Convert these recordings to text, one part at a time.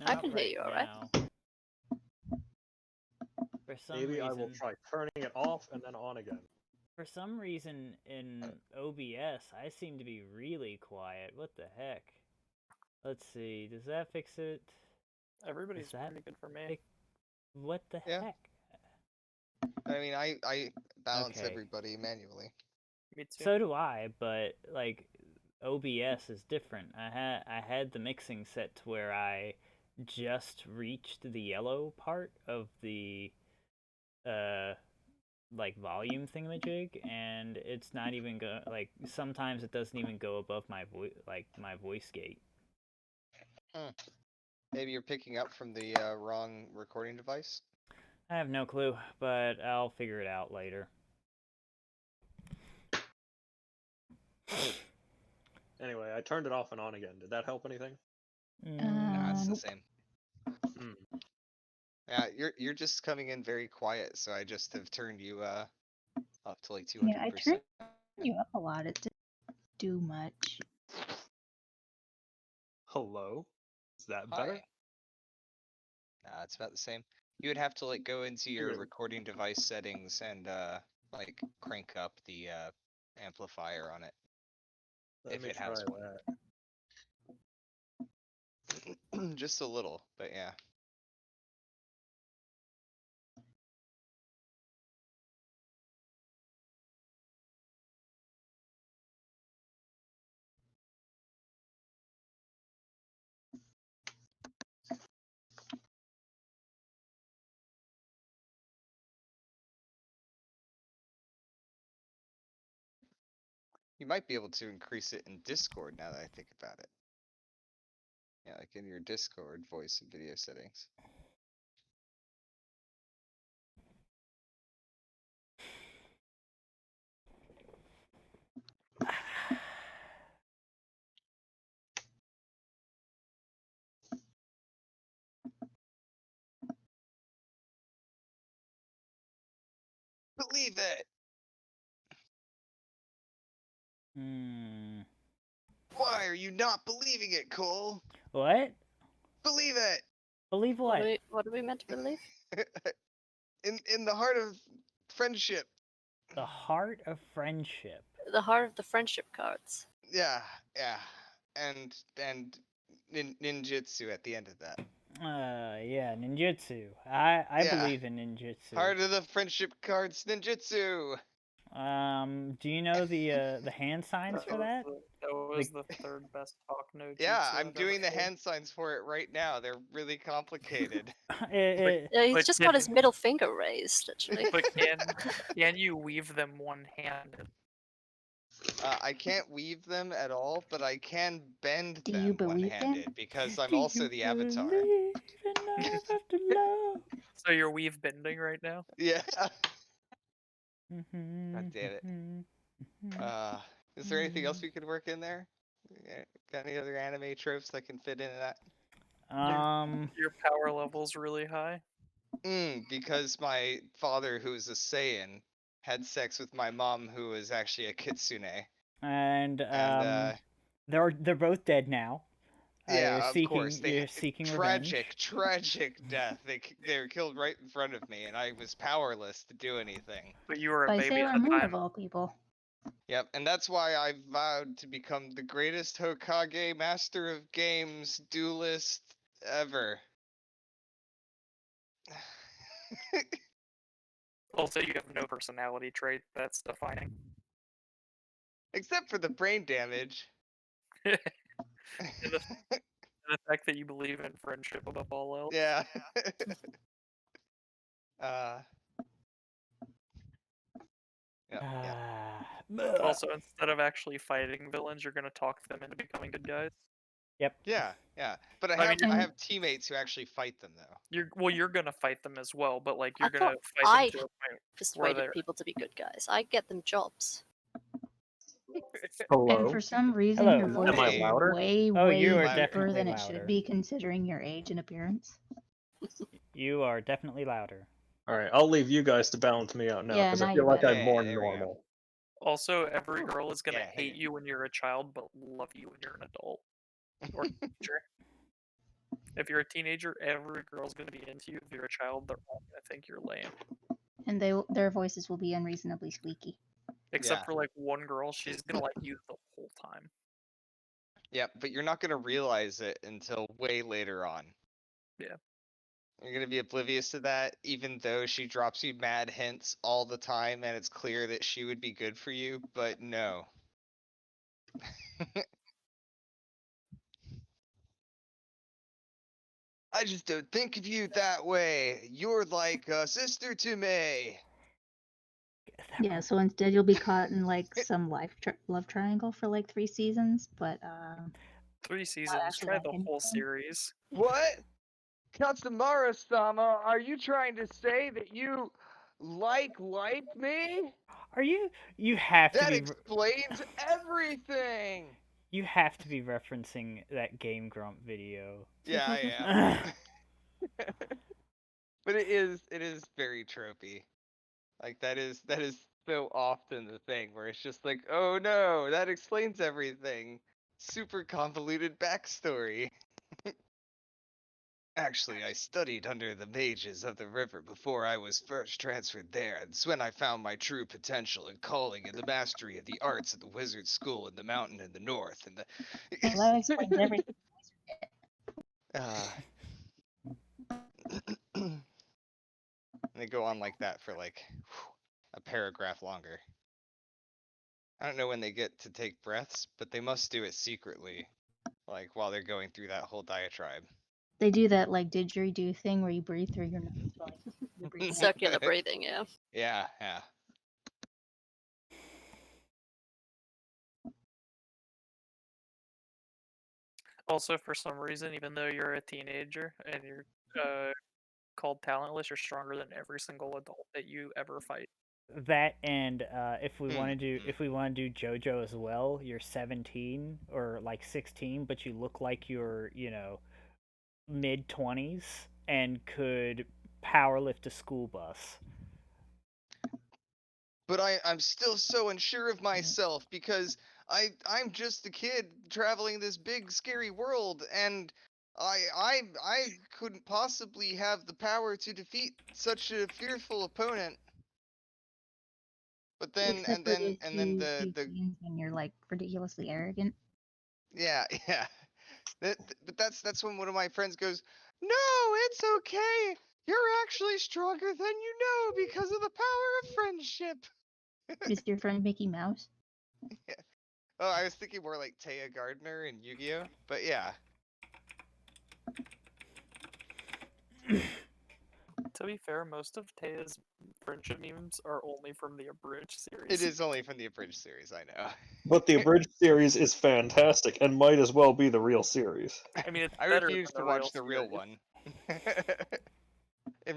I Not can hear you all right. now. For some Maybe reason, I will try turning it off and then on again. For some reason in OBS, I seem to be really quiet. What the heck? Let's see. Does that fix it? Everybody's pretty good for me. What the Yeah. heck? I mean, I balance Okay. everybody manually. Me too. So do I, but like OBS is different. I had the mixing set to where I just reached the yellow part of the like volume thingamajig, and it's not even like sometimes it doesn't even go above my voice gate. Maybe you're picking up from the wrong recording device. I have no clue, but I'll figure it out later. Anyway, I turned it off and on again. Did that help anything? Nah, it's the Nope. same. Hmm. Yeah, you're just coming in very quiet, so I just have turned you up to like 200%. Yeah, I turned you up a lot. It didn't do much. Hello? Is that Hi. better? Nah, it's about the same. You would have to like go into your Really? recording device settings and like crank up the amplifier on it. Let If me it try has one. that. Just a little, but yeah. You might be able to increase it in Discord now that I think about it. Yeah, like in your Discord voice and video settings. Believe it! Why are you not believing it, Cole? What? Believe it! Believe what? What are we meant to believe? in the heart of friendship. The heart of friendship. The heart of the friendship cards. Yeah, yeah. And ninjutsu at the end of that. Yeah, ninjutsu. I Yeah. believe in ninjutsu. Heart of the friendship cards, ninjutsu. Do you know the hand signs for that? That was the third best talk no jutsu Yeah, I'm I've doing ever the heard. hand signs for it right now. They're really complicated. Yeah, he's just got his middle finger raised, actually. But can you weave them one-handed? I can't weave them at all, but I can bend Do them you believe one-handed them? because I'm Do also you the avatar. believe in love after love? So you're weave bending right now? Yeah. God damn it. Is there anything else we could work in there? Got any other anime tropes that can fit into that? Your power level's really high. Because my father, who's a Saiyan, had sex with my mom, who was actually a kitsune. And they're both dead now. Yeah, of course. You're seeking revenge. Tragic death. They were killed right in front of me, and I was powerless to do anything. But you were a By baby Sailor at the Moon time. of all people. Yep, and that's why I vowed to become the greatest Hokage Master of Games duelist ever. Also, you have no personality trait that's defining. Except for the brain damage. and the fact that you believe in friendship above all else. Yeah. Also, instead of actually fighting villains, you're gonna talk them into becoming good guys. Yep. Yeah. But I I have teammates who actually fight them though. You're gonna fight them as well, but like you're I gonna thought fight I them to a point where persuaded they're people to be good guys. I get them jobs. And for some reason, Hello. your voice Am I is louder? way, Oh, you way are deeper definitely than it louder. should be, considering your age and appearance. You are definitely louder. Alright, I'll leave you guys to balance me out now, Yeah, because now I you're feel like better. I'm more there we go. normal. Also, every girl is gonna Yeah, hate you when you're a child, but love you when you're an adult or teenager. If you're a teenager, every girl's gonna be into you. If you're a child, they're all gonna think you're lame. And their voices will be unreasonably squeaky. Except Yeah. for like one girl, she's gonna like you the whole time. Yeah, but you're not gonna realize it until way later on. Yeah. You're gonna be oblivious to that, even though she drops you mad hints all the time, and it's clear that she would be good for you. But no. I just don't think of you that way. You're like a sister to me. Yeah, so instead you'll be caught in like some love triangle for like 3 seasons, but 3 seasons. actually Try like the whole anything. series. What? Katsamara-sama, are you trying to say that you like me? Are you? You have to That be. explains everything! You have to be referencing that Game Grump video. Yeah, I am. But it is very tropey. Like that is so often the thing where it's just like, oh no, that explains everything. Super convoluted backstory. Actually, I studied under the mages of the river before I was first transferred there. It's when I found my true potential and calling in the mastery of the arts at the wizard school in the mountain in the north. And well, that explains everything. and they go on like that for like a paragraph longer. I don't know when they get to take breaths, but they must do it secretly, like while they're going through that whole diatribe. They do that like didgeridoo thing where you breathe through your nose while you're breathing out. Circular breathing, yeah. Yeah, yeah. Also, for some reason, even though you're a teenager and you're called talentless, you're stronger than every single adult that you ever fight. That and if we Hmm, want to do hmm. if we want to do JoJo as well, you're 17 or like 16, but you look like you're mid 20s and could power lift a school bus. But I'm still so unsure of myself because I'm just a kid traveling this big scary world, and I couldn't possibly have the power to defeat such a fearful opponent. But then Except for those few scenes when you're like ridiculously arrogant. yeah, yeah. But that's when one of my friends goes, "No, it's okay. You're actually stronger than you know because of the power of friendship." Just your friend Mickey Mouse. Oh, I was thinking more like Taya Gardner and Yu-Gi-Oh, but yeah. To be fair, most of Taya's friendship memes are only from the abridged series. It is only from the abridged series, I know. But the abridged series is fantastic and might as well be the real series. I mean, it's I better refuse than to the watch the real series.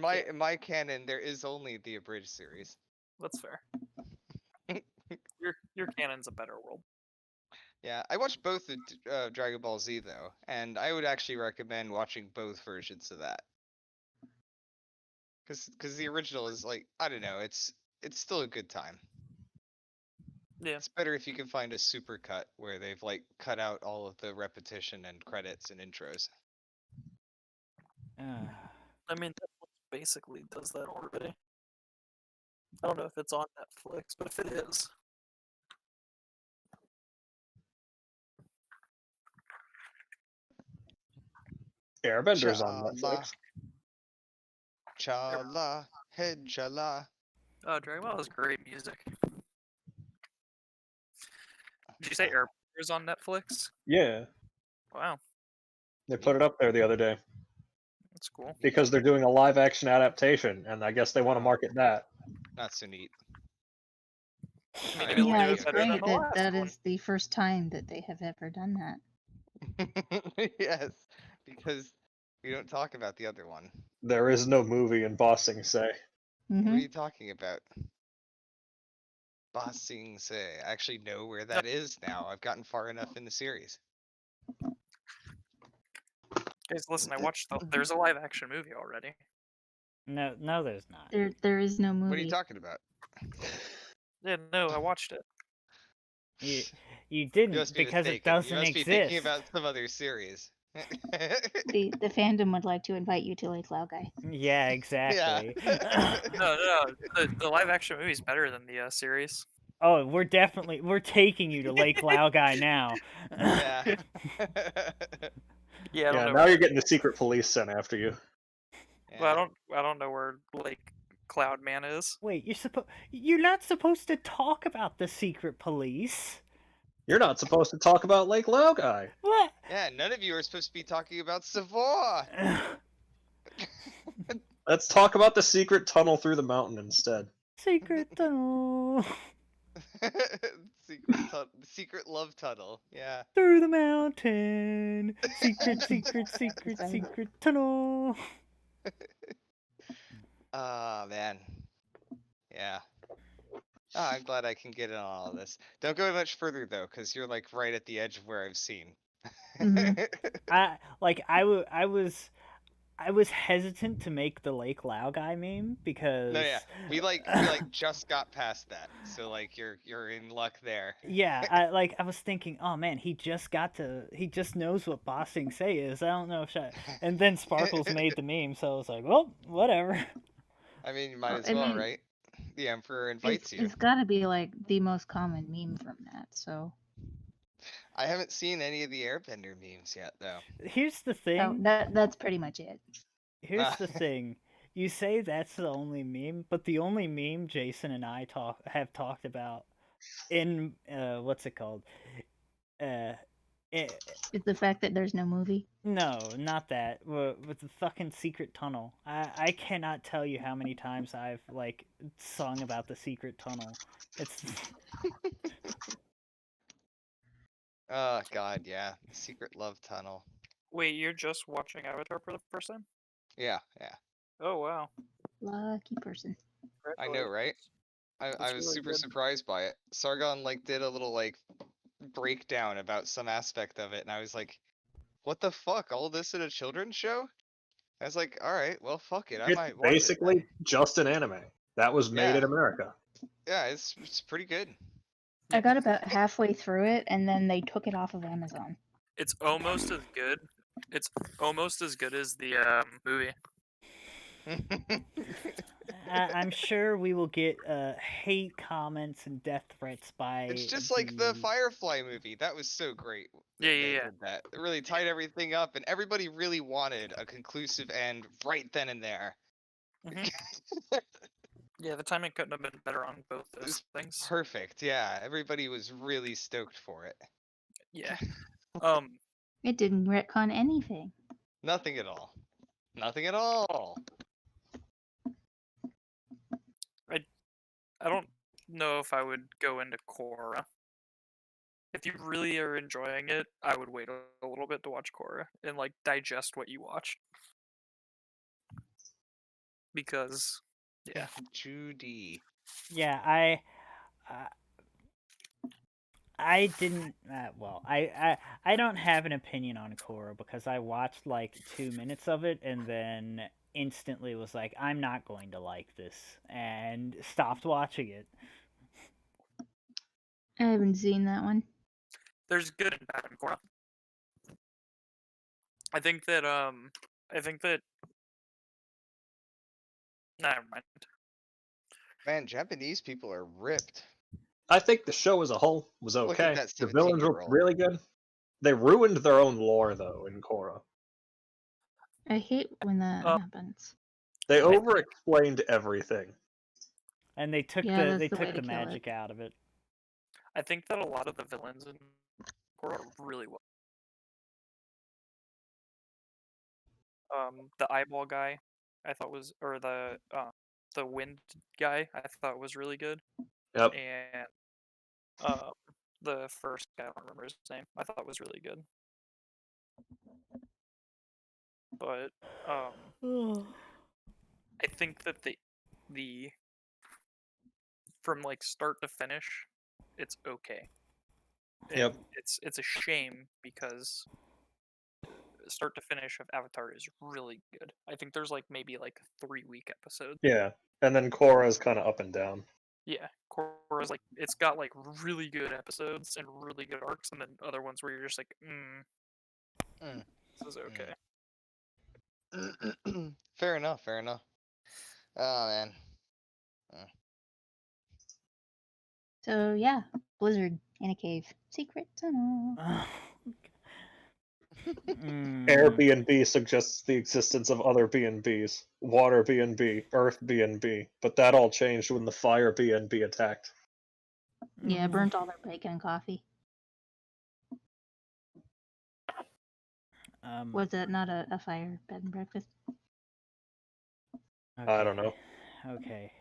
one. In my canon, there is only the abridged series. That's fair. Your canon's a better world. Yeah, I watched both the Dragon Ball Z though, and I would actually recommend watching both versions of that. Because the original is like, I don't know, it's still a good time. Yeah. It's better if you can find a super cut where they've like cut out all of the repetition and credits and intros. I mean, Netflix basically does that already. I don't know if it's on Netflix, but if it is, Airbender's on Netflix. Chala, head chala. oh, Dragon Ball has great music. Did you say Airbender is on Netflix? Yeah, Wow, they put it up there the other day that's cool. because they're doing a live action adaptation, and I guess they want to market that. Not so neat. Maybe Alright, they'll Yeah, do it it's better than great the that last that one. is the first time that they have ever done that. Yes, because we don't talk about the other one. There is no movie in Bossing Say. What are Hmm. you talking about? Ba Sing Se. I actually know where that is now. I've gotten far enough in the series. Guys, listen, I watched there's a live action movie already. No, there's not. There is no movie. What are you talking about? Yeah, no, I watched it. You You didn't must be because it mistaken. doesn't You must be exist. thinking about some other series. The fandom would like to invite you to Lake Laogai. Yeah, exactly. No, the live action movie is better than the series. Oh, we're taking you to Lake Laogai now. Yeah. Yeah, I don't know. now you're getting the secret police sent after you. Well, I don't know where Lake Cloudman is. Wait, you're not supposed to talk about the secret police. You're not supposed to talk about Lake Laogai. What? Yeah, none of you are supposed to be talking about Savoy. Let's talk about the secret tunnel through the mountain instead. Secret tunnel secret love tunnel. Yeah. through the mountain. Secret tunnel. Ah, man. Yeah. Oh, I'm glad I can get in on all of this. Don't go much further though, because you're like right at the edge of where I've seen. Mhm. I was hesitant to make the Lake Laogai meme because No, yeah, we just got past that, so like you're in luck there. yeah, I was thinking, oh man, he just knows what Ba Sing Se is. I don't know if and then Sparkles made the meme, so I was like, well, whatever. I mean, you might Well, as I well, mean, right? The Emperor invites you. It's got to be like the most common meme from that. So I haven't seen any of the Airbender memes yet, though. Here's the thing. oh, that's pretty much it. Here's the thing. You say that's the only meme, but the only meme Jason and I have talked about in what's it called? It's the fact that there's no movie. No, not that. With the fucking secret tunnel. I cannot tell you how many times I've like sung about the secret tunnel. It's Oh god, yeah, secret love tunnel. Wait, you're just watching Avatar for the first time? Yeah. Oh wow. Lucky person. I know, right? I That's was really super good. surprised by it. Sargon did a little breakdown about some aspect of it, and I was like, "What the fuck? All this in a children's show?" I was like, "All right, well, fuck it. I It's might watch basically it." just an anime that was made Yeah. in America. Yeah, it's pretty good. I got about halfway through it, and then they took it off of Amazon. It's almost as good. It's almost as good as the movie. I'm sure we will get hate comments and death threats by. It's just like the Firefly movie. That was so great. Yeah, They yeah. did that. It really tied everything up, and everybody really wanted a conclusive end right then and there. Yeah, the timing couldn't have been better on both It those was things. perfect. Yeah, everybody was really stoked for it. Yeah. It didn't retcon anything. Nothing at all. Nothing at all. I don't know if I would go into Korra. If you really are enjoying it, I would wait a little bit to watch Korra and digest what you watched. Because yeah. Judy. Yeah, I didn't. Well, I don't have an opinion on Korra because I watched 2 minutes of it and then instantly was like, I'm not going to like this, and stopped watching it. I haven't seen that one. There's good and bad in Korra. I think that never mind. Man, Japanese people are ripped. I think the show as a whole was Look at okay. that The villains were 17-year-old. really good. They ruined their own lore though in Korra. I hate when that happens. They over-explained everything. And they took Yeah, the that's the way to the kill magic out of it. I think that a lot of the villains in Korra are really well. The eyeball guy, I thought was, or the wind guy, I thought was really good. Yep. And the first guy, I don't remember his name, I thought was really good. But I think that the from start to finish, it's okay. Yep. And it's a shame because start to finish of Avatar is really good. I think there's maybe 3-week episodes. Yeah, and then Korra's kind of up and down. Yeah, Korra's it's got really good episodes and really good arcs, and then other ones where you're just This is okay. Fair enough. Fair enough. Oh man. So yeah, blizzard in a cave, secret tunnel. Airbnb suggests the existence of other B&Bs. Water B&B, Earth B&B, but that all changed when the Fire B&B attacked. Yeah, burnt all their bacon and coffee. Was that not a fire bed and breakfast? I don't know. Okay.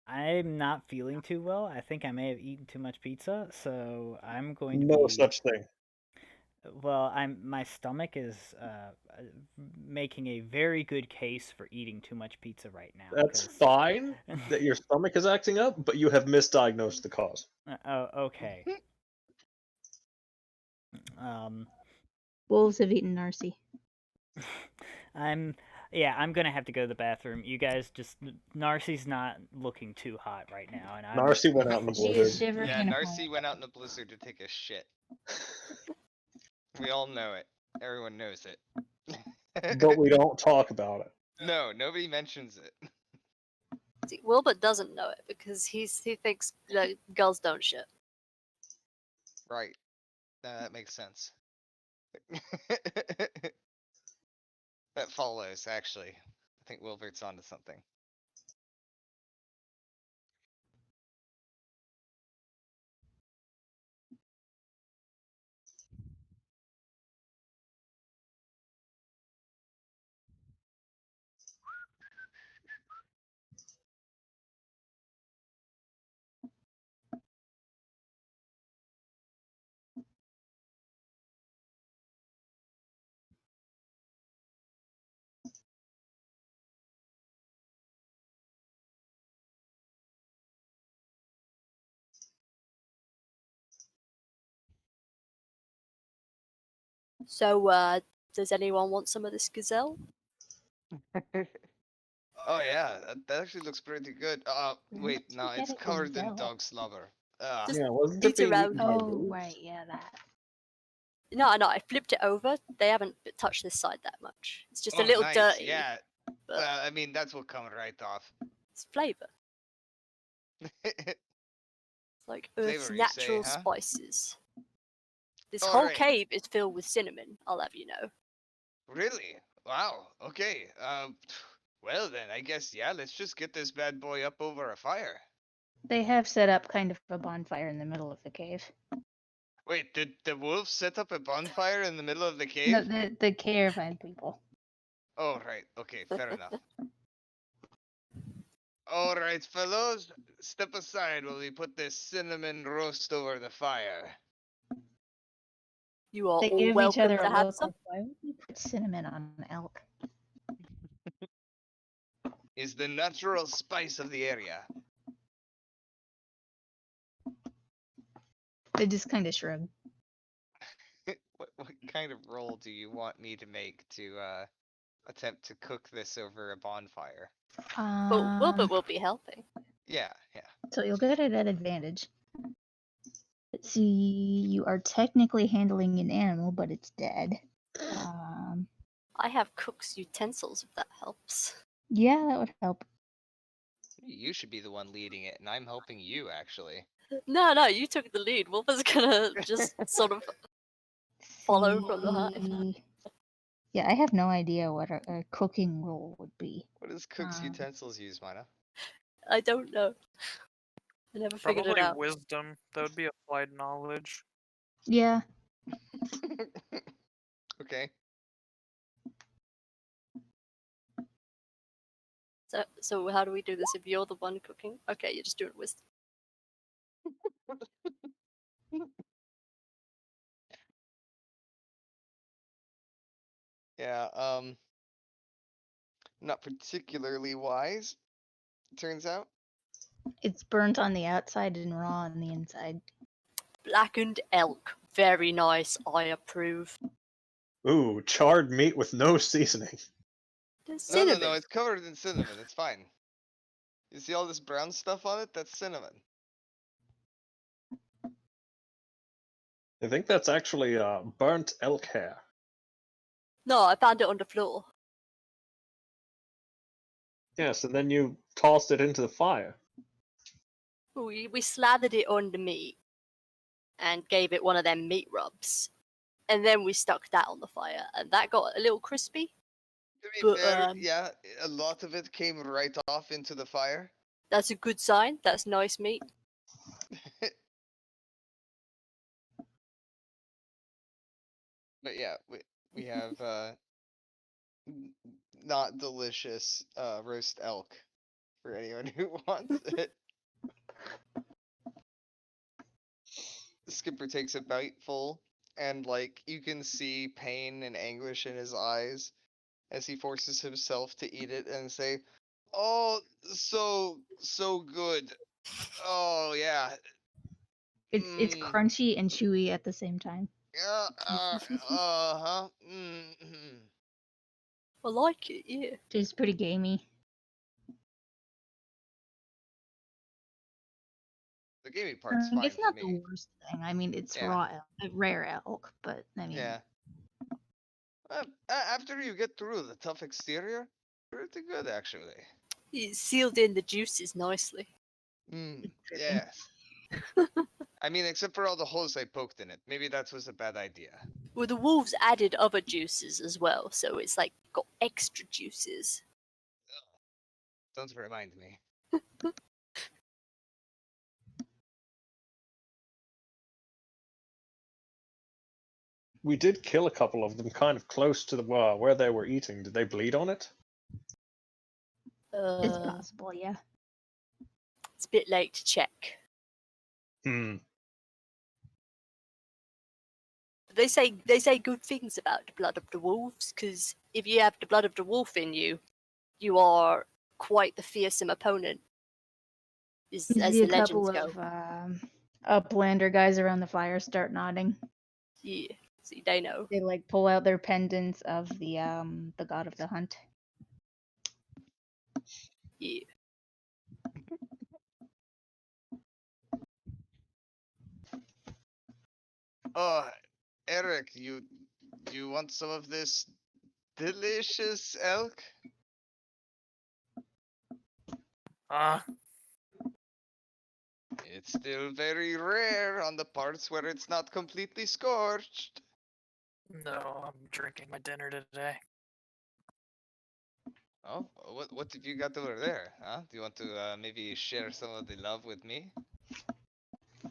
I'm not feeling too well. I think I may have eaten too much pizza, so I'm going to No be. such thing. Well, my stomach is making a very good case for eating too much pizza right now. That's fine that your stomach is acting up, but you have misdiagnosed the cause. Oh, okay. Wolves have eaten Narcy. I'm gonna have to go to the bathroom. You guys just Narcy's not looking too hot right now, and Narcy went out in the She is blizzard. shivering Yeah, in a Narcy hole. went out in a blizzard to take a shit. We all know it. Everyone knows it. But we don't talk about it. No, nobody mentions it. See, Wilbur doesn't know it because he thinks that girls don't shit. Right. That makes sense. That follows, actually. I think Wilbert's onto something. So, does anyone want some of this gazelle? Oh yeah, that actually looks pretty good. Wait, Let's no, get it's a covered in gazelle. dog slobber. Just Yeah, wasn't it eat being around eaten by it. Oh, boobs? right, yeah, that. No, I flipped it over. They haven't touched this side that much. It's just a Oh, little nice. dirty. Yeah. but Well, I mean, that's what comes right off. it's flavor. It's like Earth's Flavor, you say, natural huh? spices. This All whole right. cave is filled with cinnamon. I'll have you know. Really? Wow. Okay. Well then, I guess yeah. Let's just get this bad boy up over a fire. They have set up kind of a bonfire in the middle of the cave. Wait, did the wolves set up a bonfire in the middle of the cave? No, the caravan people. Oh right. Okay. Fair enough. All right, fellows, step aside while we put this cinnamon roast over the fire. You are They all give each welcome other to a have look some. like, why would you put cinnamon on an elk? Is the natural spice of the area. They just kind of shrug. What kind of roll do you want me to make to attempt to cook this over a bonfire? But Wilbur will be helping. Yeah, yeah. So you'll get it at advantage. Let's see, you are technically handling an animal, but it's dead. I have cook's utensils if that helps. Yeah, that would help. You should be the one leading it, and I'm helping you actually. No, you took the lead. Wilbur's gonna just sort of follow from behind. See. Yeah, I have no idea what a cooking role would be. What does cook's utensils use, Mina? I don't know. I never figured Probably it out. wisdom. That would be applied knowledge. Yeah. Okay. So how do we do this if you're the one cooking? Okay, you're just doing wisdom. Yeah, not particularly wise, turns out. It's burnt on the outside and raw on the inside. Blackened elk. Very nice. I approve. Ooh, charred meat with no seasoning. There's No, cinnamon. it's covered in cinnamon. It's fine. You see all this brown stuff on it? That's cinnamon. I think that's actually burnt elk hair. No, I found it on the floor. Yes, and then you tossed it into the fire. We slathered it on the meat and gave it one of them meat rubs. And then we stuck that on the fire, and that got a little crispy. To be But, fair, yeah, a lot of it came right off into the fire. That's a good sign. That's nice meat. But yeah, we have not delicious roast elk for anyone who wants it. Skipper takes a bite full, and like you can see pain and anguish in his eyes as he forces himself to eat it and say, "Oh, so good. Oh yeah, It's Mm. crunchy and chewy at the same time. yeah, huh, mm-hmm." I like it, yeah. It's pretty gamey. The gamey part's fine It's for not the me. worst thing. I mean, it's Yeah. raw elk, rare elk, but I mean, Yeah. After you get through the tough exterior, pretty good actually. It sealed in the juices nicely. Mm, dripping. yes. I mean, except for all the holes I poked in it. Maybe that was a bad idea. Well, the wolves added other juices as well, so it's like got extra juices. Don't remind me. We did kill a couple of them kind of close to the where they were eating. Did they bleed on it? It's possible, yeah. It's a bit late to check. Hmm. They say good things about the blood of the wolves, because if you have the blood of the wolf in you, you are quite the fearsome opponent. You As see the a couple legends go. of Uplander guys around the fire start nodding. Yeah, see, they know. They like pull out their pendants of the god of the hunt. Yeah. Oh, Eric, you want some of this delicious elk? It's still very rare on the parts where it's not completely scorched. No, I'm drinking my dinner today. Oh, what have you got over there? Huh? Do you want to maybe share some of the love with me?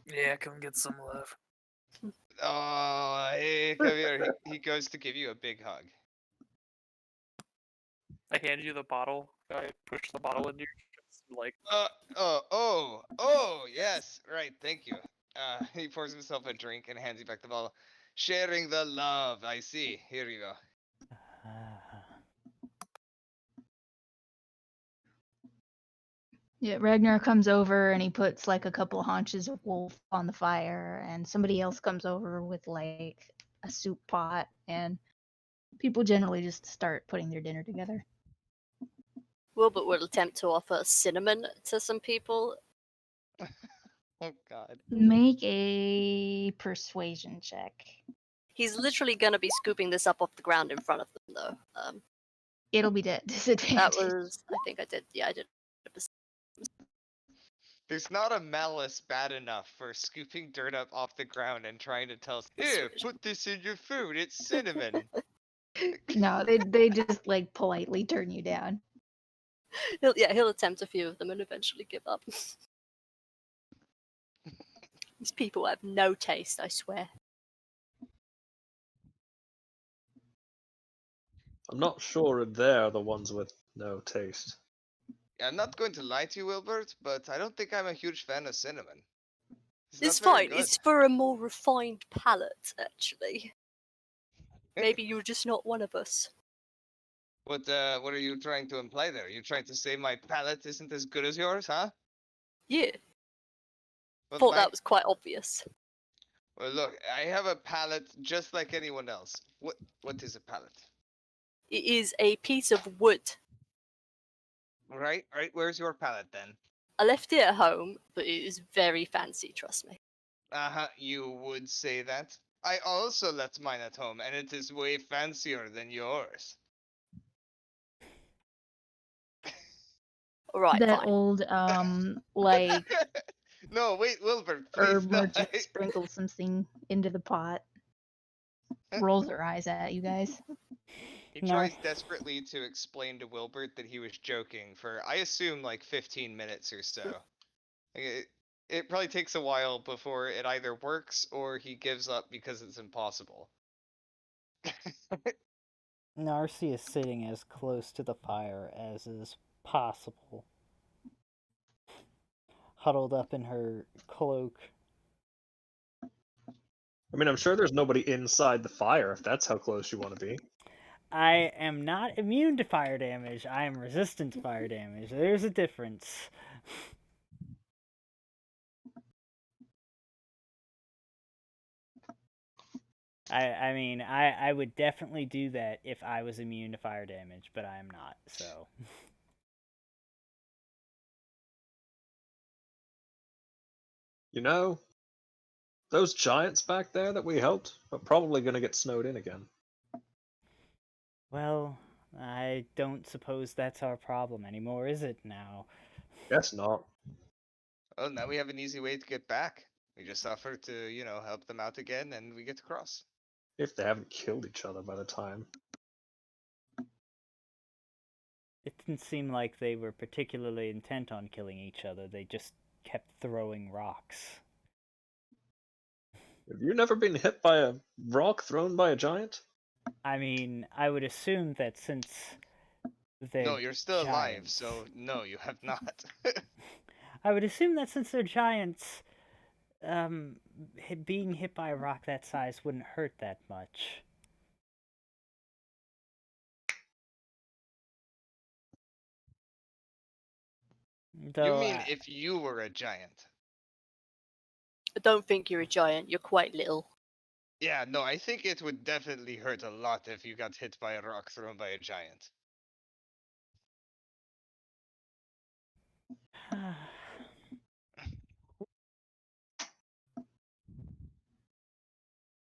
Yeah, come get some love. Oh, hey, come here. He goes to give you a big hug. I hand you the bottle. I push the bottle into your chest, like, Oh, yes, right, thank you. He pours himself a drink and hands you back the bottle. Sharing the love, I see. Here you go. Yeah, Ragnar comes over and he puts like a couple haunches of wolf on the fire, and somebody else comes over with like a soup pot, and people generally just start putting their dinner together. Wilbert will attempt to offer cinnamon to some people. Oh god. Make a persuasion check. He's literally going to be scooping this up off the ground in front of them, though. It'll be disadvantage. That was, I think I did. Yeah, I did. There's not a malice bad enough for scooping dirt up off the ground and trying to tell us, here, put this in your food, it's cinnamon. No, they just like politely turn you down. He'll attempt a few of them and eventually give up. These people have no taste, I swear. I'm not sure they're the ones with no taste. I'm not going to lie to you, Wilbert, but I don't think I'm a huge fan of cinnamon. It's not very fine. good. It's for a more refined palate, actually. Maybe you're just not one of us. What are you trying to imply there? You're trying to say my palate isn't as good as yours, huh? Yeah, But thought my- that was quite obvious. Well, look, I have a palate just like anyone else. What is a palate? It is a piece of wood. Right. Where's your palate then? I left it at home, but it is very fancy, trust me. You would say that. I also left mine at home, and it is way fancier than yours. All right, That fine. old like No, wait, Wilbur, please herb no. merchant sprinkles something into the pot. Rolls her eyes at you guys. He No. tries desperately to explain to Wilbert that he was joking for, I assume, like 15 minutes or so. It probably takes a while before it either works or he gives up because it's impossible. Narcy is sitting as close to the fire as is possible, huddled up in her cloak. I mean, I'm sure there's nobody inside the fire if that's how close you want to be. I am not immune to fire damage. I am resistant to fire damage. There's a difference. I mean, I would definitely do that if I was immune to fire damage, but I am not, so. You know, those giants back there that we helped are probably going to get snowed in again. Well, I don't suppose that's our problem anymore, is it now? Guess not. Oh, now we have an easy way to get back. We just offer to, help them out again, and we get to cross. If they haven't killed each other by the time. It didn't seem like they were particularly intent on killing each other. They just kept throwing rocks. Have you never been hit by a rock thrown by a giant? I mean, I would assume that since they're No, you're still alive, giants, so no, you have not. I would assume that since they're giants, being hit by a rock that size wouldn't hurt that much. Though, You mean if you were a giant? I don't think you're a giant. You're quite little. Yeah, no, I think it would definitely hurt a lot if you got hit by a rock thrown by a giant.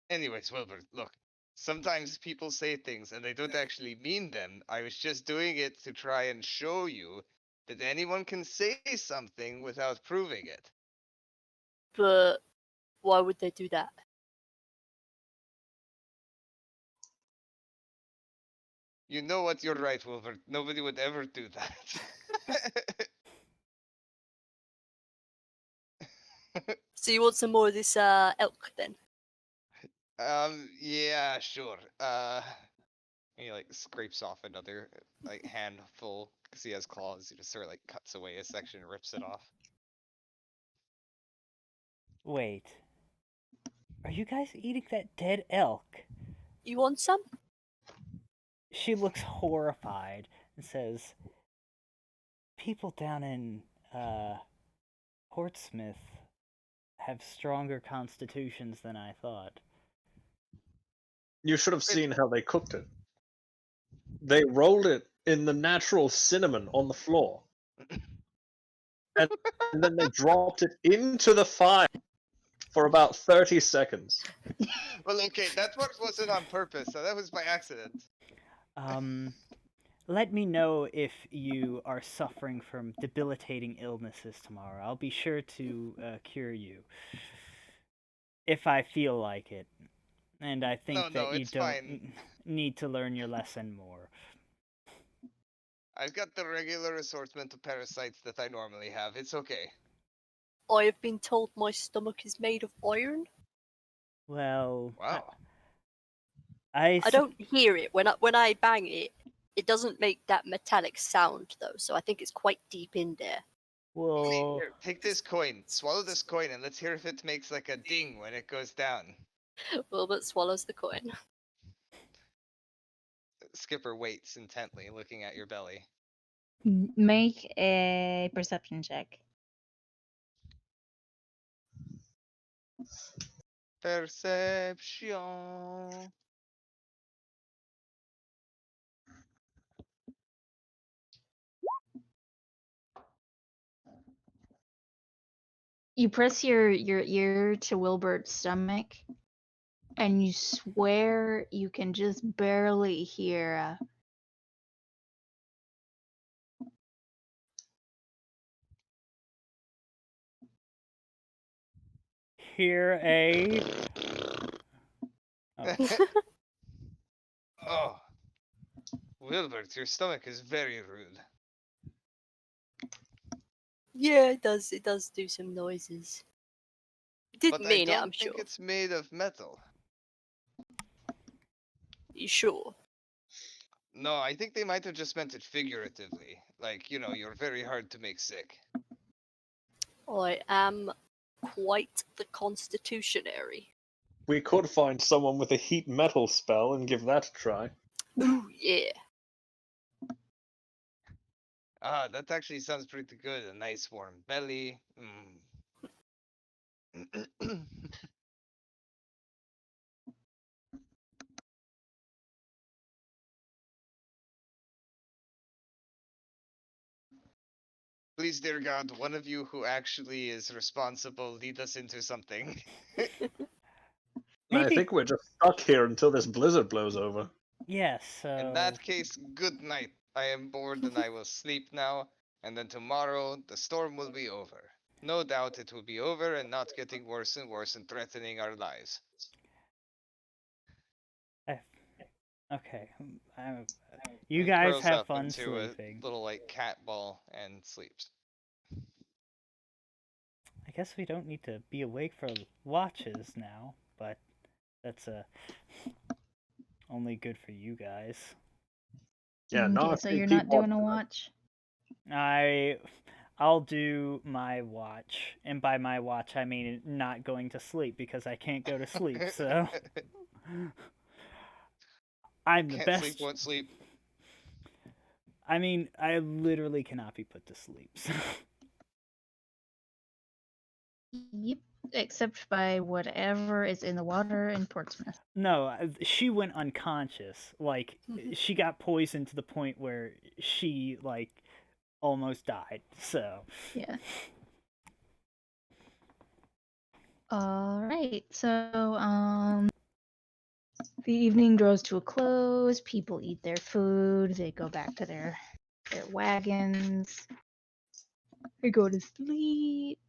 Anyways, Wilbur, look. Sometimes people say things and they don't actually mean them. I was just doing it to try and show you that anyone can say something without proving it. But why would they do that? You know what? You're right, Wilbur. Nobody would ever do that. So you want some more of this elk then? Yeah, sure. He like scrapes off another like handful because he has claws. He just sort of like cuts away a section and rips it off. wait. Are you guys eating that dead elk? You want some? She looks horrified and says, people down in, Portsmouth have stronger constitutions than I thought. You should have seen how they cooked it. They rolled it in the natural cinnamon on the floor. And then they dropped it into the fire for about 30 seconds. Well, okay, that part wasn't on purpose, so that was by accident. Let me know if you are suffering from debilitating illnesses tomorrow. I'll be sure to cure you. If I feel like it. And I think No, that you it's don't fine. need to learn your lesson more. I've got the regular assortment of parasites that I normally have. It's okay. I have been told my stomach is made of iron. Well, Wow. I don't hear it when I bang it. It doesn't make that metallic sound though, so I think it's quite deep in there. Well, Here, take this coin. Swallow this coin, and let's hear if it makes like a ding when it goes down. Wilbert swallows the coin. Skipper waits intently, looking at your belly. Make a perception check. Perception. You press your ear to Wilbert's stomach, and you swear you can just barely hear a Hear a. Oh, Wilbert, your stomach is very rude. Yeah, it does. It does do some noises. It didn't But I mean it, don't I'm think sure. it's made of metal. You sure? No, I think they might have just meant it figuratively. Like, you know, you're very hard to make sick. I am quite the constitutionary. We could find someone with a heat metal spell and give that a try. Ooh, yeah. Ah, that actually sounds pretty good. A nice warm belly. Please, dear God, one of you who actually is responsible, lead us into something. I Maybe. think we're just stuck here until this blizzard blows over. Yes. So. In that case, good night. I am bored and I will sleep now. And then tomorrow, the storm will be over. No doubt it will be over and not getting worse and worse and threatening our lives. Okay. You And guys curls have up fun into sleeping. a little like cat ball and sleeps. I guess we don't need to be awake for watches now, but that's only good for you guys. Yeah, not Okay, if so we you're keep not doing a watching. watch? I'll do my watch, and by my watch I mean not going to sleep because I can't go to sleep. So I'm the Can't best. sleep, won't sleep. I mean, I literally cannot be put to sleep. So. Yep, except by whatever is in the water in Portsmouth. No, she went unconscious. Like she got poisoned to the point where she like almost died. So. Yeah. All right. So the evening draws to a close. People eat their food. They go back to their wagons. They go to sleep.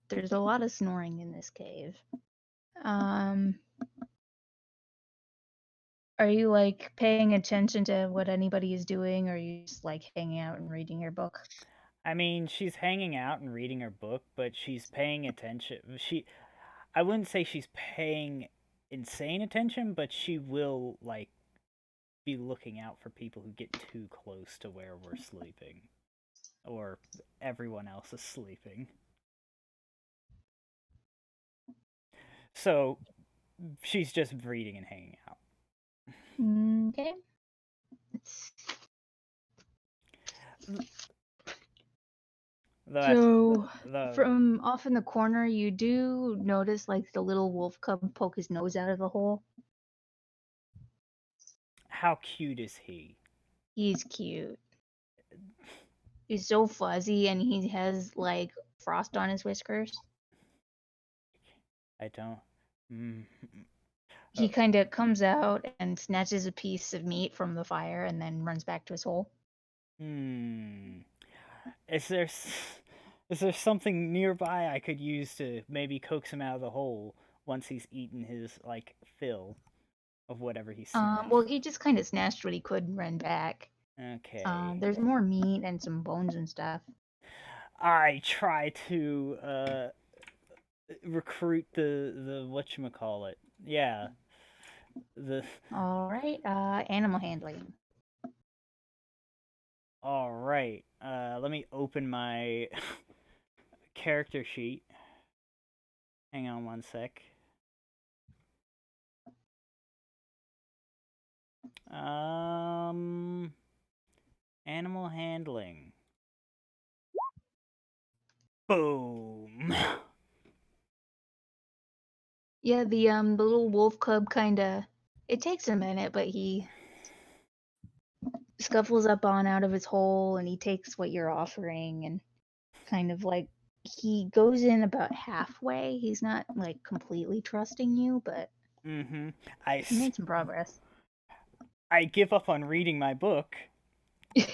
There's a lot of snoring in this cave. Are you like paying attention to what anybody is doing, or are you just like hanging out and reading your book? I mean, she's hanging out and reading her book, but she's paying attention. I wouldn't say she's paying insane attention, but she will like be looking out for people who get too close to where we're sleeping or everyone else is sleeping. So she's just reading and hanging out. Okay. So from off in the corner, you do notice like the little wolf cub poke his nose out of the hole. How cute is he? He's cute. He's so fuzzy and he has like frost on his whiskers. I don't. He kind of comes out and snatches a piece of meat from the fire and then runs back to his hole. Is there something nearby I could use to maybe coax him out of the hole once he's eaten his like fill of whatever he snatched? Well, he just kind of snatched what he could and ran back. Okay. There's more meat and some bones and stuff. I try to recruit the whatchamacallit. Yeah. All right. Animal handling. All right. Let me open my character sheet. Hang on one sec. Animal handling. Boom. Yeah, the little wolf cub kind of. It takes a minute, but he scuffles up on out of his hole and he takes what you're offering and kind of like he goes in about halfway. He's not like completely trusting you, but Mm-hmm. he made some progress. I give up on reading my book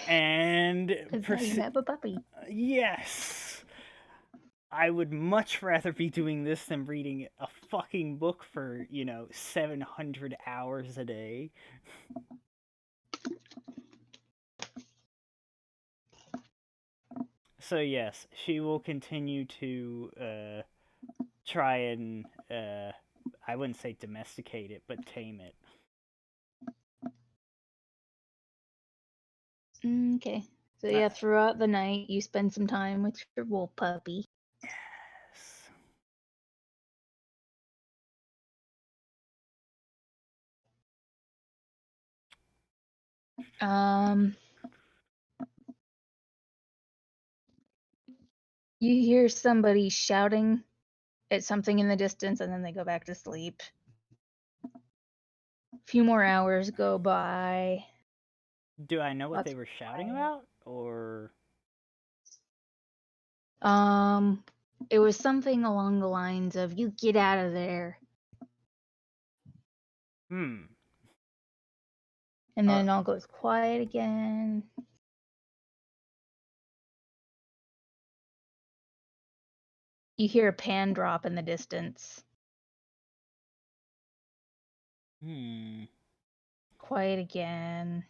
and Because now you have a puppy. yes. I would much rather be doing this than reading a fucking book for, 700 hours a day. So yes, she will continue to try and I wouldn't say domesticate it, but tame it. Okay. So yeah, throughout the night, you spend some time with your wolf puppy. Yes. You hear somebody shouting at something in the distance, and then they go back to sleep. A few more hours go by. Do I know what Lots they of were shouting quiet. about, or It was something along the lines of "You get out of there," and then it all goes quiet again. You hear a pan drop in the distance. Quiet again.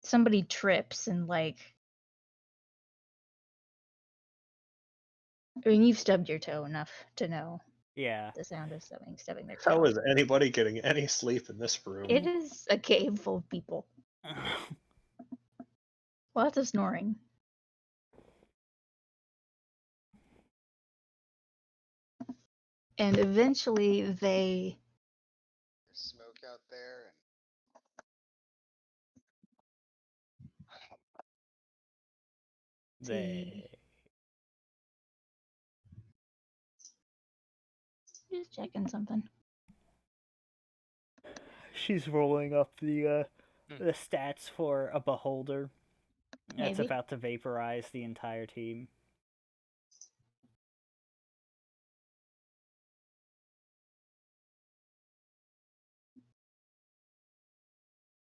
Somebody trips and I mean, you've stubbed your toe enough to know Yeah. the sound of stubbing their toe. How is anybody getting any sleep in this room? It is a cave full of people. Lots of snoring. And eventually they There's smoke out there, They just checking something. She's rolling up the stats for a beholder. That's Maybe. about to vaporize the entire team.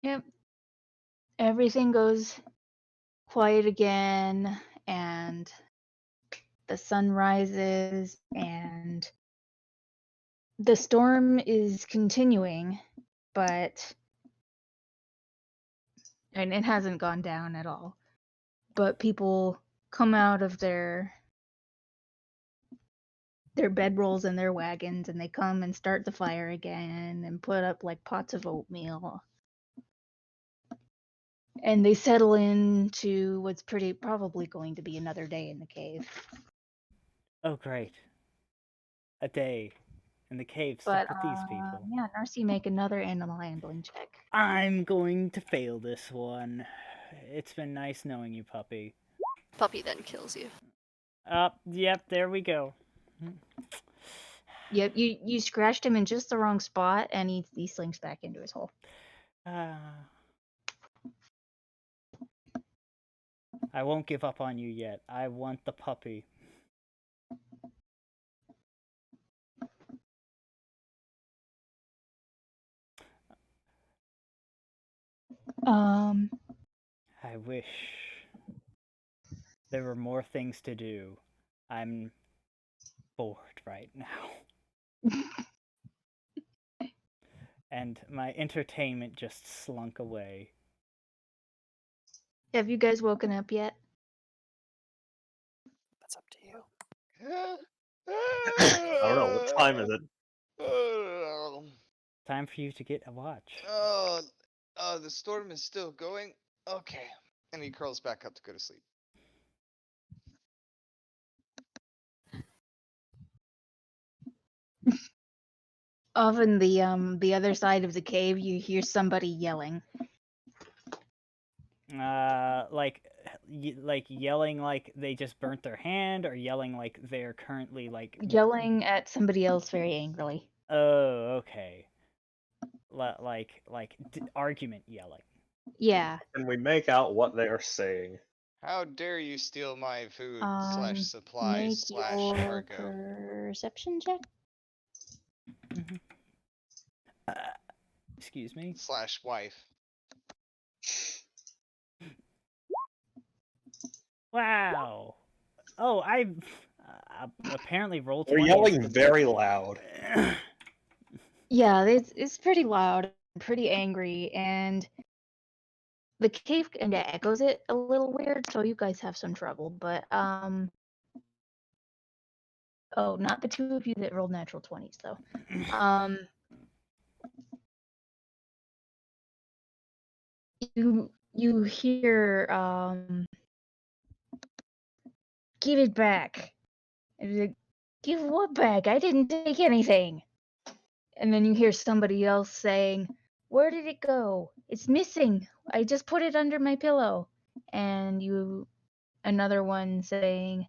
Yep. Everything goes quiet again, and the sun rises, and the storm is continuing, but and it hasn't gone down at all. But people come out of their bedrolls and their wagons, and they come and start the fire again and put up like pots of oatmeal. And they settle into what's probably going to be another day in the cave. Oh, great. A day in the cave But stuck with these people. yeah, Narcy, make another animal handling check. I'm going to fail this one. It's been nice knowing you, puppy. Puppy then kills you. Yep, there we go. Yep, you scratched him in just the wrong spot, and he slinks back into his hole. I won't give up on you yet. I want the puppy. I wish there were more things to do. I'm bored right now. And my entertainment just slunk away. Have you guys woken up yet? That's up to you. I don't know. What time is it? Time for you to get a watch. Oh, the storm is still going. Okay. And he curls back up to go to sleep. Off in the other side of the cave, you hear somebody yelling. Like yelling like they just burnt their hand, or yelling like they're currently like Yelling at somebody else very angrily. Oh, okay. Like argument yelling. Yeah. Can we make out what they are saying? How dare you steal my food Make / supplies / your cargo? perception check. Excuse me. / wife. Wow. Oh, I apparently rolled They're 20. yelling very loud. Yeah, it's pretty loud, pretty angry, and the cave kind of echoes it a little weird, so you guys have some trouble. But oh, not the two of you that rolled natural 20s though. You hear give it back. And he's like, give what back? I didn't take anything. And then you hear somebody else saying, where did it go? It's missing. I just put it under my pillow. And another one saying,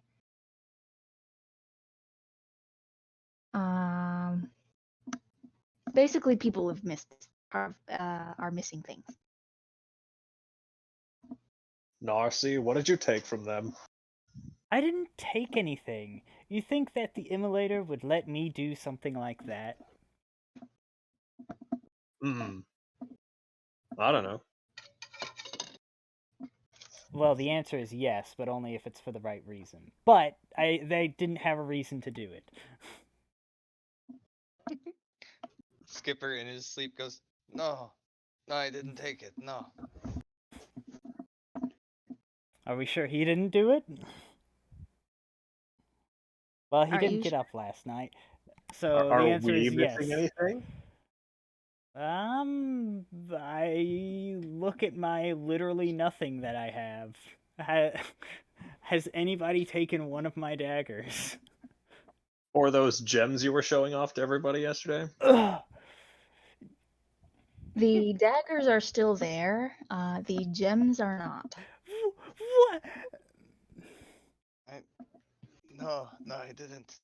basically people have are missing things. Narcy, what did you take from them? I didn't take anything. You think that the immolator would let me do something like that? I don't know. Well, the answer is yes, but only if it's for the right reason. But they didn't have a reason to do it. Skipper in his sleep goes, no, I didn't take it, no. Are we sure he didn't do it? Well, he Are didn't you get sure? up last night. So Are the answer we is yes. missing anything? I look at my literally nothing that I have. Has anybody taken one of my daggers? Or those gems you were showing off to everybody yesterday? Ugh. The daggers are still there. The gems are not. What? No, I didn't.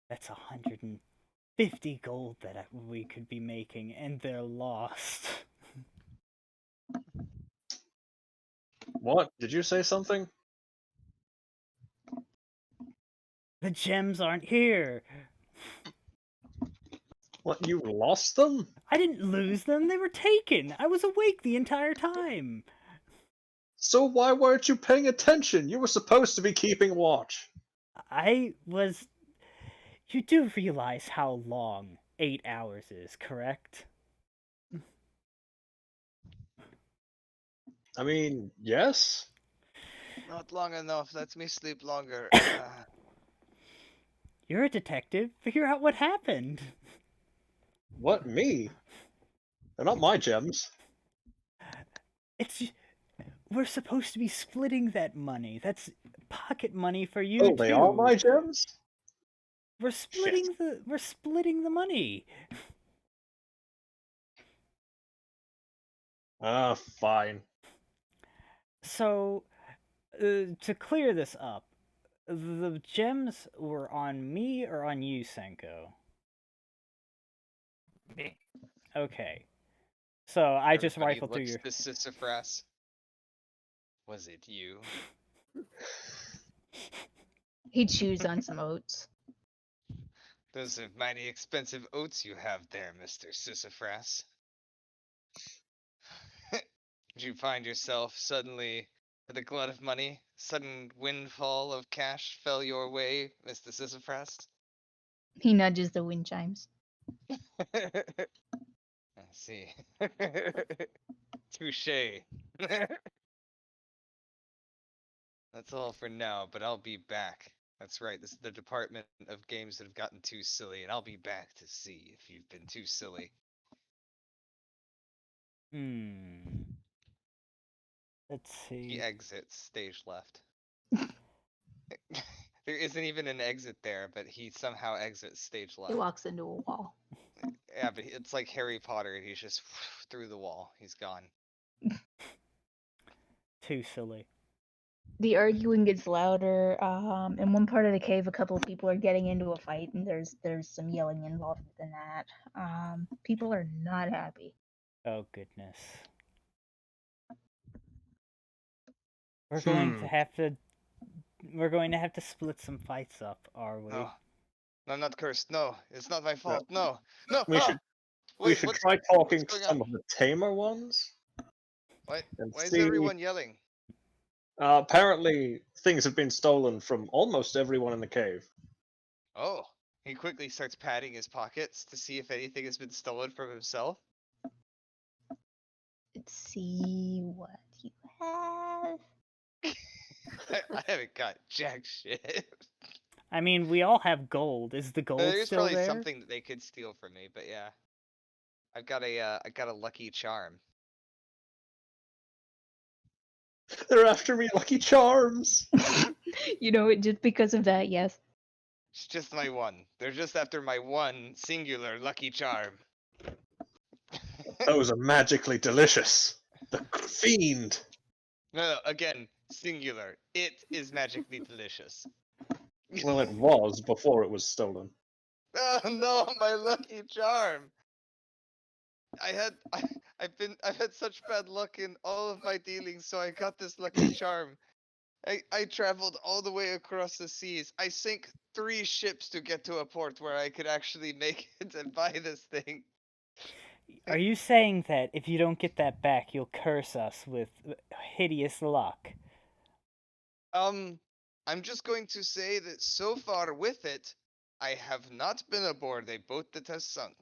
That's 150 gold that we could be making, and they're lost. What? Did you say something? The gems aren't here. What, you lost them? I didn't lose them, they were taken. I was awake the entire time. So why weren't you paying attention? You were supposed to be keeping watch. I was... You do realize how long 8 hours is, correct? I mean, yes? Not long enough, let me sleep longer. You're a detective. Figure out what happened. What, me? They're not my gems. We're supposed to be splitting that money. That's pocket money for you, Oh, too. they are my gems? We're splitting the money. Fine. So, to clear this up, the gems were on me or on you, Senko? Me. Okay. So I just Everybody rifled through your... looks to Sisyphras. Was it you? He chews on some oats. Those are mighty expensive oats you have there, Mr. Sisyphras. Did you find yourself suddenly with a glut of money? Sudden windfall of cash fell your way, Mr. Sisyphras? He nudges the wind chimes. I see. Touche. That's all for now, but I'll be back. That's right, this is the department of games that have gotten too silly, and I'll be back to see if you've been too silly. Let's see. He exits stage left. There isn't even an exit there, but he somehow exits stage left. He walks into a wall. Yeah, but it's like Harry Potter. He's just through the wall. He's gone. Too silly. The arguing gets louder. In one part of the cave, a couple of people are getting into a fight, and there's some yelling involved in that. People are not happy. Oh, goodness. We're going Hmm. to have to. We're going to have to split some fights up, are we? No, I'm not cursed. No, it's not my No. fault. No, no. We should we Wait, should what's try talking to going some on? of the tamer ones Why? and Why is see. everyone yelling? Apparently, things have been stolen from almost everyone in the cave. Oh, he quickly starts patting his pockets to see if anything has been stolen from himself. Let's see what you have. I haven't got jack shit. I mean, we all have gold. Is the gold There's still probably there? something that they could steal from me, but yeah. I got a lucky charm. They're after me, Lucky Charms. You know it just because of that, yes. It's just my one. They're just after my one singular lucky charm. Those are magically delicious. The fiend. No, again, singular. It is magically delicious. Well, it was before it was stolen. Oh no, my lucky charm. I've had such bad luck in all of my dealings, so I got this lucky charm. I traveled all the way across the seas. I sank 3 ships to get to a port where I could actually make it and buy this thing. Are you saying that if you don't get that back, you'll curse us with hideous luck? I'm just going to say that so far with it, I have not been aboard a boat that has sunk.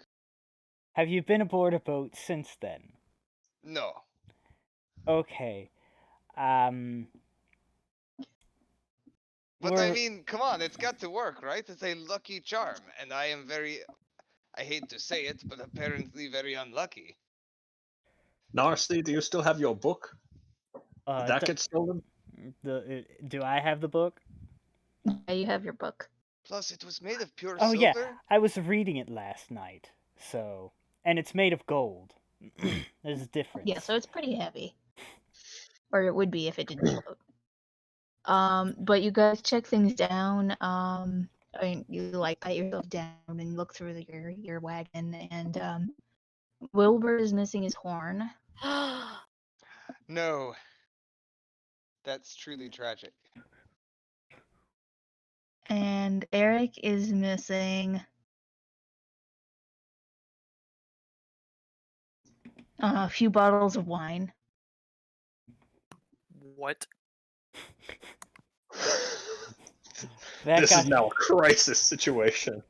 Have you been aboard a boat since then? No. Okay. But I We're- mean, come on, it's got to work, right? It's a lucky charm, and I am very, I hate to say it, but apparently very unlucky. Narcy, do you still have your book? Did that get stolen? do I have the book? Yeah, you have your book. Plus, it was made of pure Oh yeah, silver. I was reading it last night. So, and it's made of gold. There's a difference. Yeah, so it's pretty heavy. Or it would be if it didn't float. But you guys check things down. I mean, you like pat yourself down and look through your wagon, and Wilbur is missing his horn. No. That's truly tragic. And Eric is missing a few bottles of wine. What? That This guy, is now a crisis situation.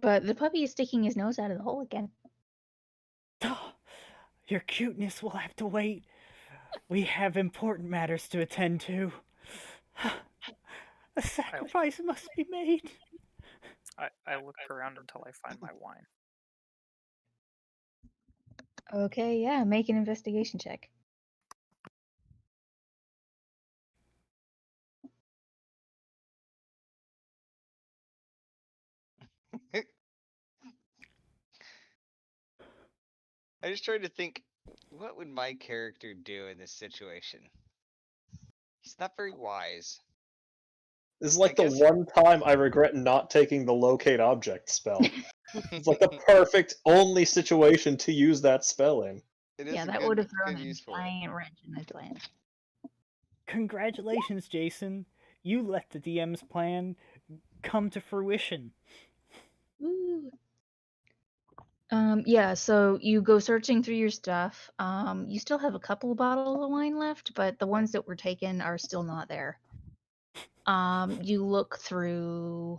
But the puppy is sticking his nose out of the hole again. your cuteness will have to wait. We have important matters to attend to. A sacrifice must be made. I look around until I find my wine. Okay, yeah, make an investigation check. I just tried to think, what would my character do in this situation? He's not very wise. This is like I the guess- one time I regret not taking the locate object spell. It's like the perfect only situation to use that spell in. It is Yeah, a that good- would have thrown good a use for it. giant wrench in my plan. Congratulations, Jason. You let the DM's plan come to fruition. Woo. Yeah, so you go searching through your stuff. You still have a couple of bottles of wine left, but the ones that were taken are still not there. You look through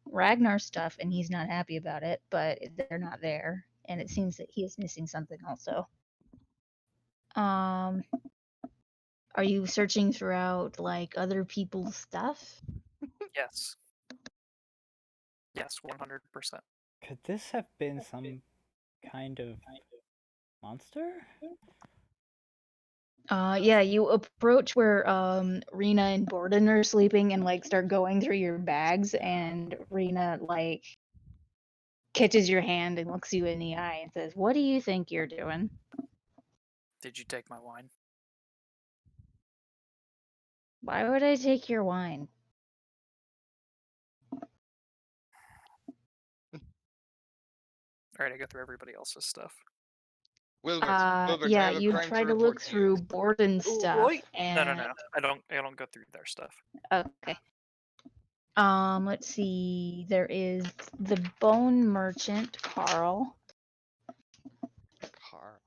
Ragnar's stuff and he's not happy about it, but they're not there. And it seems that he is missing something also. Are you searching throughout like other people's stuff? Yes. Yes, 100%. Could this have been some kind of monster? Yeah, you approach where Rena and Borden are sleeping and like start going through your bags, and Rena like catches your hand and looks you in the eye and says, "What do you think you're doing?" Did you take my wine? Why would I take your wine? Alright, I go through everybody else's stuff. Wilbert, I Yeah, have a you crime try to report look to through you. Borden's Ooh, stuff, right. and No. I don't go through their stuff. okay. Let's see. There is the bone merchant, Carl. Carl.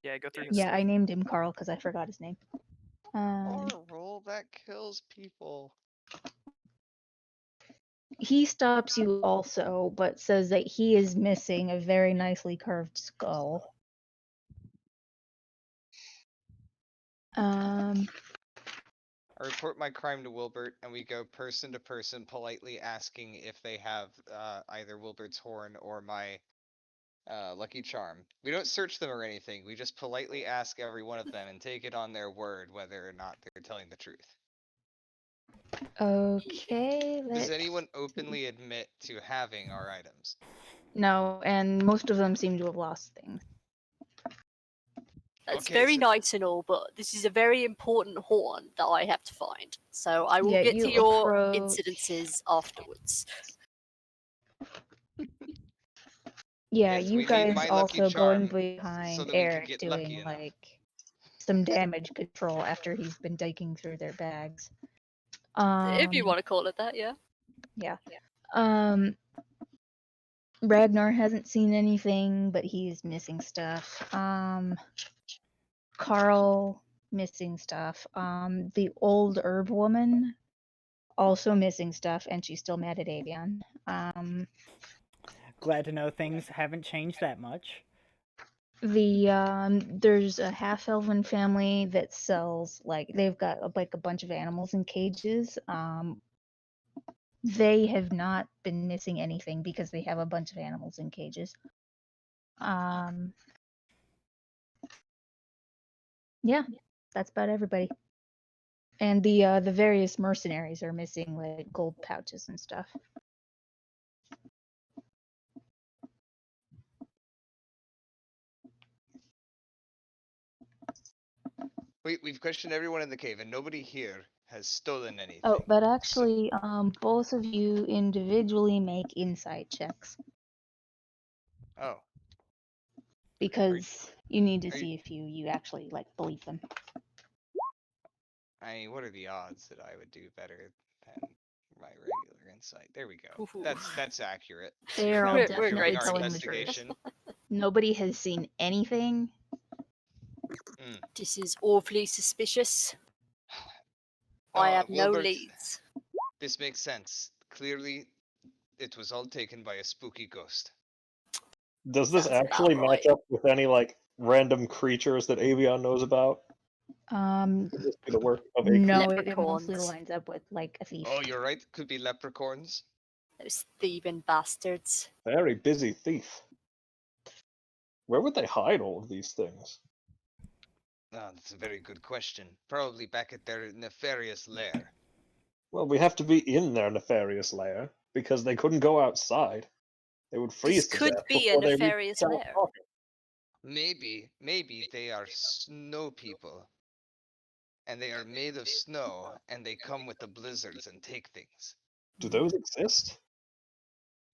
Yeah, I go through his Yeah, stuff. I named him Carl because I forgot his name. Roll that kills people. He stops you also, but says that he is missing a very nicely curved skull. I report my crime to Wilbert, and we go person to person, politely asking if they have either Wilbert's horn or my lucky charm. We don't search them or anything. We just politely ask every one of them and take it on their word whether or not they're telling the truth. Okay, Does anyone openly admit to having our items? No, and most of them seem to have lost things. That's Okay, very so- nice and all, but this is a very important horn that I have to find. So I will Yeah, get you to your approach- incidences afterwards. Yeah, Yes, we you need guys my lucky also going charm behind so that we can Eric get lucky doing enough. like some damage control after he's been digging through their bags. If you want to call it that, yeah. Yeah. Ragnar hasn't seen anything, but he's missing stuff. Carl missing stuff. The old herb woman also missing stuff, and she's still mad at Avion. Glad to know things haven't changed that much. There's a half elven family that sells they've got like a bunch of animals in cages. They have not been missing anything because they have a bunch of animals in cages. Yeah, that's about everybody. And the various mercenaries are missing like gold pouches and stuff. We've questioned everyone in the cave, and nobody here has stolen anything. Oh, but actually, both of you individually make insight checks Oh, because you need to are you- see if you actually like believe them. I mean, what are the odds that I would do better than my regular insight? There we go. Ooh. That's accurate. They are all We're definitely great our telling the truth. investigation. Nobody has seen anything. This is awfully suspicious. I have no Wilbert, leads. this makes sense. Clearly, it was all taken by a spooky ghost. Does this Sounds about actually match right. up with any like random creatures that Avion knows about? Could this be the work of a No, creature? it mostly Leprechauns. lines up with like a thief. Oh, you're right. Could be leprechauns. Those thieving bastards. Very busy thief. Where would they hide all of these things? Ah, that's a very good question. Probably back at their nefarious lair. Well, we have to be in their nefarious lair because they couldn't go outside. They would freeze to could death be a before they reached nefarious South lair. Pocket. Maybe they are snow people. And they are made of snow, and they come with the blizzards and take things. Do those exist?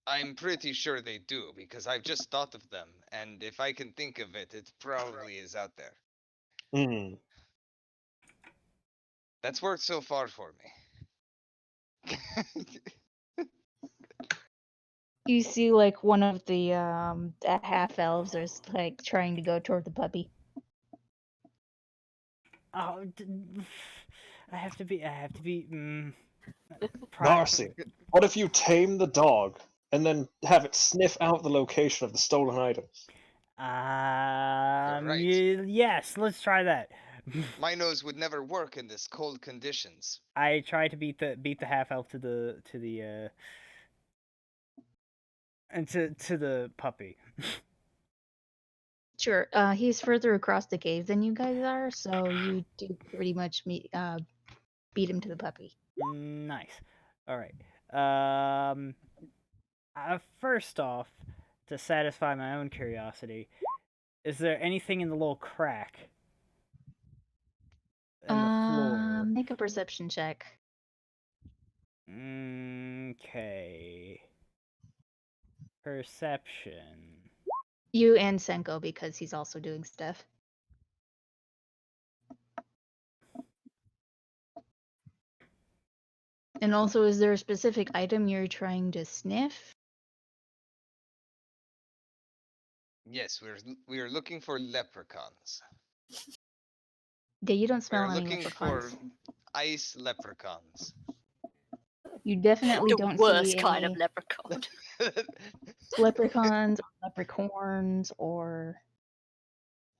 I'm pretty sure they do, because I've just thought of them, and if I can think of it, it probably is out there. Hmm. That's worked so far for me. You see, like one of the half elves is like trying to go toward the puppy. Oh, I have to be. Narcy, what if you tame the dog and then have it sniff out the location of the stolen items? right. Yes, let's try that. My nose would never work in this cold conditions. I try to beat the half elf to the puppy. Sure. He's further across the cave than you guys are, so you do pretty much beat him to the puppy. Nice. All right. First off, to satisfy my own curiosity, is there anything in the little crack in the floor? Make a perception check. Okay. Perception. You and Senko because he's also doing stuff. And also, is there a specific item you're trying to sniff? Yes, we are looking for leprechauns. Yeah, you don't We smell are any looking for leprechauns. ice leprechauns. You definitely The don't worst see kind any of leprechaun. leprechauns or leprechorns or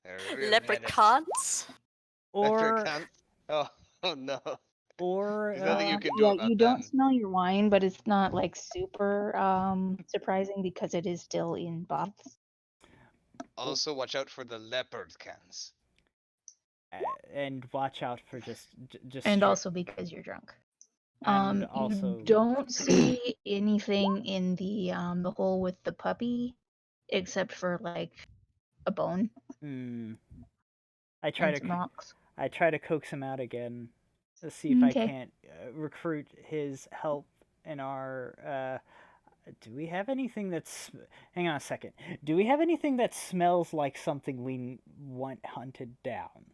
They're real menace. Leprechauns? Or Leprechauns? Oh, oh no. or There's nothing you Um, can do yeah, about you don't them. smell your wine, but it's not like super surprising because it is still in bottles. Also, watch out for the leopard cans. and watch out for just And straight- also because you're drunk. and You also don't see anything in the hole with the puppy except for like a bone I try and to some rocks. I try to coax him out again to see if I Okay. can't recruit his help in our. Do we have anything that's? Hang on a second. Do we have anything that smells like something we want hunted down?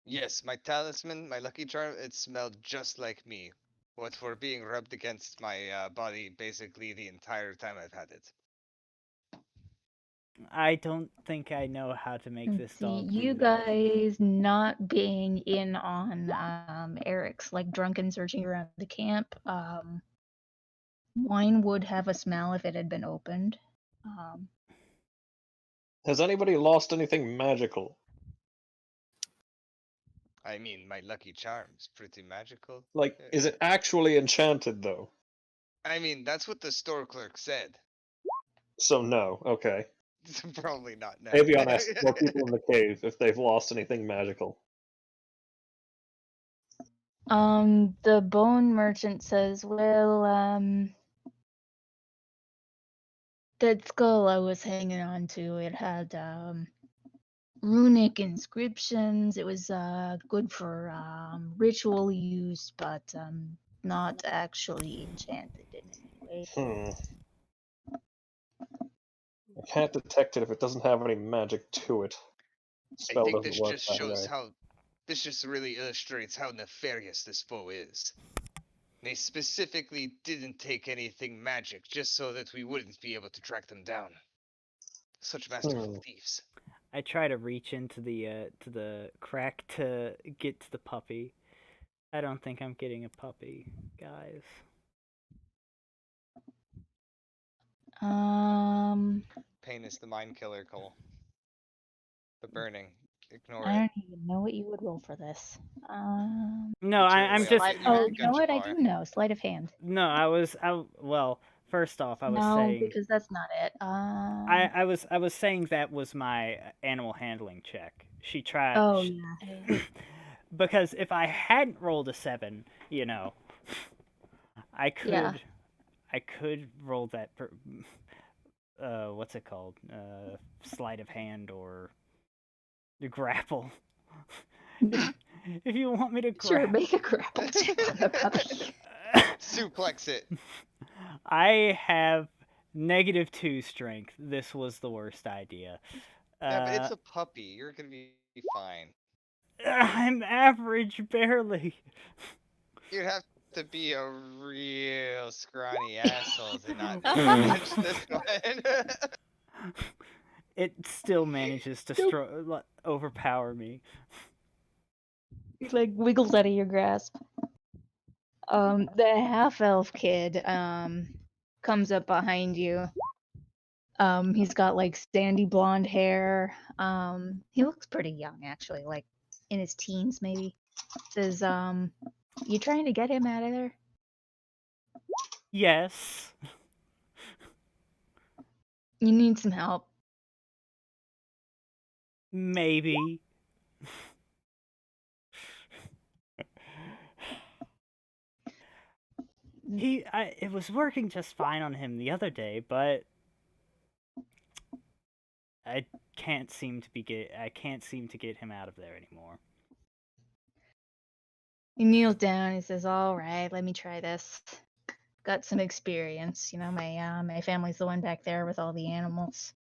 Yes, my talisman, my lucky charm, it smelled just like me. What for being rubbed against my body basically the entire time I've had it. I don't think I know how to make this See, dog. you do that. guys not being in on Eric's like drunken searching around the camp. Wine would have a smell if it had been opened. Has anybody lost anything magical? I mean, my lucky charm's pretty magical. Like, is it actually enchanted though? I mean, that's what the store clerk said. So no. Okay. Probably not now. Avion asked more people in the cave if they've lost anything magical. The bone merchant says, well, that skull I was hanging on to, it had runic inscriptions. It was good for ritual use, but not actually enchanted in any way. I can't detect it if it doesn't have any magic to it. I Spell think doesn't this work just that shows way. how. This just really illustrates how nefarious this foe is. They specifically didn't take anything magic just so that we wouldn't be able to track them down. Such masterful thieves. I try to reach into the crack to get to the puppy. I don't think I'm getting a puppy, guys. Pain is the mind killer, Cole. The burning. Ignore I it. don't even know what you would roll for this. No, I'm Literally, just. Sleight of you Oh, hand. you know what? I Gunjapar. do know. Sleight of hand. No, well, first off, I was No, saying because that's not it. I was saying that was my animal handling check. She tried. Oh yeah. Because if I hadn't rolled a 7, I could Yeah. I could roll that what's it called? Sleight of hand or grapple. If you want me to Sure, grapple. make a grapple check on the puppy. Suplex it. I have -2 strength. This was the worst idea. Yeah, but it's a puppy. You're gonna be fine. I'm average, barely. You'd have to be a real scrawny asshole to not touch this one. It still manages to overpower me. He like wiggles out of your grasp. The half elf kid comes up behind you. He's got like sandy blonde hair. He looks pretty young actually, like in his teens maybe. Says, you trying to get him out of there? Yes. You need some help. Maybe. It was working just fine on him the other day, but I can't seem to get him out of there anymore. He kneels down. He says, "All right, let me try this. Got some experience. You know, my family's the one back there with all the animals.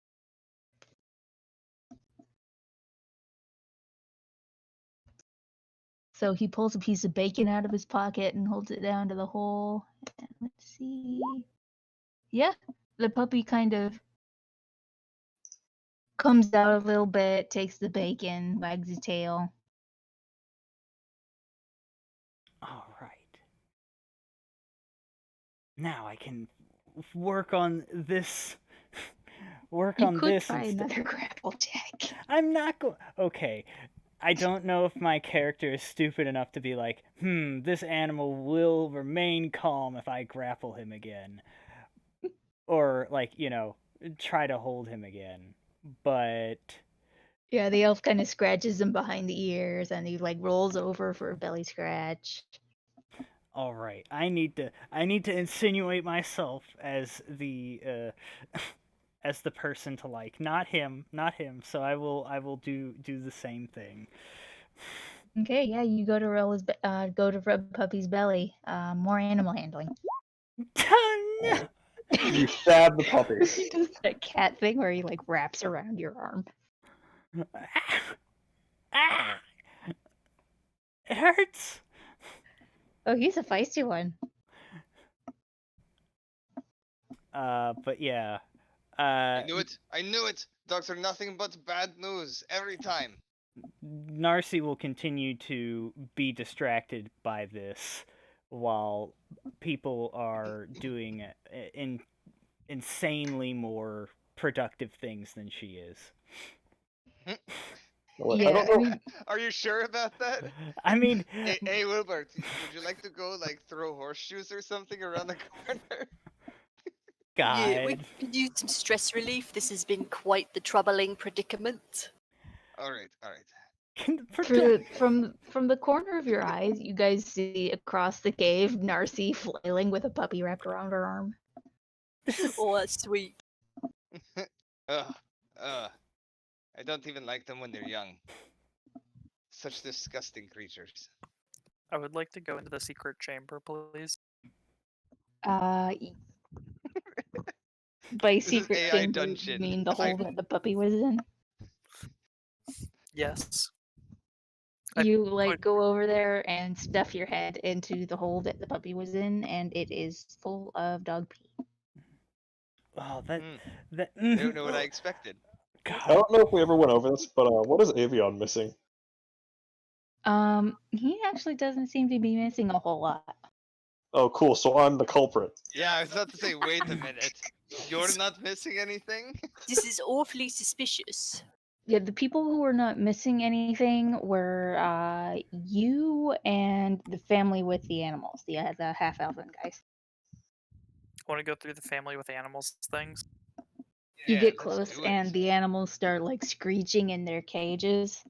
So he pulls a piece of bacon out of his pocket and holds it down to the hole. And let's see. Yeah, the puppy kind of comes out a little bit, takes the bacon, wags his tail. All right. Now I can work on this. Work You on could this try instead. another grapple check. I'm not going. Okay. I don't know if my character is stupid enough to be like, this animal will remain calm if I grapple him again. Or, like, try to hold him again. But. Yeah, the elf kind of scratches him behind the ears and he like rolls over for a belly scratch. All right, I need to insinuate myself as the as the person to like, not him. So I will do the same thing. Okay, yeah, you go to rub Puppy's belly. More animal handling. No! You stab the puppy. He does that cat thing where he like wraps around your arm. Ah! It hurts. Oh, he's a feisty one. But yeah. I knew it. I knew it. Dogs are nothing but bad news every time. Narcy will continue to be distracted by this while people are doing insanely more productive things than she is. Well, Yeah, I don't know. I mean, Are you sure about that? I mean, Hey, Wilbert, would you like to go like throw horseshoes or something around the corner? Yeah, we God. could use some stress relief. This has been quite the troubling predicament. All right, all right. from the corner of your eyes, you guys see across the cave Narcy flailing with a puppy wrapped around her arm. Oh, that's sweet. Ugh, I don't even like them when they're young. Such disgusting creatures. I would like to go into the secret chamber, please. By This is secret AI chamber, you dungeon. mean the hole that the puppy was in? Yes. You like would- go over there and stuff your head into the hole that the puppy was in, and it is full of dog pee. Oh, I that. don't know what I expected. I God. don't know if we ever went over this, but what is Avion missing? He actually doesn't seem to be missing a whole lot. Oh, cool. So I'm the culprit. Yeah, I was about to say, wait a minute. You're not missing anything? This is awfully suspicious. Yeah, the people who were not missing anything were you and the family with the animals, the half elven guys. Want to go through the family with animals things? You Yeah, get let's close do it. and the animals start like screeching in their cages.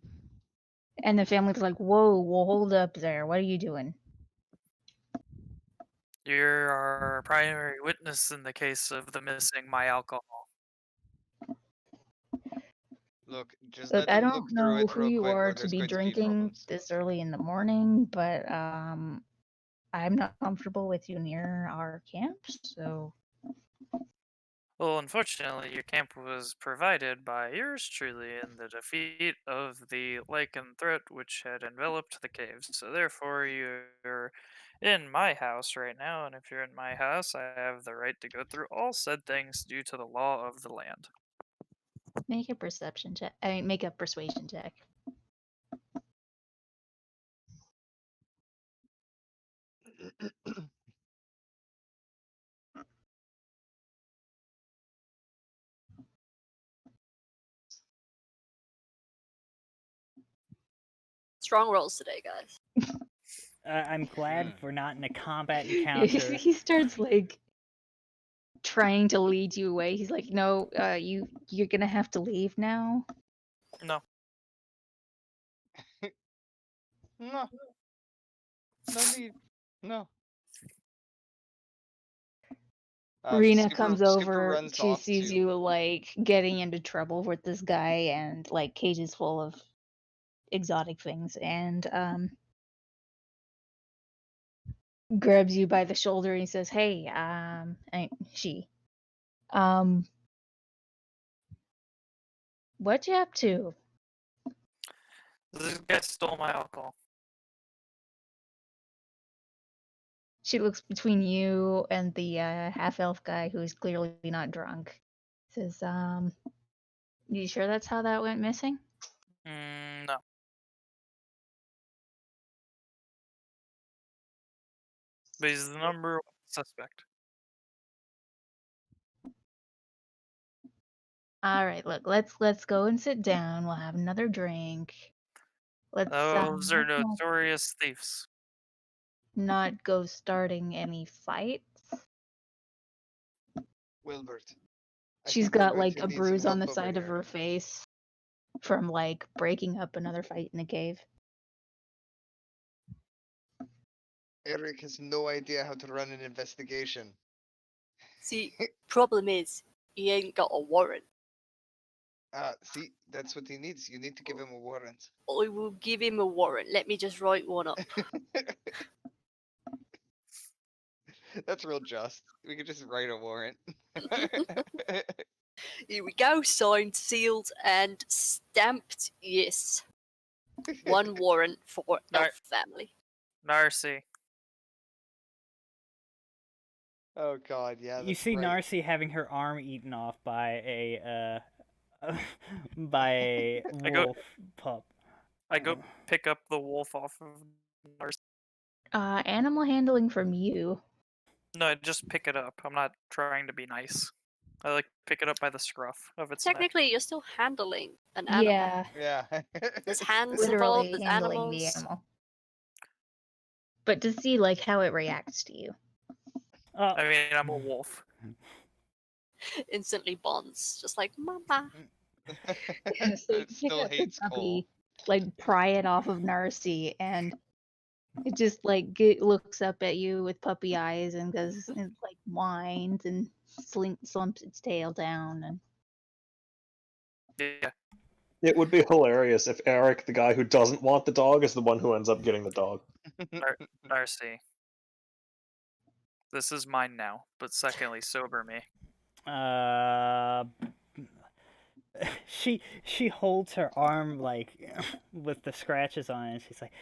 And the family's like, "Whoa, well, hold up there. What are you doing?" You're our primary witness in the case of the missing my alcohol. Look, just Look, let I them look don't through know it who real you quick, are or to there's be going to be drinking problems. this early in the morning, but I'm not comfortable with you near our camp, so Well, unfortunately, your camp was provided by yours truly in the defeat of the Lycan threat which had enveloped the caves. So therefore, you're in my house right now, and if you're in my house, I have the right to go through all said things due to the law of the land. make a perception check. I mean, make a persuasion check. Strong rolls today, guys. I'm glad we're not in a combat he encounter. he starts like trying to lead you away. He's like, "No, you're gonna have to leave now." No. No. No need. No. Rena Skipper, comes Skipper over. runs She off sees too. you like getting into trouble with this guy and like cages full of exotic things, and grabs you by the shoulder and he says, "Hey, what you up to?" This guy stole my alcohol. She looks between you and the half-elf guy who is clearly not drunk. Says, you sure that's how that went missing? No. But he's the number one suspect. All right, look, let's go and sit down. We'll have another drink. Let's Those are let's notorious thieves. not go starting any fights. Wilbert. I She's think got Wilbert, like you a need some bruise on help the over side of here. her face from like breaking up another fight in the cave. Eric has no idea how to run an investigation. See, problem is, he ain't got a warrant. See, that's what he needs. You need to give him a warrant. I will give him a warrant. Let me just write one up. That's real just. We could just write a warrant. Here we go, signed, sealed, and stamped. Yes. One warrant for Alright. Elf family. Narcy. Oh god, yeah. You that's see right. Narcy having her arm eaten off by a by a I go- wolf pup. I go pick up the wolf off of Narcy. Animal handling from you. No, I just pick it up. I'm not trying to be nice. I like pick it up by the scruff of its neck. Technically, you're still handling an animal. Yeah, Yeah. There's hands literally involved, there's handling the animals. animal. But to see like how it reacts to you. I mean, I'm a wolf. Instantly bonds. Just like, mama. Yeah, so you It pick still up the hates Cole. puppy, like pry it off of Narcy, and it just like looks up at you with puppy eyes and goes and like whines and slumps its tail down and Yeah. It would be hilarious if Eric, the guy who doesn't want the dog, is the one who ends up getting the dog. Narcy. This is mine now, but secondly, sober me. She holds her arm like with the scratches on it, and she's like,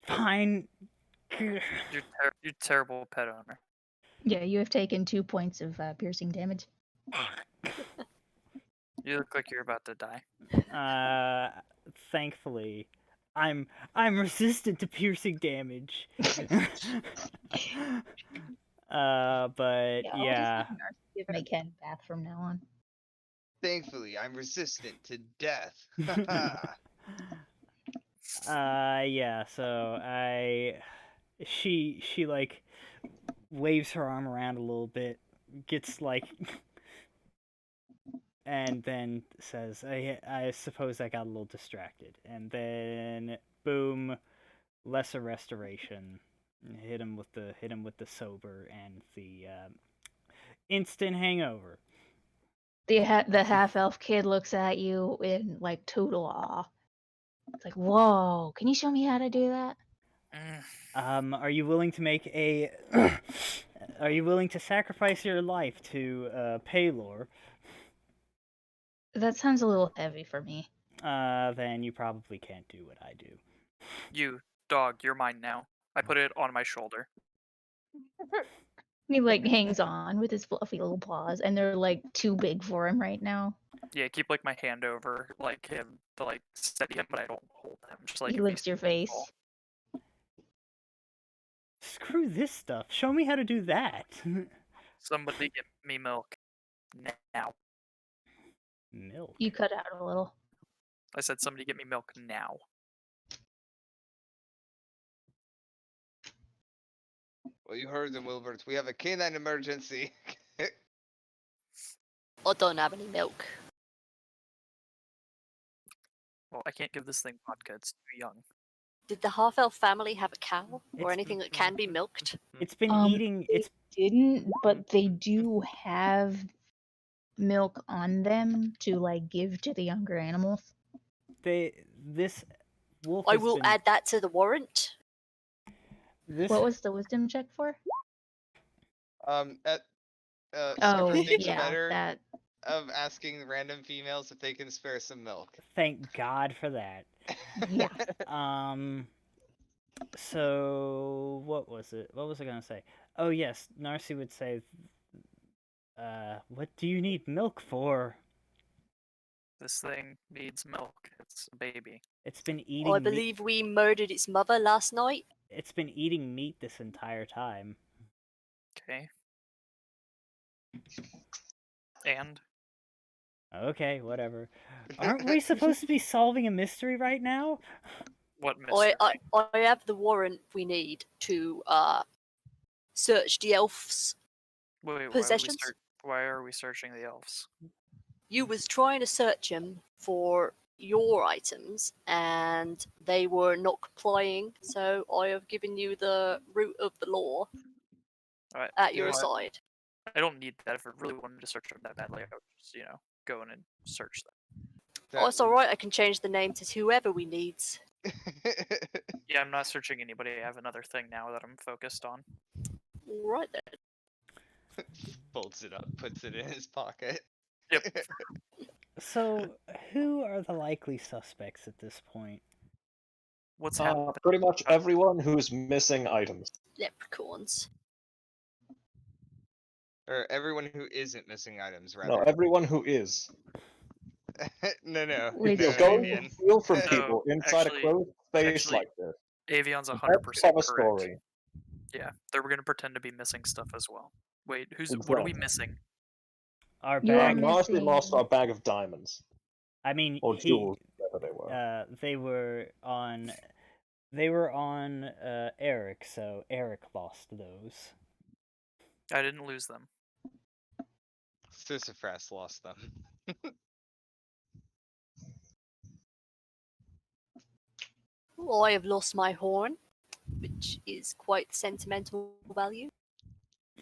"Fine." You're terrible pet owner. yeah, you have taken 2 points of piercing damage. You look like you're about to die. Thankfully, I'm resistant to piercing damage. But I'll yeah. just have Narcy give me Ken bath from now on. Thankfully, I'm resistant to death. Yeah, so she like waves her arm around a little bit, gets like and then says, I suppose I got a little distracted. And then boom, lesser restoration. Hit him with the sober and the instant hangover. The half elf kid looks at you in like total awe. It's like, whoa! Can you show me how to do that? Are you willing to make a? Are you willing to sacrifice your life to Paylor? That sounds a little heavy for me. Then you probably can't do what I do. You, dog, you're mine now. I put it on my shoulder. He like hangs on with his fluffy little paws, and they're like too big for him right now. Yeah, keep like my hand over like him to like steady him, but I don't hold him. Just like He if licks he's your face. tall. Screw this stuff. Show me how to do that. Somebody get me milk now. Milk. You cut out a little. I said somebody get me milk now. Well, you heard them, Wilbert. We have a canine emergency. I don't have any milk. Well, I can't give this thing vodka. It's too young. Did the half elf family have a cow or It's- anything that can be milked? It's been Um, eating. they It's didn't, but they do have milk on them to like give to the younger animals. this wolf. I has will been- add that to the warrant. This. What was the wisdom check for? Summer Oh, thinks yeah, better that. of asking random females if they can spare some milk. Thank God for that. Yeah. So what was it? What was I gonna say? Oh yes, Narcy would say, what do you need milk for? This thing needs milk. It's a baby. It's been I eating meat. believe we murdered its mother last night. It's been eating meat this entire time. Okay. And Okay, whatever. Aren't we supposed to be solving a mystery right now? what mystery? I have the warrant we need to search the elves' Wait, possessions. why are we searching the elves? You was trying to search them for your items, and they were not complying. So I have given you the root of the law Alright, at you your know what? side. I don't need that. If I really wanted to search them that badly, I would just, go in and search them. Oh, it's alright, I can change the name to whoever we need. Yeah, I'm not searching anybody. I have another thing now that I'm focused on. Right then. Folds it up, puts it in his pocket. Yep. So, who are the likely suspects at this point? What's happening? Pretty much everyone who's missing items. Leprechauns. Or everyone who isn't missing items, No, rather. everyone who is. No. Which- If you're going to Avian. steal from No, people inside actually- a closed space actually, like this, Avion's you 100% have to have a correct. story. Yeah, they're gonna pretend to be missing stuff as well. Wait, what are we Exactly. missing? Our You are bag. Marcy lost missing- our bag of diamonds. I mean, Or jewels, whatever they were. they were on. They were on Eric, so Eric lost those. I didn't lose them. Sisyphus lost them. Well, I have lost my horn, which is quite sentimental value.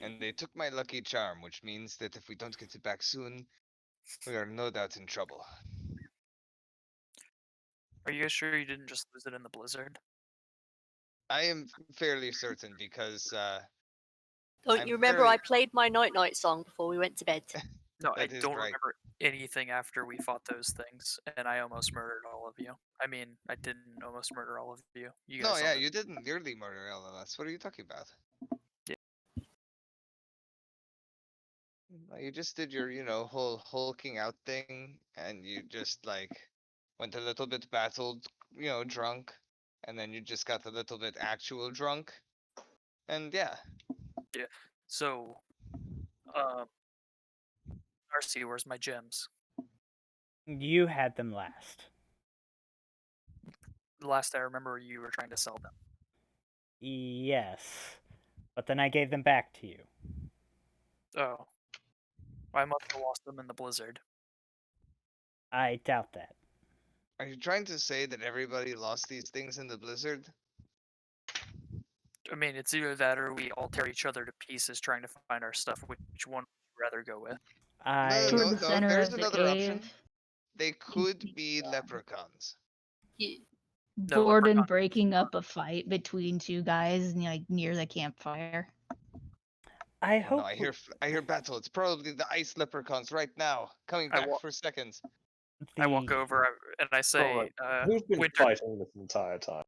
And they took my lucky charm, which means that if we don't get it back soon, we are no doubt in trouble. Are you guys sure you didn't just lose it in the blizzard? I am fairly certain because Don't I'm you remember very- I played my night-night song before we went to bed? No, I That is don't right. remember anything after we fought those things, and I almost murdered all of you. I mean, I didn't almost murder all of you. You No, guys yeah, almost- you didn't nearly murder all of us. What are you talking about? Yeah. You just did your, whole hulking out thing, and you just went a little bit battled, drunk, and then you just got a little bit actual drunk, and yeah. So, RC, where's my gems? You had them last. The last I remember, you were trying to sell them. Yes, but then I gave them back to you. Oh, I must have lost them in the blizzard. I doubt that. Are you trying to say that everybody lost these things in the blizzard? I mean, it's either that or we all tear each other to pieces trying to find our stuff. Which one would you rather go with? I Toward No, the center there's of the another option. cave. They could be leprechauns. Yeah. No, Borden leprechaun. breaking up a fight between two guys near the campfire. I Oh, hope. no, I hear battle. It's probably the ice leprechauns right now, coming I back wa- for seconds. I walk the- over and I say, Alright, Who's been Winter. fighting this entire time?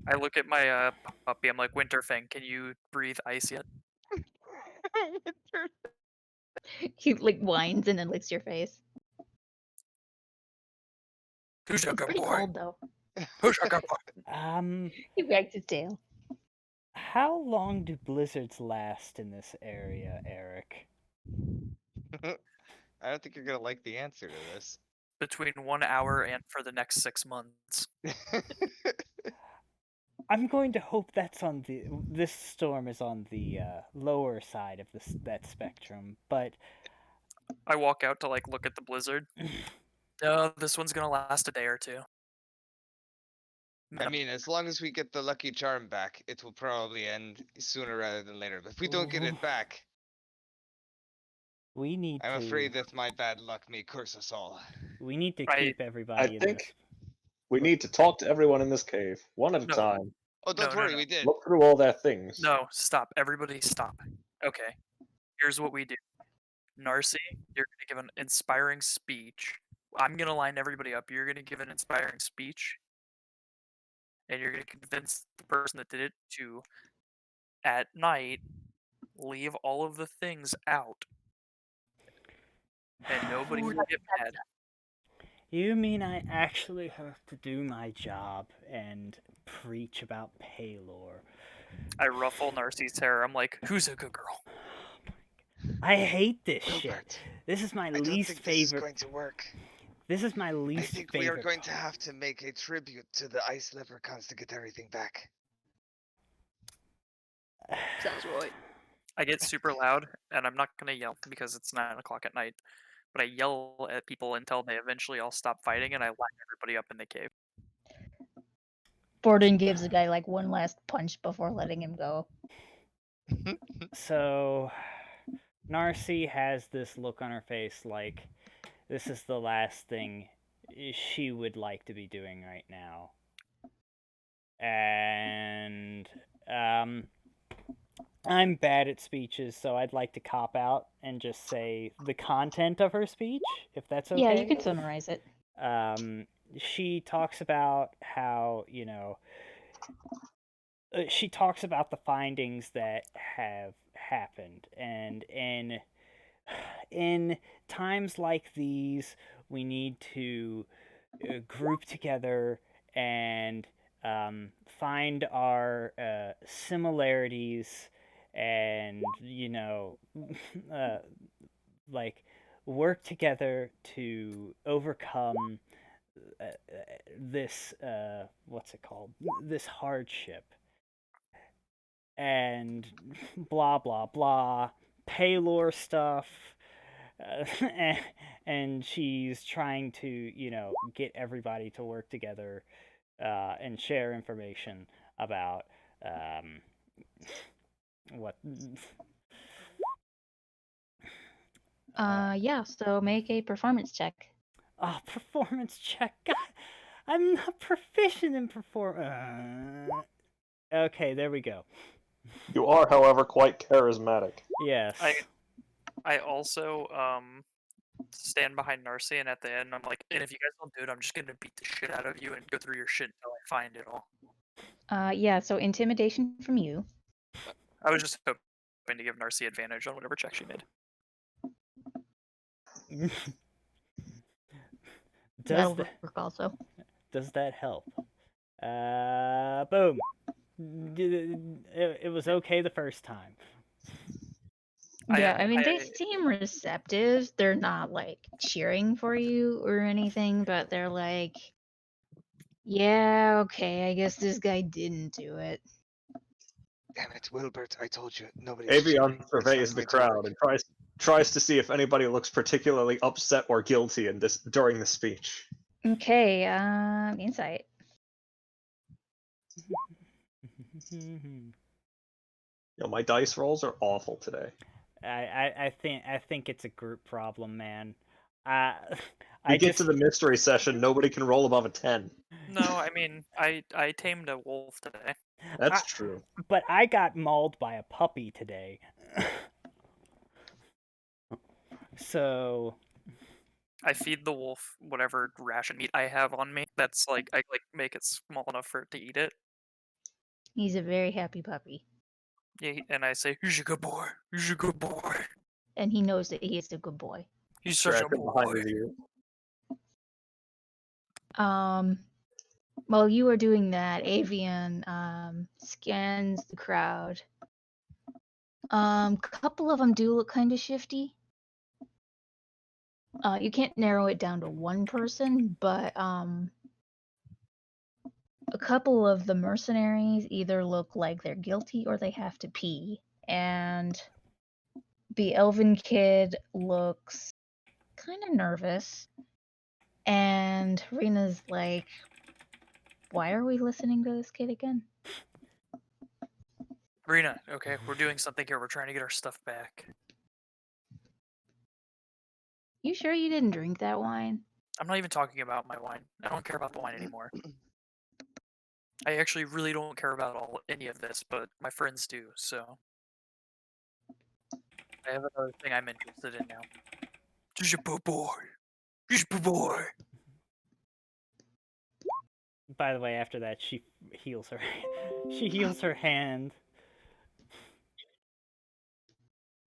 I look at my puppy. I'm like, Winterfang, can you breathe ice yet? He whines and then licks your face. Who's a It's good pretty boy? cold though. Who's a good boy? He wags his tail. How long do blizzards last in this area, Eric? I don't think you're gonna like the answer to this. Between 1 hour and for the next 6 months. I'm going to hope that's on the. This storm is on the lower side of that spectrum, but I walk out to look at the blizzard. No, this one's gonna last a day or two. I mean, as long as we get the lucky charm back, it will probably end sooner rather than later. But if we don't get Ooh. it back, we need I'm to. afraid that my bad luck may curse us all. We need to I- keep everybody in think this. We need to talk to everyone in this cave, one at a No. time. Oh, don't No, worry, no. we did. Look through all their things. No, stop. Everybody stop. Okay. Here's what we do. Narcy, you're gonna give an inspiring speech. I'm gonna line everybody up. You're gonna give an inspiring speech. and you're gonna convince the person that did it to, at night, leave all of the things out, and nobody Ooh, will that's get mad. better. You mean I actually have to do my job and preach about Paylor? I ruffle Narcisse's hair. I'm like, who's a good girl? I hate this shit. Wilbert, This is my I don't least think this is favorite. going to work. This is my I least think we favorite. are going to part. have to make a tribute to the ice leprechauns to get everything back. Sounds right. I get super loud, and I'm not gonna yell because it's 9 o'clock at night. But I yell at people until they eventually all stop fighting, and I lock everybody up in the cave. Borden gives the guy like one last punch before letting him go. So, Narcy has this look on her face like this is the last thing she would like to be doing right now. And I'm bad at speeches, so I'd like to cop out and just say the content of her speech, if that's okay. Yeah, you can summarize it. She talks about how, she talks about the findings that have happened, and in times like these, we need to group together and find our similarities and like work together to overcome this what's it called, this hardship, and blah blah blah, Paylor stuff. And she's trying to get everybody to work together and share information about what Yeah, so make a performance check. performance check. God, I'm not proficient in okay, there we go. You are, however, quite charismatic. Yes. I also stand behind Narcy, and at the end I'm like, and if you guys don't do it, I'm just gonna beat the shit out of you and go through your shit until I find it all. Yeah, so intimidation from you. I was just hoping to give Narcy advantage on whatever check she made. That'll work also. Does that help? Boom. It was okay the first time. Yeah, I mean, they seem receptive. They're not like cheering for you or anything, but they're like, yeah, okay, I guess this guy didn't do it. Damn it, Wilbert, I told you, nobody's Avion cheering. It's surveys not the going to work. crowd and tries to see if anybody looks particularly upset or guilty during the speech. Okay, insight. My dice rolls are awful today. I think it's a group problem, man. We get to the mystery session, nobody can roll above a 10. No, I mean, I tamed a wolf today. That's true. But I got mauled by a puppy today. So I feed the wolf whatever ration meat I have on me. That's I make it small enough for it to eat it. He's a very happy puppy. Yeah, and I say, "He's a good boy. He's a good boy." And he knows that he is a good boy. He's such a boy. While you are doing that, Avian scans the crowd. Couple of them do look kind of shifty. You can't narrow it down to one person, but a couple of the mercenaries either look like they're guilty or they have to pee, and the elven kid looks kind of nervous, and Rena's like, why are we listening to this kid again? Rena, okay, we're doing something here. We're trying to get our stuff back. You sure you didn't drink that wine? I'm not even talking about my wine. I don't care about the wine anymore. I actually really don't care about any of this, but my friends do, so. I have another thing I'm interested in now. He's a good boy. He's a good boy. By the way, after that, she heals her. She heals her hand.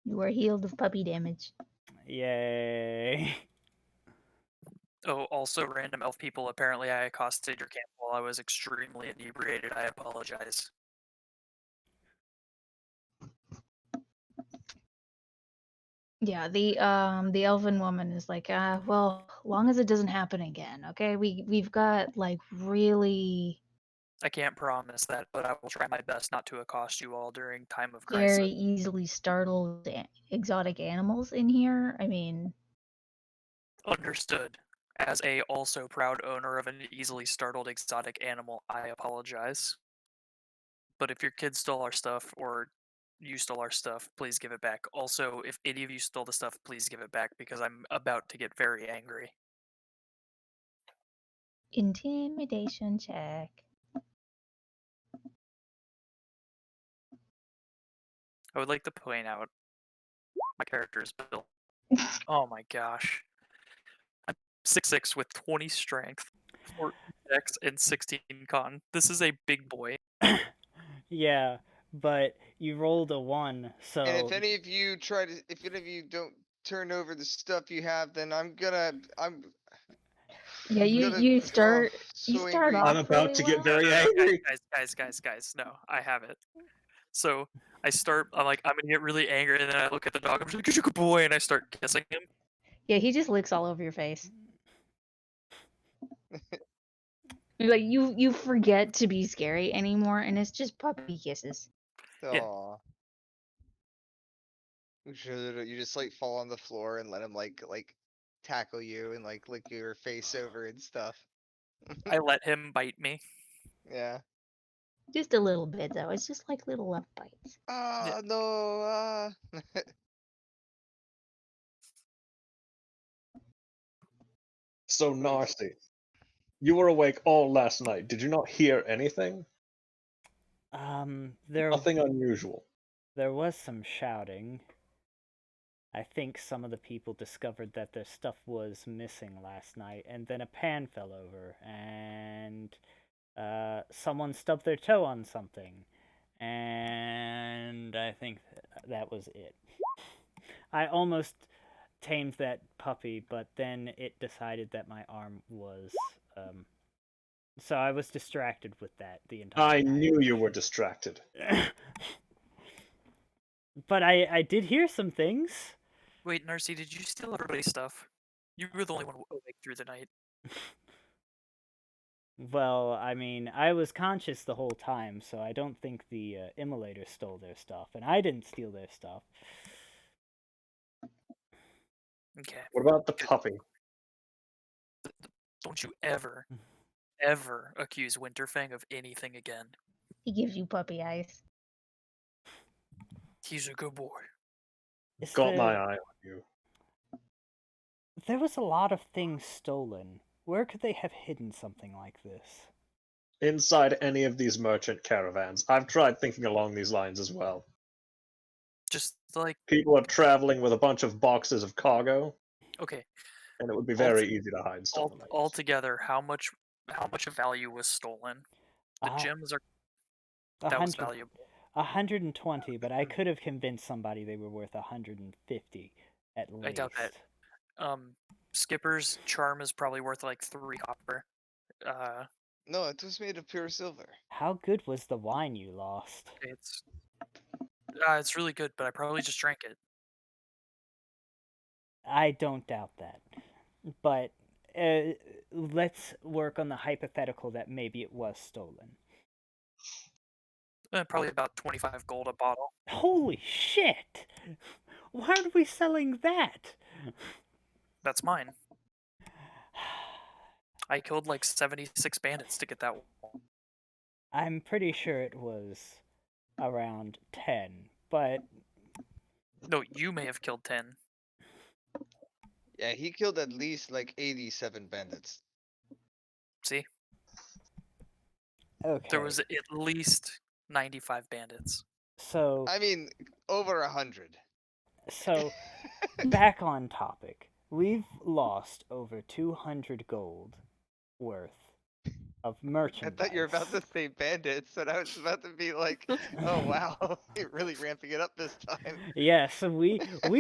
You are healed of puppy damage. Yay! Oh, also, random elf people. Apparently, I accosted your camp while I was extremely inebriated. I apologize. Yeah, the elven woman is like, well, long as it doesn't happen again, okay? We've got like really I can't promise that, but I will try my best not to accost you all during time of very crisis. easily startled exotic animals in here. I mean, Understood. As a also proud owner of an easily startled exotic animal, I apologize. But if your kids stole our stuff or you stole our stuff, please give it back. Also, if any of you stole the stuff, please give it back because I'm about to get very angry. intimidation check. I would like to point out my character is built. Oh my gosh. I'm 6'6" with 20 strength, 4 dex, and 16 con. This is a big boy. Yeah, but you rolled a 1, so. And if any of you if any of you don't turn over the stuff you have, then I'm Yeah, gonna- you start so you start angry. off I'm about really to get well. very No, angry. guys. No, I have it. So I start. I'm like, I'm gonna get really angry, and then I look at the dog. I'm just like, good boy, and I start kissing him. Yeah, he just licks all over your face. Like you forget to be scary anymore, and it's just puppy kisses. Yeah. Aw. You just like fall on the floor and let him like tackle you and like lick your face over and stuff. I let him bite me. Yeah. Just a little bit though. It's just like little love bites. Ah no. So, Narcy, you were awake all last night. Did you not hear anything? There Nothing unusual. there was some shouting. I think some of the people discovered that their stuff was missing last night, and then a pan fell over, and someone stubbed their toe on something, and I think that was it. I almost tamed that puppy, but then it decided that my arm was. So I was distracted with that the entire I time. knew you were distracted. But I did hear some things. Wait, Narcy, did you steal everybody's stuff? You were the only one awake through the night. Well, I mean, I was conscious the whole time, so I don't think the immolator stole their stuff, and I didn't steal their stuff. Okay. What about the puppy? Don't you ever accuse Winterfang of anything again. He gives you puppy eyes. He's a good boy. Is Got my there- eye on you. There was a lot of things stolen. Where could they have hidden something like this? Inside any of these merchant caravans. I've tried thinking along these lines as well. Just like, People are traveling with a bunch of boxes of cargo, okay, and it would be very easy to hide stolen items. altogether, how much of value was stolen? The Uh, gems are that was valuable. 120, but I could have convinced somebody they were worth 150 at least. I doubt that. Skipper's charm is probably worth like 3 copper. No, it was made of pure silver. How good was the wine you lost? It's really good, but I probably just drank it. I don't doubt that. But let's work on the hypothetical that maybe it was stolen. Probably about 25 gold a bottle. Holy shit! Why are we selling that? That's mine. I killed like 76 bandits to get that one. I'm pretty sure it was around 10, but No, you may have killed 10. Yeah, he killed at least like 87 bandits. See? okay. There was at least 95 bandits. So I mean, over 100. So, back on topic. We've lost over 200 gold worth of I merchandise. thought you were about to say bandits, and I was about to be like, oh wow, you're really ramping it up this time. Yes, we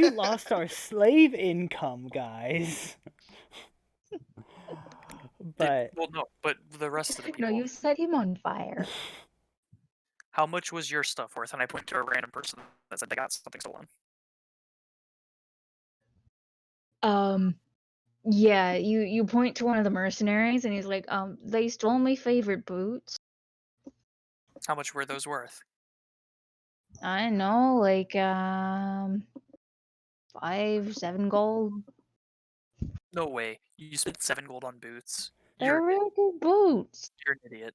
lost our slave income, guys. But Well, no, but the rest of the No, people. you set him on fire. How much was your stuff worth? And I point to a random person that said they got something stolen. Yeah, you point to one of the mercenaries and he's like, they stole my favorite boots. How much were those worth? I know, like 5-7 gold. No way. You spent 7 gold on boots. They're real good boots. You're an idiot.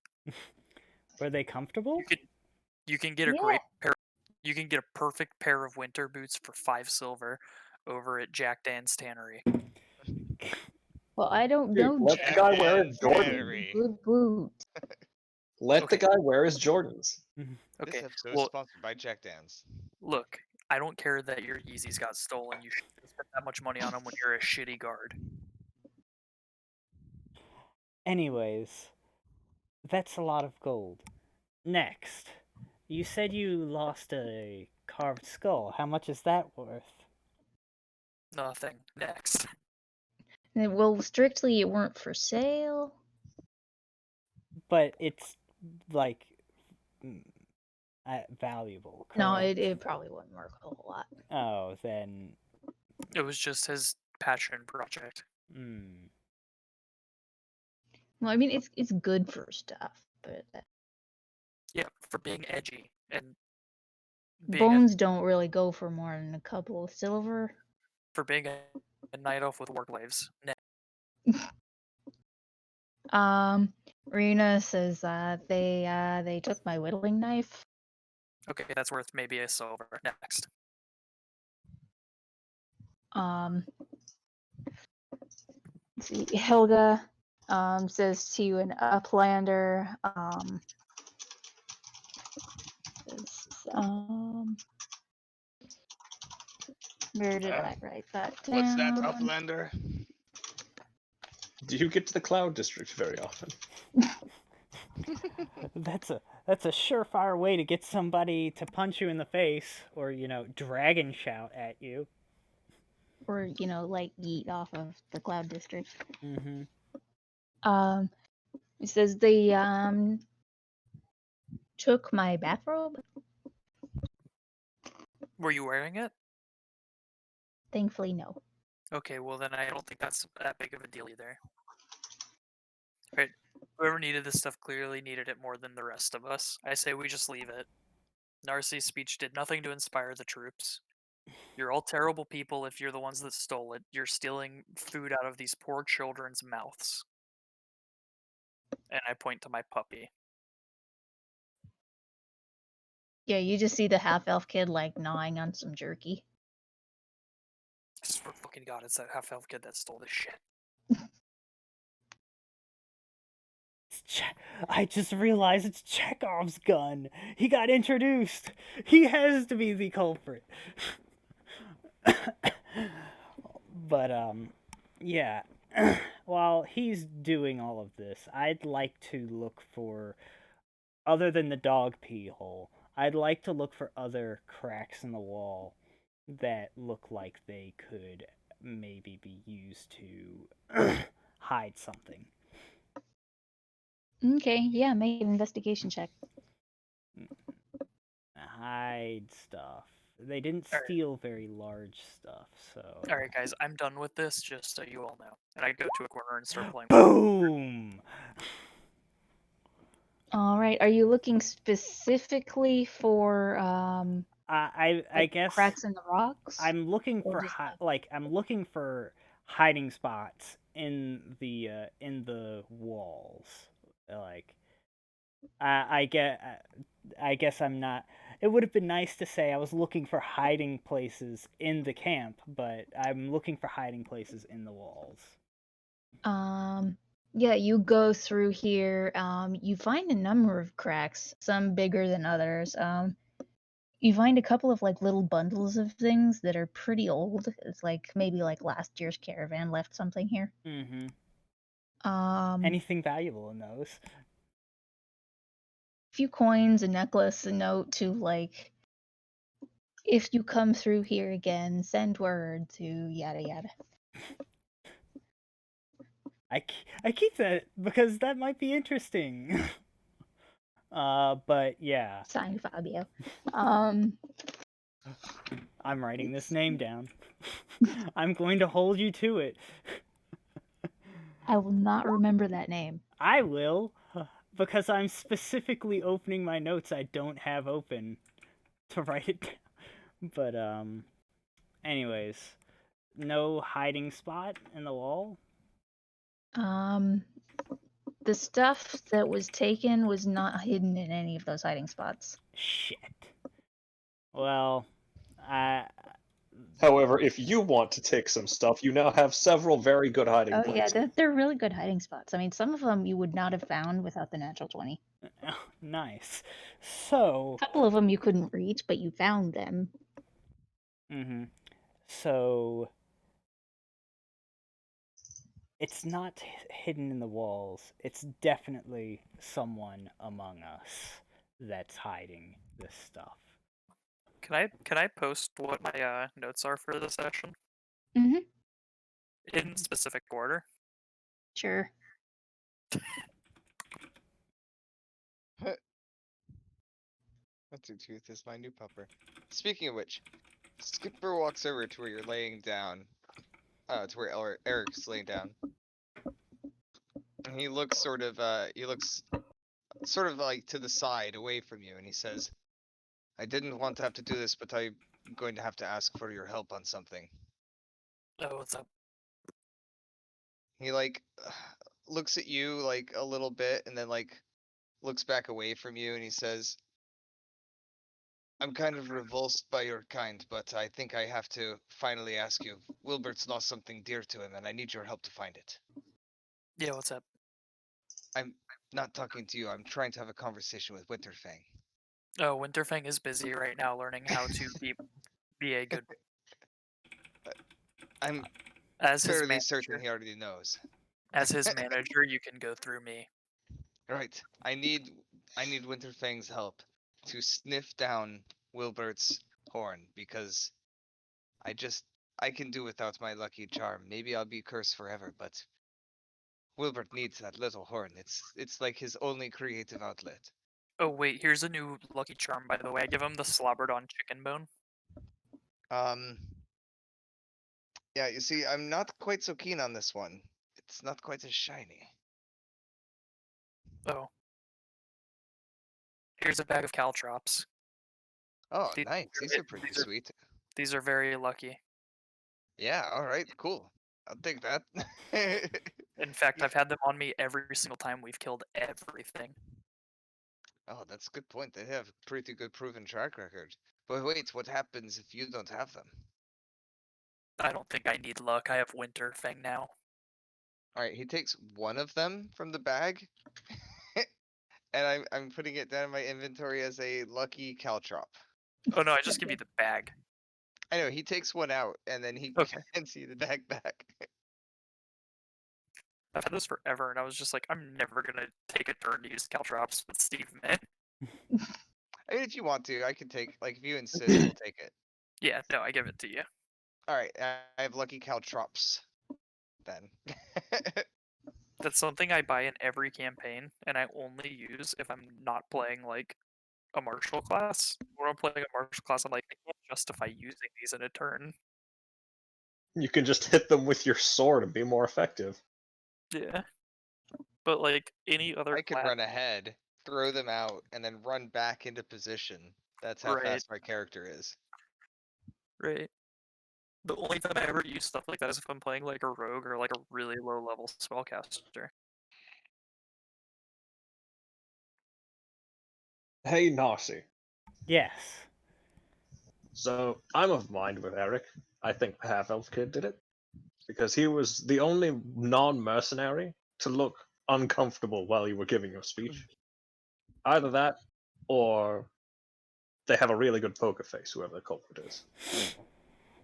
were they comfortable? You can get a Yeah. great pair. You can get a perfect pair of winter boots for 5 silver over at Jack Dan's Tannery. Well, I don't Dude, know. let the Jack. guy wear his Jack Jordans. Tannery. Good boots. Let the Okay. guy wear his Jordans. This Okay. episode Well, is sponsored by Jack Dan's. look, I don't care that your Yeezys got stolen. You shouldn't spend that much money on them when you're a shitty guard. Anyways, that's a lot of gold. Next, you said you lost a carved skull. How much is that worth? Nothing. Next. Well, strictly it weren't for sale. But it's like valuable. No, correct? it probably wouldn't work a whole lot. Oh, then. It was just his passion project. Hmm. Well, I mean, it's good for stuff, but Yeah, for being edgy and being bones don't really go for more than a couple of silver. for being a night off with war slaves. Rena says they took my whittling knife. Okay, that's worth maybe a silver. Next. Let's see, Helga says to you an uplander. Where did I write that down? What's that, Uplander? Do you get to the Cloud District very often? That's a surefire way to get somebody to punch you in the face, or dragon shout at you. Or like yeet off of the Cloud District. Mm-hmm. It says they took my bathrobe. Were you wearing it? Thankfully, no. Okay, well then I don't think that's that big of a deal either. Right. Whoever needed this stuff clearly needed it more than the rest of us. I say we just leave it. Narcy's speech did nothing to inspire the troops. You're all terrible people if you're the ones that stole it. You're stealing food out of these poor children's mouths. And I point to my puppy. Yeah, you just see the half-elf kid like gnawing on some jerky. I swear to fucking God, it's that half-elf kid that stole this shit. I just realized it's Chekhov's gun. He got introduced. He has to be the culprit. But yeah. While he's doing all of this, I'd like to look for, other than the dog pee hole, I'd like to look for other cracks in the wall that look like they could maybe be used to hide something. Okay, yeah, make an investigation check. Hide stuff. They didn't Alright. steal very large stuff, so. Alright, guys, I'm done with this, just so you all know. And I go to a corner and start playing. Boom! All right, are you looking specifically for I like guess cracks in the rocks? I'm looking or for just I'm looking for hiding spots in the walls. Like I guess I'm not. It would have been nice to say I was looking for hiding places in the camp, but I'm looking for hiding places in the walls. Yeah, you go through here. You find a number of cracks, some bigger than others. You find a couple of like little bundles of things that are pretty old. It's like maybe like last year's caravan left something here. Mm-hmm. Anything valuable in those? Few coins, a necklace, a note to like, if you come through here again, send word to yada yada. I keep that because that might be interesting. But yeah, Signed, Fabio. I'm writing this name down. I'm going to hold you to it. I will not remember that name. I will, because I'm specifically opening my notes I don't have open to write it down. But anyways, no hiding spot in the wall. The stuff that was taken was not hidden in any of those hiding spots. Shit. Well, I. However, if you want to take some stuff, you now have several very good hiding Oh places. yeah, they're really good hiding spots. I mean, some of them you would not have found without the natural 20. Nice. So. A couple of them you couldn't reach, but you found them. Mm-hmm. So. It's not hidden in the walls. It's definitely someone among us that's hiding this stuff. Can I post what my notes are for the session Mm-hmm. in specific order? Sure. What's Tooth is my new pupper. Speaking of which, Skipper walks over to where you're laying down. To where Eric's laying down. And he looks sort of like to the side away from you, and he says, I didn't want to have to do this, but I'm going to have to ask for your help on something. Oh, what's up? He like looks at you like a little bit and then like looks back away from you, and he says, I'm kind of revulsed by your kind, but I think I have to finally ask you. Wilbert's lost something dear to him, and I need your help to find it. Yeah, what's up? I'm not talking to you. I'm trying to have a conversation with Winterfang. Oh, Winterfang is busy right now learning how to be a good. I'm As his fairly certain manager, he already knows. as his manager, you can go through me. Right. I need Winterfang's help to sniff down Wilbert's horn, because I can do without my lucky charm. Maybe I'll be cursed forever, but Wilbert needs that little horn. It's like his only creative outlet. Oh wait, here's a new lucky charm, by the way. I give him the slobbered on chicken bone. Yeah, you see, I'm not quite so keen on this one. It's not quite as shiny. Oh. Here's a bag of caltrops. Oh, These- nice. These are pretty sweet. These are very lucky. Yeah, alright, cool. I'll take that. In fact, I've had them on me every single time we've killed everything. Oh, that's a good point. They have a pretty good proven track record. But wait, what happens if you don't have them? I don't think I need luck. I have Winterfang now. Alright, he takes one of them from the bag. And I'm putting it down in my inventory as a lucky caltrop. Oh no, I just give you the bag. I know, he takes one out and then he Okay. hands you the bag back. I've had this forever, and I was just like, I'm never gonna take a turn to use caltrops with Steve, man. I mean, if you want to, I can take, like, if you insist, we'll take it. Yeah, no, I give it to you. Alright, I have lucky caltrops. Then. That's something I buy in every campaign, and I only use if I'm not playing like a martial class. Or I'm playing a martial class, I'm like, I can't justify using these in a turn. You can just hit them with your sword and be more effective. Yeah. But like any other I can class, run ahead, throw them out, and then run back into position. That's how Right. fast my character is. right? The only time I ever use stuff like that is if I'm playing like a rogue or like a really low level spellcaster. Hey, Narcy. Yes. So, I'm of mind with Eric. I think the half-elf kid did it. Because he was the only non-mercenary to look uncomfortable while you were giving your speech. Either that, or they have a really good poker face, whoever the culprit is.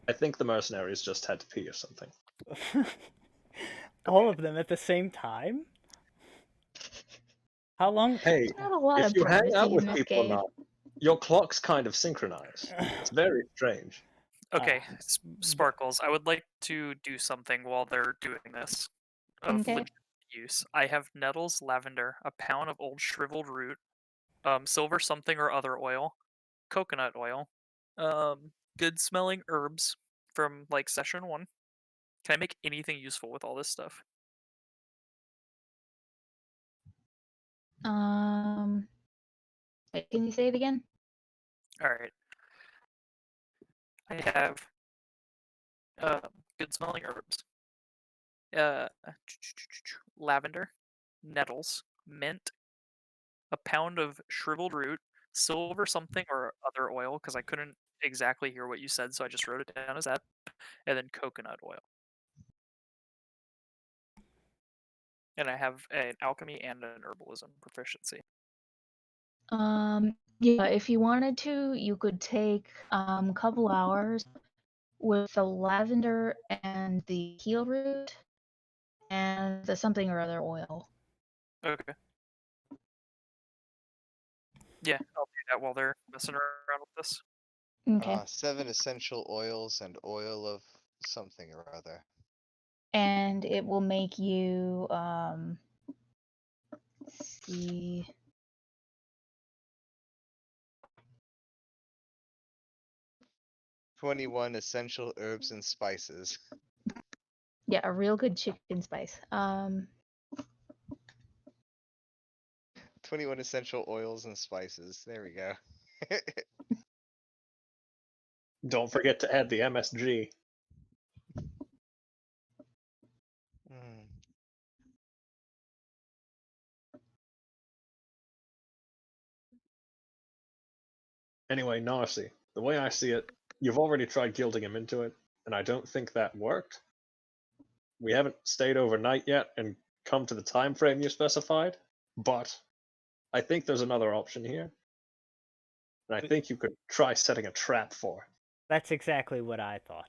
I think the mercenaries just had to pee or something. All of them at the same time? How long? Hey, Not a lot if of you hang privacy out in with this people game. enough, your clocks kind of synchronize. It's very strange. Okay, but- Sparkles, I would like to do something while they're doing this of Okay. legitimate use. I have nettles, lavender, a pound of old shriveled root, silver something or other oil, coconut oil, good smelling herbs from like session 1. Can I make anything useful with all this stuff? Wait, can you say it again? Alright. I have good smelling herbs. Lavender, nettles, mint, a pound of shriveled root, silver something or other oil, because I couldn't exactly hear what you said, so I just wrote it down as that, and then coconut oil. And I have an alchemy and an herbalism proficiency. Yeah, if you wanted to, you could take a couple hours with the lavender and the heel root and the something or other oil. Okay. Yeah, I'll do that while they're messing around with this. Okay. 7 essential oils and oil of something or other. And it will make you let's see. "21 essential herbs and spices." Yeah, a real good chicken spice. 21 essential oils and spices. There we go. Don't forget to add the MSG. Mm. Anyway, Narcy, the way I see it, you've already tried guilting him into it, and I don't think that worked. We haven't stayed overnight yet and come to the time frame you specified, but I think there's another option here. And I think you could try setting a trap for him. That's exactly what I thought.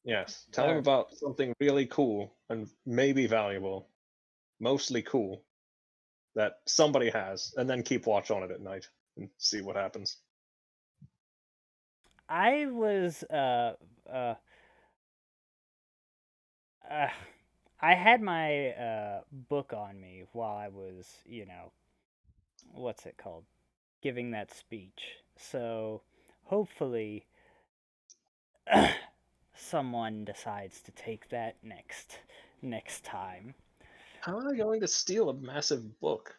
Yes, tell him about something really cool and maybe valuable, mostly cool, that somebody has, and then keep watch on it at night and see what happens. I was I had my book on me while I was, what's it called? Giving that speech. So hopefully someone decides to take that next time. How am I going to steal a massive book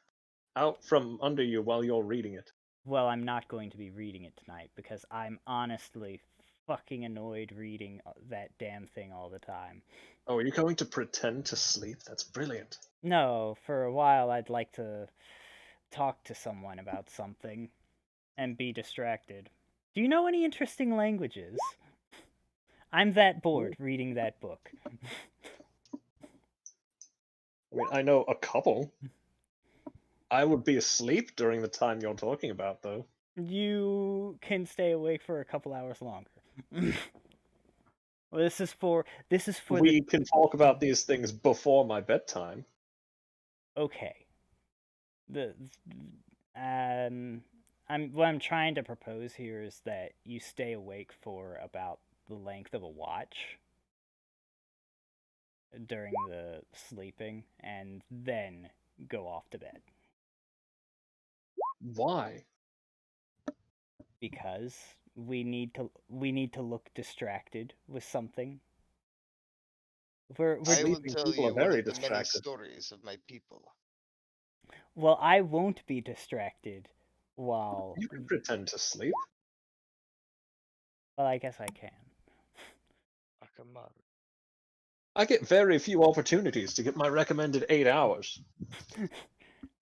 out from under you while you're reading it? Well, I'm not going to be reading it tonight because I'm honestly fucking annoyed reading that damn thing all the time. Oh, are you going to pretend to sleep? That's brilliant. No, for a while I'd like to talk to someone about something and be distracted. Do you know any interesting languages? I'm that bored reading that book. I mean, I know a couple. I would be asleep during the time you're talking about, though. You can stay awake for a couple hours longer. Well, this is for We can talk about these things before my bedtime. okay. What I'm trying to propose here is that you stay awake for about the length of a watch during the sleeping and then go off to bed. Why? Because we need to look distracted with something. We're I will Sleeping tell people are you one very of the many distracted. stories of my people. well, I won't be distracted while You can pretend to sleep. well, I guess I can. Akamaru. I get very few opportunities to get my recommended 8 hours. We're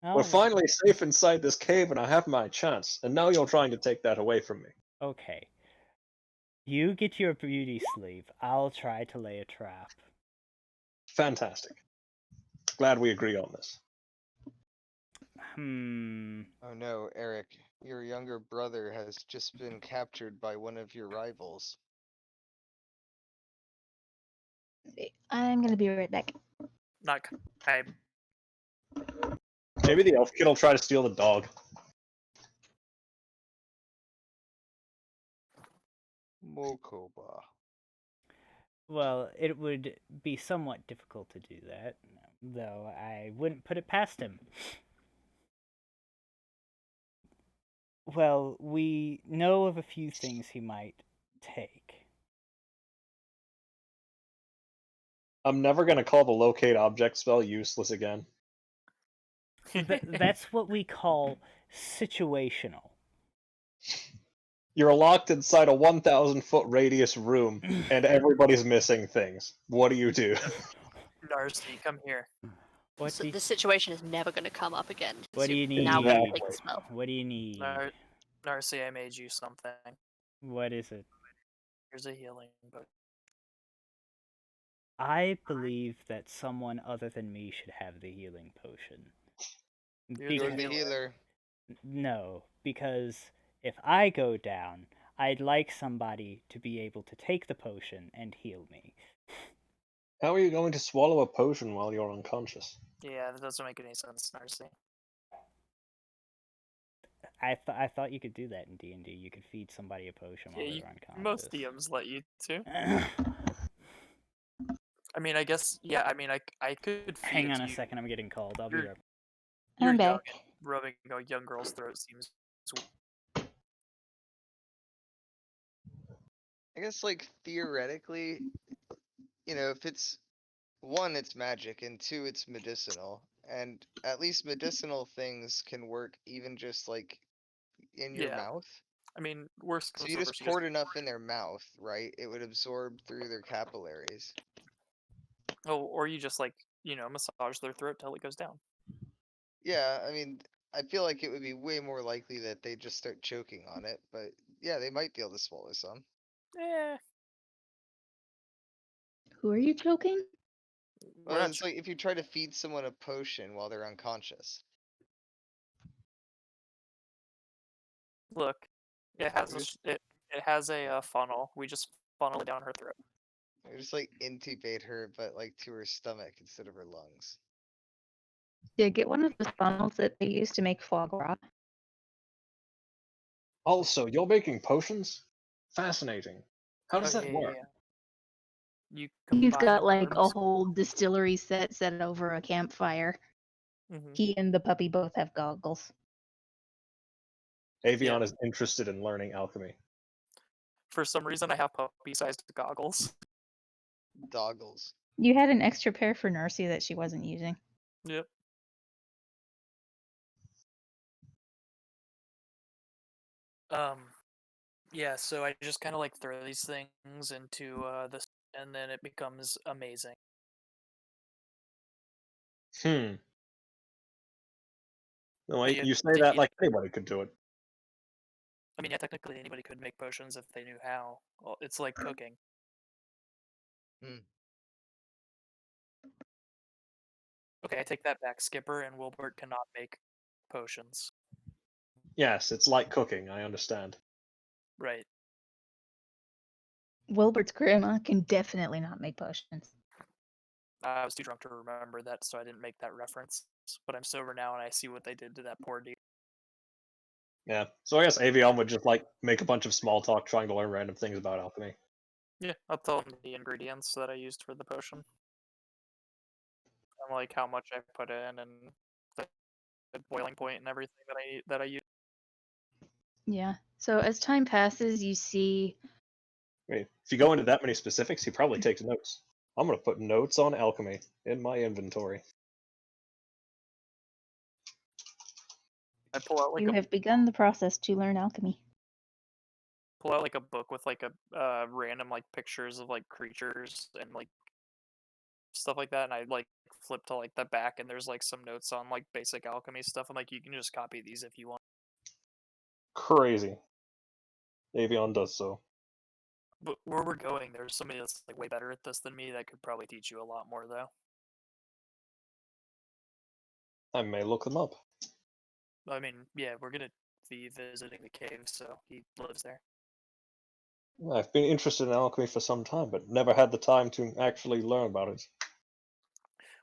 Oh, finally safe inside this cave and I have my chance, and now you're trying to take that away from me. okay. You get your beauty sleep. I'll try to lay a trap. Fantastic. Glad we agree on this. Oh no, Eric, your younger brother has just been captured by one of your rivals. I'm gonna be right back. Not Kai. Maybe the elf kid will try to steal the dog. Mokoba. Well, it would be somewhat difficult to do that, though I wouldn't put it past him. Well, we know of a few things he might take. I'm never gonna call the locate object spell useless again. That's what we call situational. You're locked inside a 1,000-foot radius room, and everybody's missing things. What do you do? Darcy, come here. What So do you, this situation is never going to come up again. 'cause what do you you've now need? got to take the spell. What do you need? Darcy, I made you something. What is it? Here's a healing book. I believe that someone other than me should have the healing potion. You're You're the the healer. healer. No, because if I go down, I'd like somebody to be able to take the potion and heal me. How are you going to swallow a potion while you're unconscious? Yeah, that doesn't make any sense, Darcy. I thought you could do that in D&D. You could feed somebody a potion while Yeah, they're unconscious. most DMs let you to. I mean, I guess, yeah, I mean, I could feed Hang it on to a you. second, I'm getting called. I'll be You're- right. You're I'm young, back. and rubbing a young girl's throat seems... I guess, like, theoretically, you know, if it's one, it's magic, and two, it's medicinal. And at least medicinal things can work even just like in your Yeah. mouth. I mean, worst So comes you to just worst, poured enough in their mouth, right? It would absorb through their capillaries. Oh, or you just, like, you know, massage their throat till it goes down. Yeah, I mean, I feel like it would be way more likely that they just start choking on it, but yeah, they might be able to swallow some. Eh, Who are you choking? we're Well, not it's like if you try to feed someone a potion while they're unconscious. Look, it has Just- it has a funnel. We just funnel it down her throat. Or just like intubate her, but like to her stomach instead of her lungs. Yeah, get one of those funnels that they use to make foie gras. Also, you're making potions? Fascinating. How does Oh, that yeah, yeah, work? yeah. You He's combine got like a herbs. whole distillery set over a campfire. Mhm. He and the puppy both have goggles. Avion is interested in learning alchemy. For some reason, I have puppy-sized goggles. Doggles. You had an extra pair for Narcy that she wasn't using. Yep. Yeah, so I just kind of like throw these things into this, and then it becomes amazing. Hmm. No, But you you say have to that eat like it. anybody could do it. I mean, yeah, technically anybody could make potions if they knew how. Well, it's like cooking. Hmm. Okay, I take that back. Skipper and Wilbert cannot make potions. Yes, it's like cooking, I understand. Right. Wilbert's grandma can definitely not make potions. I was too drunk to remember that, so I didn't make that reference. But I'm sober now, and I see what they did to that poor dude. Yeah. So I guess Avion would just like make a bunch of small talk trying to learn random things about alchemy. Yeah, I'll tell them the ingredients that I used for the potion. And like how much I put in and the boiling point and everything that I use. Yeah. So as time passes, you see I mean, if you go into that many specifics, he probably takes notes. I'm gonna put notes on alchemy in my inventory. I pull out like you a have begun the process to learn alchemy. book with like a random like pictures of like creatures and like stuff like that, and I like flip to like the back, and there's like some notes on like basic alchemy stuff. I'm like, you can just copy these if you want. Crazy. Avion does so. But where we're going, there's somebody that's like way better at this than me that could probably teach you a lot more, though. I may look them up. I mean, yeah, we're gonna be visiting the cave, so he lives there. I've been interested in alchemy for some time, but never had the time to actually learn about it.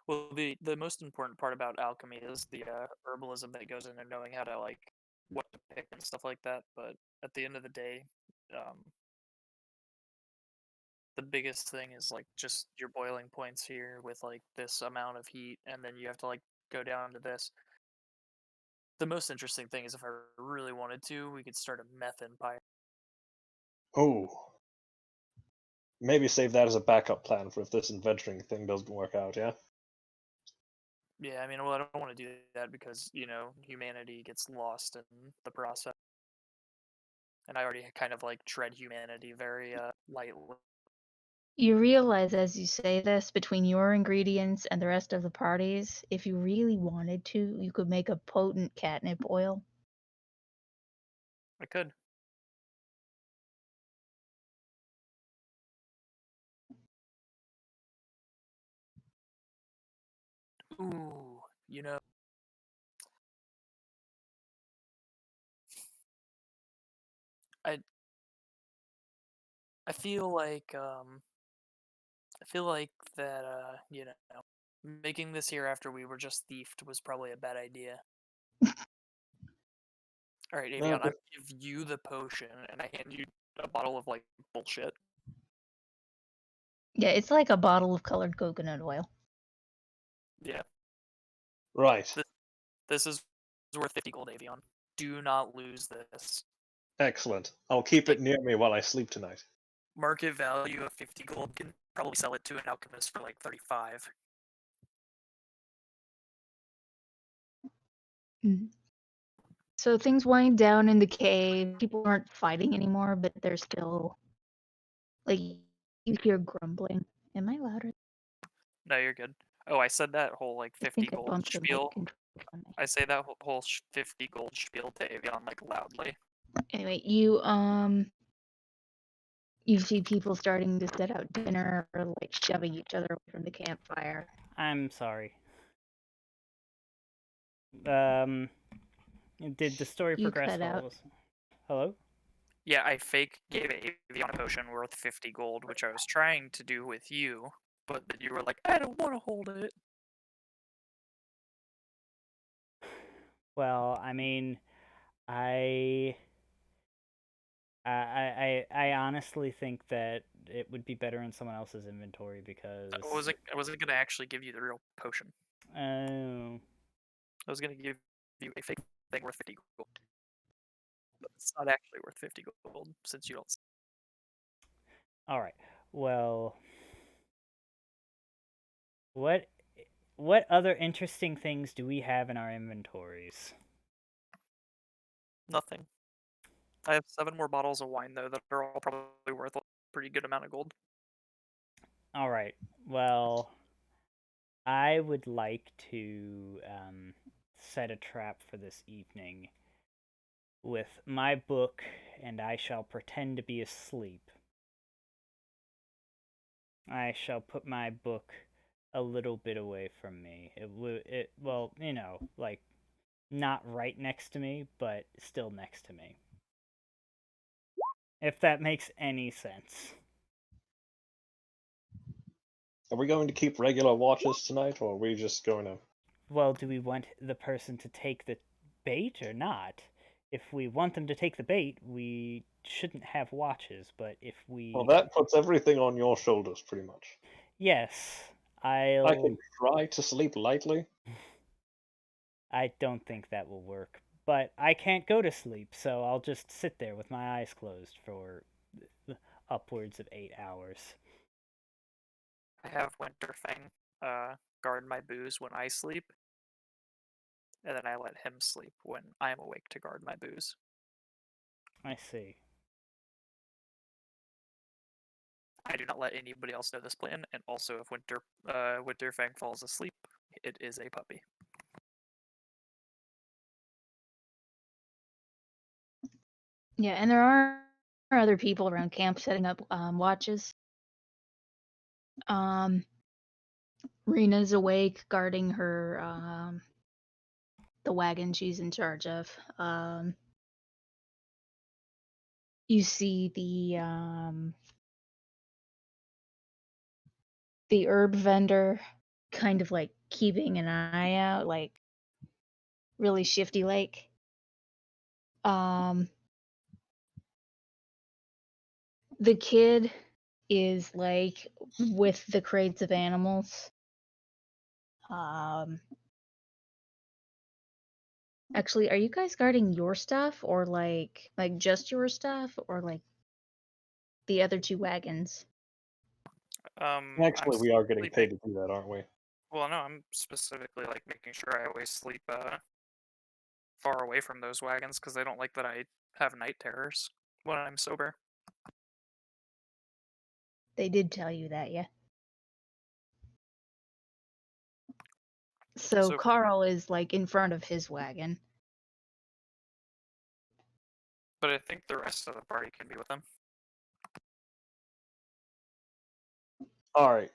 Well, the most important part about alchemy is the herbalism that goes into knowing how to like what to pick and stuff like that. But at the end of the day, um, the biggest thing is like just your boiling points here with like this amount of heat, and then you have to like go down to this. The most interesting thing is if I really wanted to, we could start a meth empire. Oh, maybe save that as a backup plan for if this inventoring thing doesn't work out, yeah? Yeah, I mean, well, I don't want to do that because humanity gets lost in the process, and I already kind of like tread humanity very lightly. You realize as you say this, between your ingredients and the rest of the party's, if you really wanted to, you could make a potent catnip oil. I could. Ooh, I I feel like that making this here after we were just thiefed was probably a bad idea. All right, No, Avion, I give you the potion and I hand you a bottle of like bullshit. Yeah, it's like a bottle of colored coconut oil. Yeah, right. this is worth 50 gold, Avion. Do not lose this. Excellent. I'll keep it near me while I sleep tonight. Market value of 50 gold, can probably sell it to an alchemist for like 35. So things wind down in the cave. People aren't fighting anymore, but they're still like you hear grumbling. Am I louder? No, you're good. Oh, I said that whole like I 50 think I gold bumped the mic spiel. control on me. I say that whole 50 gold spiel to Avion like loudly. Anyway, you see people starting to set out dinner or like shoving each other away from the campfire. I'm sorry. Did the story You progress cut well? out. Hello? Yeah, I fake gave Avion a potion worth 50 gold, which I was trying to do with you, but then you were like, I don't want to hold it. Well, I mean, I honestly think that it would be better in someone else's inventory because I wasn't gonna actually give you the real potion. oh, I was gonna give you a fake thing worth 50 gold. But it's not actually worth 50 gold since you don't. all right. Well, what other interesting things do we have in our inventories? Nothing. I have 7 more bottles of wine though that are all probably worth a pretty good amount of gold. All right. Well, I would like to set a trap for this evening with my book, and I shall pretend to be asleep. I shall put my book a little bit away from me. Well, like not right next to me, but still next to me. If that makes any sense. Are we going to keep regular watches tonight, or are we just going to... Well, do we want the person to take the bait or not? If we want them to take the bait, we shouldn't have watches, but if we... Well, that puts everything on your shoulders, pretty much. Yes, I can try to sleep lightly. I don't think that will work. But I can't go to sleep, so I'll just sit there with my eyes closed for upwards of 8 hours. I have Winterfang guard my booze when I sleep, and then I let him sleep when I'm awake to guard my booze. I see. I do not let anybody else know this plan, and also if Winterfang falls asleep, it is a puppy. Yeah, and there are other people around camp setting up watches. Rena's awake, guarding her the wagon she's in charge of. You see the herb vendor kind of like keeping an eye out, like really shifty like. The kid is like with the crates of animals. Actually, are you guys guarding your stuff or like just your stuff or like the other two wagons? Actually, we are getting sleeping. paid to do that, aren't we? Well, no, I'm specifically like making sure I always sleep far away from those wagons because they don't like that I have night terrors when I'm sober. They did tell you that, yeah. So So- Carl is like in front of his wagon. But I think the rest of the party can be with them. Alright.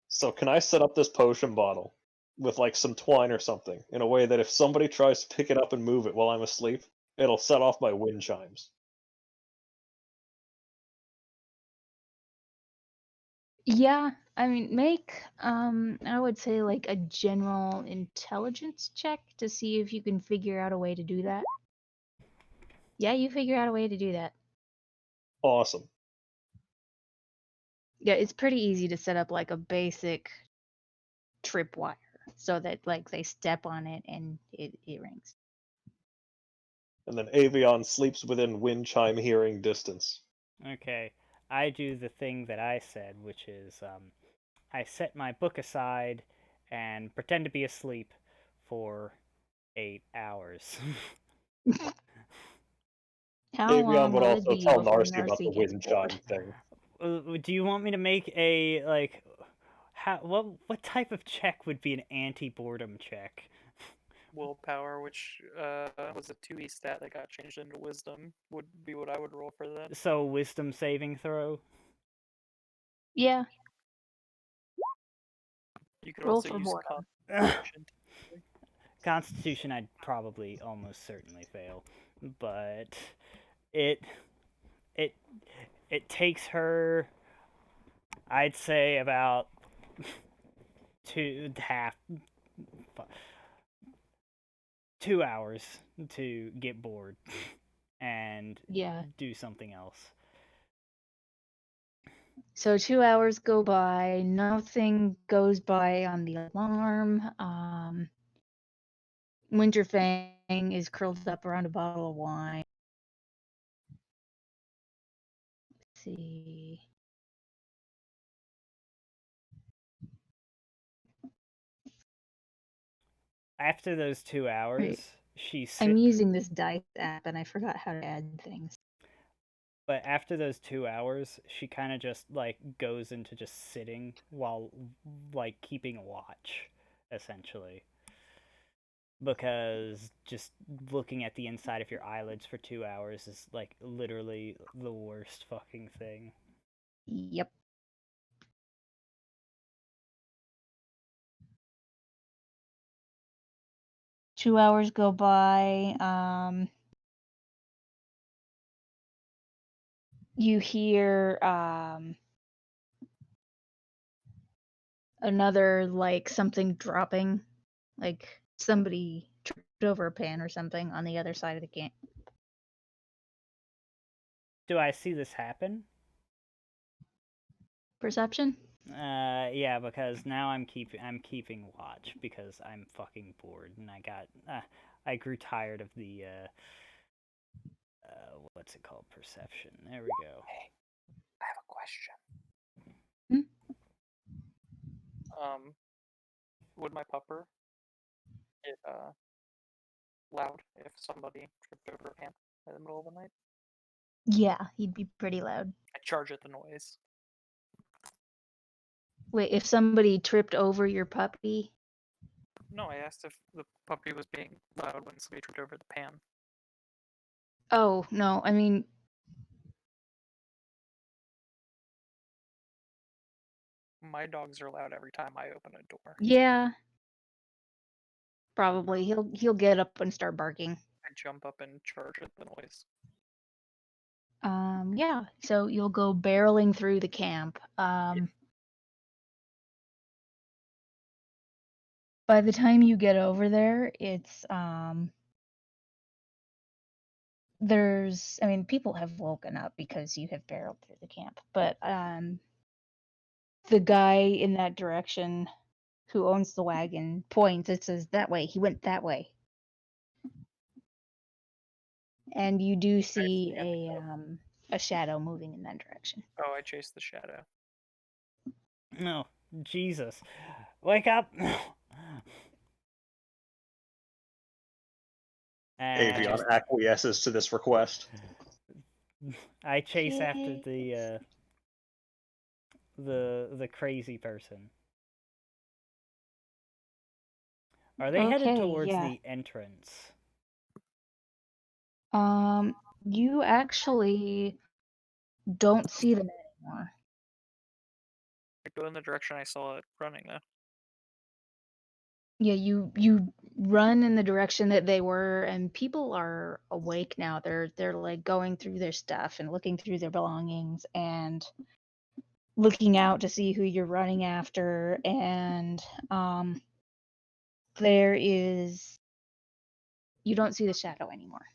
So can I set up this potion bottle with like some twine or something in a way that if somebody tries to pick it up and move it while I'm asleep, it'll set off my wind chimes? Yeah, I mean, make I would say like a general intelligence check to see if you can figure out a way to do that. Yeah, you figure out a way to do that. Awesome. Yeah, it's pretty easy to set up like a basic tripwire so that like they step on it and it rings. And then Avion sleeps within wind chime hearing distance. Okay, I do the thing that I said, which is I set my book aside and pretend to be asleep for 8 hours. How Avion long would will it also be tell before Narcy about Narcy the gets wind bored? chime thing. Do you want me to make a like what type of check would be an anti-boredom check? Willpower, which was a 2e stat that got changed into wisdom, would be what I would roll for that. So wisdom saving throw. Yeah, You could roll also for use boredom. Constitution. Constitution, I'd probably almost certainly fail, but it it takes her, I'd say, about 2 hours to get bored and Yeah. do something else. So 2 hours go by, nothing goes by on the alarm. Winterfang is curled up around a bottle of wine. Let's see. After those 2 hours, Right. she I'm sits. using this dice app and I forgot how to add things. But after those 2 hours, she kind of just like goes into just sitting while like keeping watch, essentially. Because just looking at the inside of your eyelids for 2 hours is like literally the worst fucking thing. Yep. Two hours go by. You hear another like something dropping, like somebody tripped over a pan or something on the other side of the camp. Do I see this happen? Perception? Yeah, because now I'm keeping watch because I'm fucking bored and I grew tired of the what's it called, perception. There we go. Hey, I have a question. Would my pupper get loud if somebody tripped over a pan in the middle of the night? Yeah, he'd be pretty loud. I charge at the noise. Wait, if somebody tripped over your puppy? No, I asked if the puppy was being loud when somebody tripped over the pan. Oh, no, I mean, My dogs are loud every time I open a door. yeah. Probably. He'll get up and start barking. I jump up and charge at the noise. Yeah, so you'll go barreling through the camp. By the time you get over there, it's there's I mean people have woken up because you have barreled through the camp, but the guy in that direction who owns the wagon points. It says that way. He went that way. And you do see a shadow moving in that direction. Oh, I chased the shadow. No, Jesus. Wake up! Avion And acquiesces to this request. I chase after Yay. the crazy person. Are they headed Okay, towards yeah. the entrance? You actually don't see them anymore. I go in the direction I saw it running though. Yeah, you run in the direction that they were, and people are awake now. They're like going through their stuff and looking through their belongings and looking out to see who you're running after. And you don't see the shadow anymore.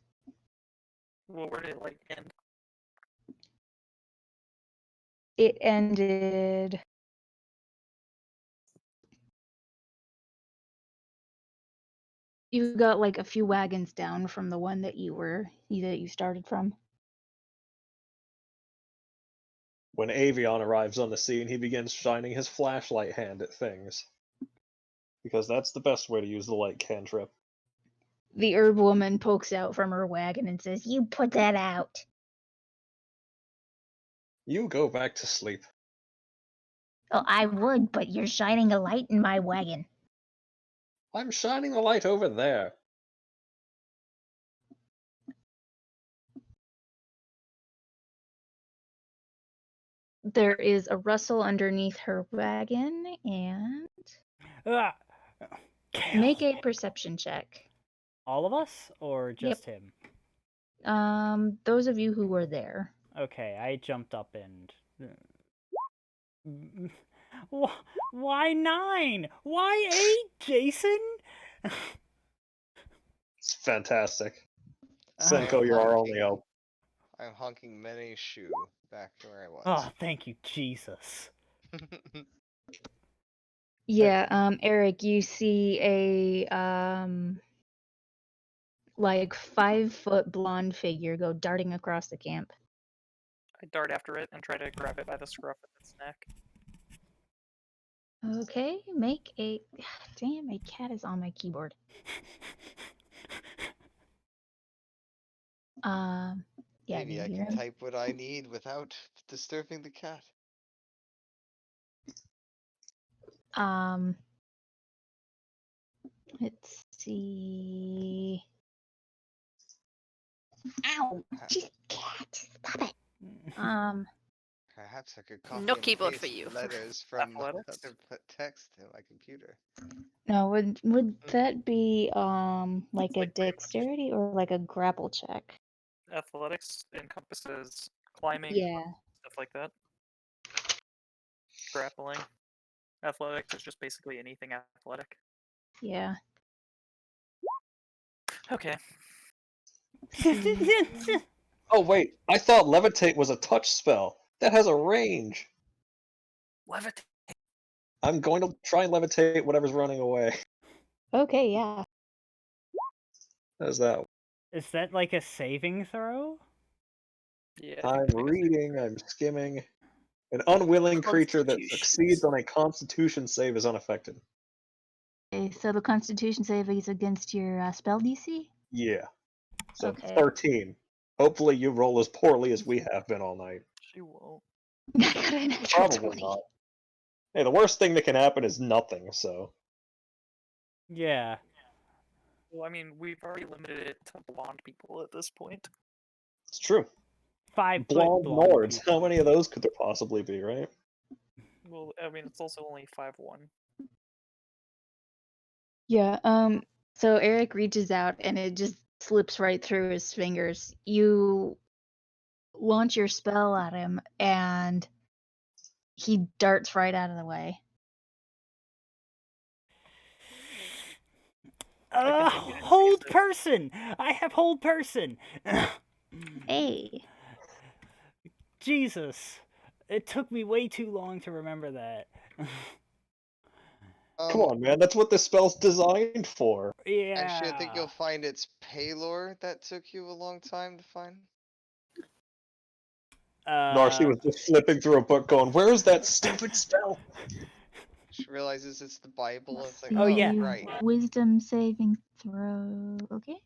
Well, where did it like end? It ended. You got like a few wagons down from the one that you started from. When Avion arrives on the scene, he begins shining his flashlight hand at things. Because that's the best way to use the light cantrip. The herb woman pokes out from her wagon and says, "You put that out." You go back to sleep. Oh, I would, but you're shining a light in my wagon. I'm shining the light over there. There is a rustle underneath her wagon, and Ah! make a perception check. All of us, or just him? Those of you who were there. Okay, I jumped up and. Why 9? Why 8, Jason? It's fantastic. Ah. Senko, you're our only hope. I'm honking Mene's shoe back to where I was. Oh, thank you, Jesus. Yeah, Eric, you see a like 5-foot blonde figure go darting across the camp. I dart after it and try to grab it by the scruff of its neck. Okay, make a. Damn, my cat is on my keyboard. Yeah. Maybe you I hear can him? type what I need without disturbing the cat. Let's see. Ow! She's a cat. Stop it. Perhaps I could copy No and keyboard for paste you. letters from Athletics? other text to my computer. No, would that be like a Like pretty much dexterity or like a grapple check? athletics encompasses climbing, Yeah. stuff like that. Grappling. Athletics is just basically anything athletic. Yeah. Okay. Oh wait, I thought levitate was a touch spell. That has a range. Levitate. I'm going to try and levitate whatever's running away. Okay, yeah. How's that? Is that like a saving throw? Yeah. I'm reading, I'm skimming. An unwilling creature that succeeds on a constitution save is unaffected. Okay, so the Constitution save is against your spell DC? Yeah. So Okay. 13. Hopefully you roll as poorly as we have been all night. She won't. I got an natural Probably 20. not. Hey, the worst thing that can happen is nothing, so. Yeah. Well, I mean, we've already limited it to blonde people at this point. It's true. 5 Blonde blonde Nords, people. how many of those could there possibly be, right? Well, I mean, it's also only 5'1". Yeah, so Eric reaches out and it just slips right through his fingers. You launch your spell at him, and he darts right out of the way. continue to Hold use it. person! I have hold person! Hey, Jesus. It took me way too long to remember that. Come on, man. That's what this spell's designed for. Yeah. Actually, I think you'll find it's Paylor that took you a long time to find. Narcy was just flipping through a book going, where is that stupid spell? She realizes it's the Bible. It's like, Oh, yeah. right. Wisdom saving throw. Okay.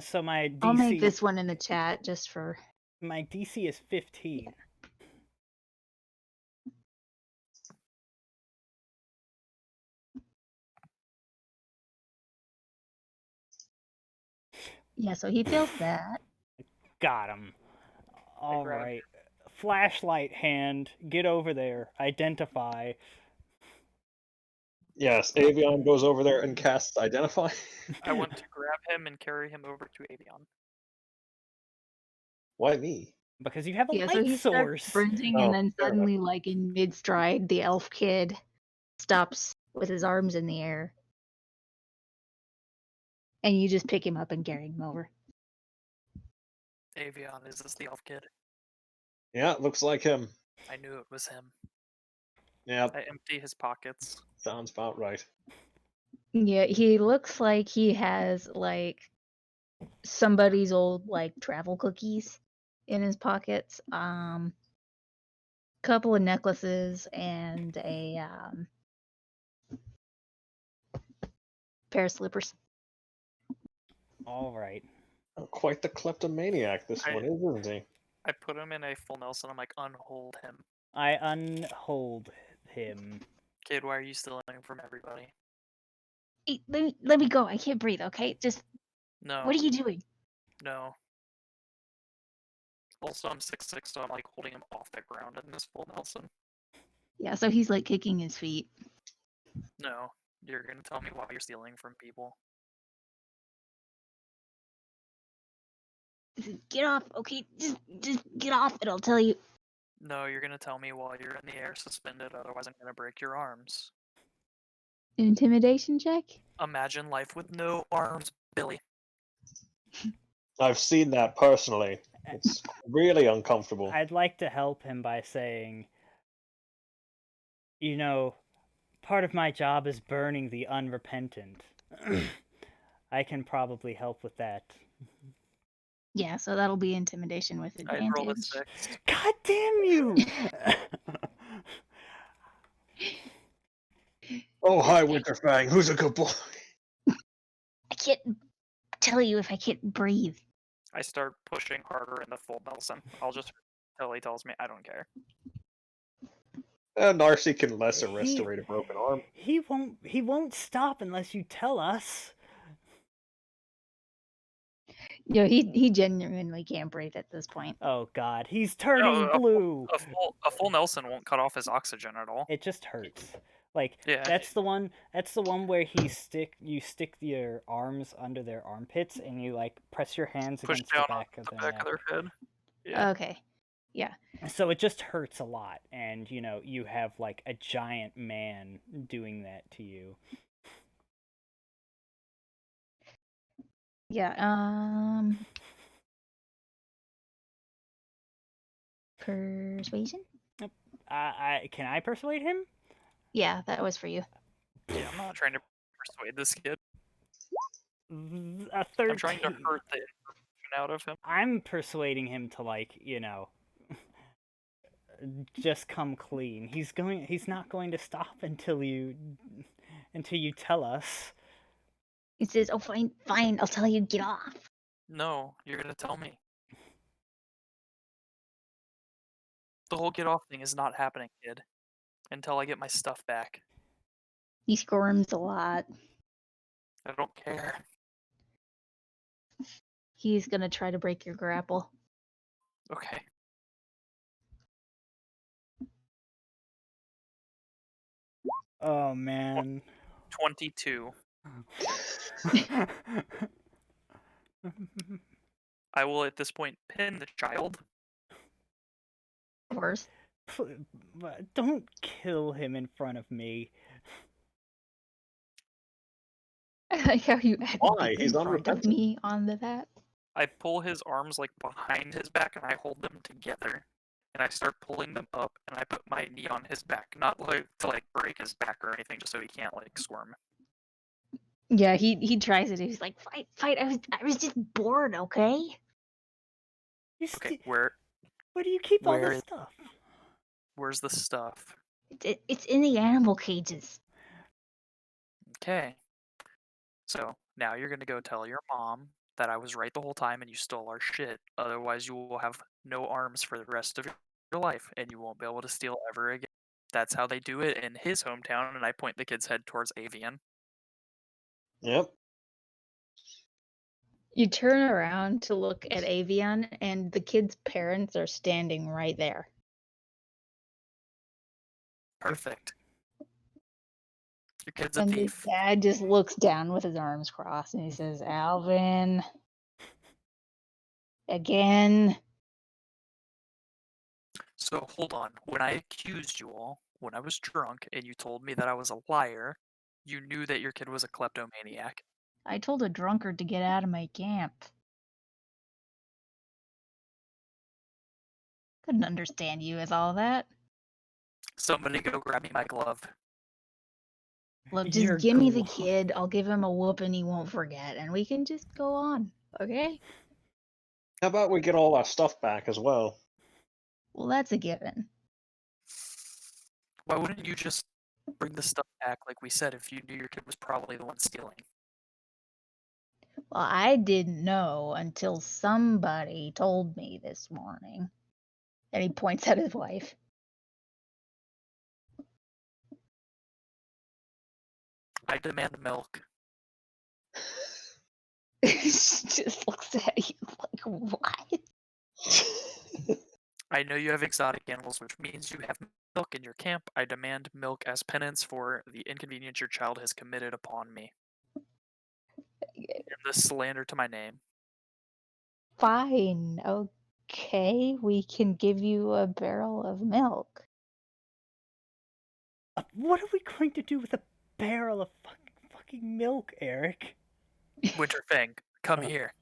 So my DC, I'll make this one in the chat just for. my DC is 15. Yeah, so he fails that. Got him. All grabbed right. Flashlight hand. Get over there. Identify. Yes, Avion goes over there and casts Identify. I want to grab him and carry him over to Avion. Why me? Because you have a Yeah, so light he starts source. sprinting, Oh, and then fair enough. suddenly, like in mid stride, the elf kid stops with his arms in the air, and you just pick him up and carry him over. Avion, is this the elf kid? Yeah, looks like him. I knew it was him. Yeah, I empty his pockets. sounds about right. Yeah, he looks like he has like somebody's old like travel cookies in his pockets. Couple of necklaces and a pair of slippers. All right. Oh, quite the kleptomaniac this I- one is, isn't he? I put him in a full Nelson. I'm like, unhold him. I unhold him. Kid, why are you stealing from everybody? Hey, let me go. I can't breathe. Okay, just No. what are you doing? No. Also, I'm 6'6", so I'm like holding him off the ground in this full Nelson. Yeah, so he's like kicking his feet. No. You're gonna tell me why you're stealing from people. Get off, okay? Just get off, and I'll tell you. No, you're gonna tell me while you're in the air suspended, otherwise I'm gonna break your arms. Intimidation check. Imagine life with no arms, Billy. I've seen that personally. It's really uncomfortable. I'd like to help him by saying, you know, part of my job is burning the unrepentant. I can probably help with that. Yeah, so that'll be intimidation with I'd roll a advantage. 6. God damn you! Oh, hi, Winterfang. Who's a good boy? I can't tell you if I can't breathe. I start pushing harder in the full Nelson. I'll just until he tells me I don't care. Narcy can lesser He- restore a broken arm. He won't stop unless you tell us. Yeah, he genuinely can't breathe at this point. Oh god, he's turning a blue. A full Nelson won't cut off his oxygen at all. It just hurts. Like Yeah. that's the one where you stick your arms under their armpits and you like press your hands Push against down the on back of the their back neck. of their head. Yeah. Okay. Yeah. So it just hurts a lot, and you have like a giant man doing that to you. Yeah. Persuasion? Can I persuade him? Yeah, that was for you. Yeah, I'm not trying to persuade this kid. A 13. I'm trying to hurt the information out of him. I'm persuading him to like, just come clean. He's not going to stop until you tell us. He says, "Oh, fine, I'll tell you. Get off." No, you're gonna tell me. The whole get off thing is not happening, kid. Until I get my stuff back. He squirms a lot. I don't care. He's gonna try to break your grapple. Okay. Oh man. 22. I will at this point pin the child. course. Don't kill him in front of me. I like how you added Why? the He's in front of unrepentant. me onto that. I pull his arms like behind his back and I hold them together. And I start pulling them up and I put my knee on his back. Not like to like break his back or anything, just so he can't like squirm. Yeah, he tries it. He's like, fight. I was just bored, okay? Okay, where Where do you keep all Where this is- stuff? where's the stuff? It's in the animal cages. Okay. So now you're gonna go tell your mom that I was right the whole time and you stole our shit. Otherwise, you will have no arms for the rest of your life and you won't be able to steal ever again. That's how they do it in his hometown, and I point the kid's head towards Avian. Yep. You turn around to look at Avian, and the kid's parents are standing right there. Perfect. Your kid's a And the thief. dad just looks down with his arms crossed, and he says, "Alvin, again." So hold on. When I accused you all, when I was drunk, and you told me that I was a liar, you knew that your kid was a kleptomaniac. I told a drunkard to get out of my camp. Couldn't understand you with all that. Somebody go grab me my glove. Look, Your just give me the glove. kid. I'll give him a whooping he won't forget, and we can just go on, okay? How about we get all our stuff back as well? Well, that's a given. Why wouldn't you just bring the stuff back like we said if you knew your kid was probably the one stealing? Well, I didn't know until somebody told me this morning. And he points at his wife. I demand milk. She just looks at you like, what? I know you have exotic animals, which means you have milk in your camp. I demand milk as penance for the inconvenience your child has committed upon me. And the slander to my name. Fine, okay, we can give you a barrel of milk. What are we going to do with a barrel of fucking milk, Eric? Winterfang, come Uh. here.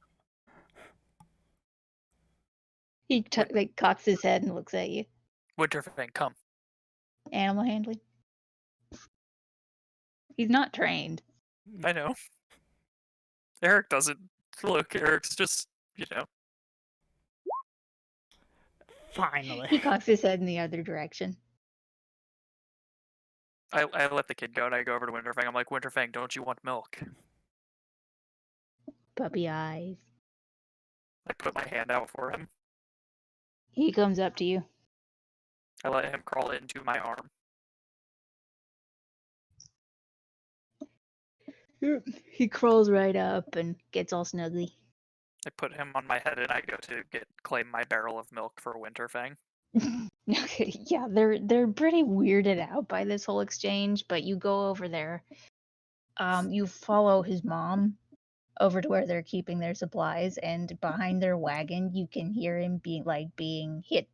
He like cocks his head and looks at you. Winterfang, come. Animal handling. He's not trained. I know. Eric doesn't. Look, Eric's just, you know. Finally. He cocks his head in the other direction. I let the kid go and I go over to Winterfang. I'm like, Winterfang, don't you want milk? Puppy eyes. I put my hand out for him. He comes up to you. I let him crawl into my arm. He crawls right up and gets all snuggly. I put him on my head and I go to claim my barrel of milk for Winterfang. Okay, yeah, they're pretty weirded out by this whole exchange, but you go over there. You follow his mom over to where they're keeping their supplies, and behind their wagon, you can hear him being hit.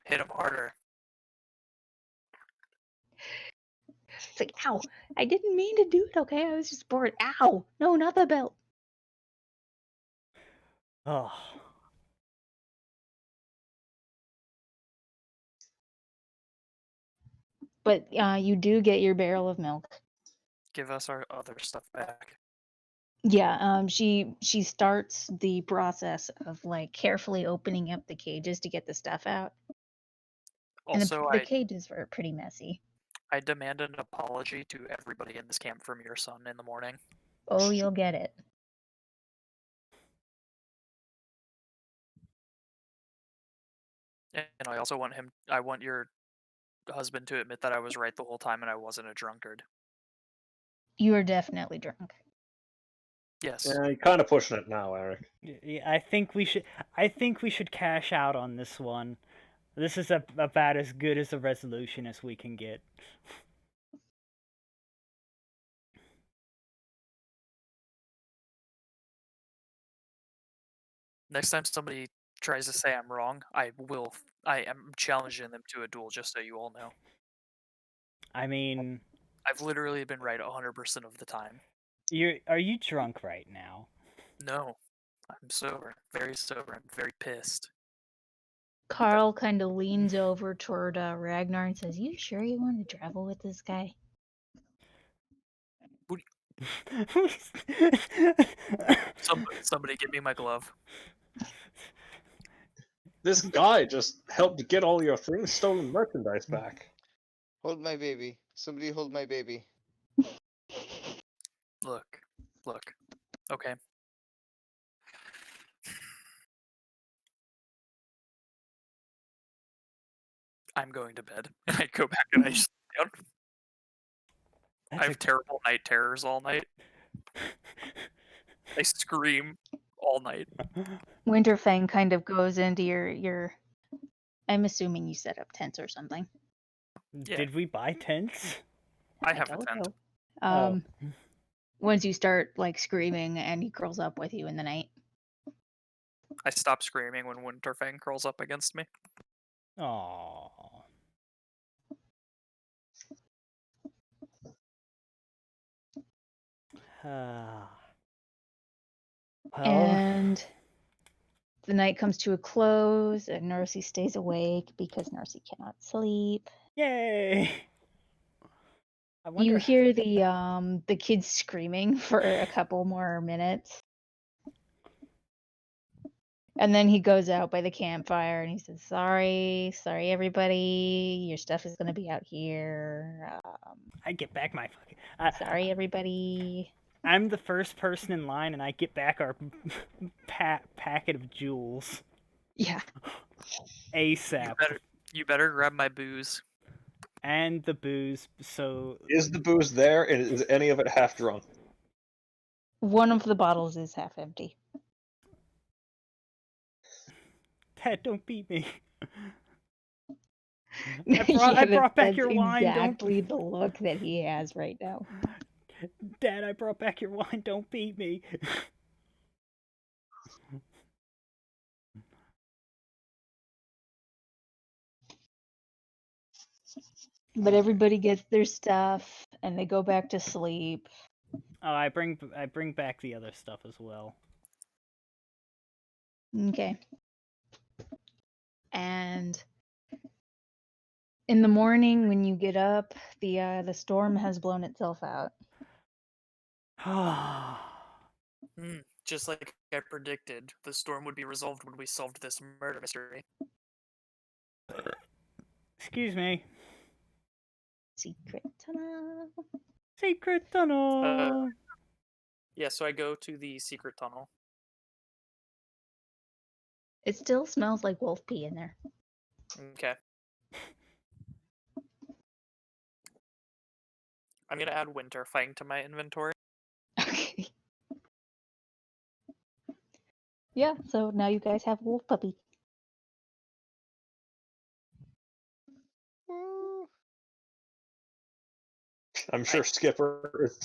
Hit him harder. It's like, ow! I didn't mean to do it. Okay, I was just bored. Ow! No, not the belt. Oh. But you do get your barrel of milk. Give us our other stuff back. Yeah, she starts the process of like carefully opening up the cages to get the stuff out. And Also, the cages were pretty messy. I demand an apology to everybody in this camp from your son in the morning. Oh, you'll get it. And I also want your husband to admit that I was right the whole time and I wasn't a drunkard. You are definitely drunk. Yes. Yeah, you're kind of pushing it now, Eric. Yeah, I think we should cash out on this one. This is about as good as a resolution as we can get. Next time somebody tries to say I'm wrong, I am challenging them to a duel, just so you all know. I mean, I've literally been right 100% of the time. are you drunk right now? No, I'm sober, very sober. I'm very pissed. Carl kind of leans over toward Ragnar and says, "You sure you want to travel with this guy?" Somebody give me my glove. This guy just helped get all your things, stolen merchandise back. Hold my baby. Somebody hold my baby. Look. Okay. I'm going to bed. And I go back and I just sit down. I have terrible night terrors all night. I scream all night. Winterfang kind of goes into your. I'm assuming you set up tents or something. Yeah. Did we buy tents? I have a don't tent. know. Once you start like screaming and he curls up with you in the night. I stop screaming when Winterfang curls up against me. Aww. Well, And the night comes to a close, and Narcy stays awake because Narcy cannot sleep. yay! You hear the kids screaming for a couple more minutes. And then he goes out by the campfire and he says, sorry everybody, your stuff is gonna be out here. I get back my fucking. Sorry everybody. I'm the first person in line, and I get back our packet of jewels. Yeah. ASAP. You better grab my booze. And the booze. So is the booze there, and is any of it half drunk? One of the bottles is half empty. Dad, don't beat me. I brought back your wine. Exactly the look that he has right now. Dad, I brought back your wine. Don't beat me. But everybody gets their stuff and they go back to sleep. Oh, I bring back the other stuff as well. Okay. And in the morning when you get up, the storm has blown itself out. Just like I predicted, the storm would be resolved when we solved this murder mystery. Excuse me. Secret tunnel. Secret tunnel. Yeah, so I go to the secret tunnel. It still smells like wolf pee in there. Okay. I'm gonna add Winterfang to my inventory. Okay. Yeah, so now you guys have wolf puppy. Woo. I'm sure Skipper is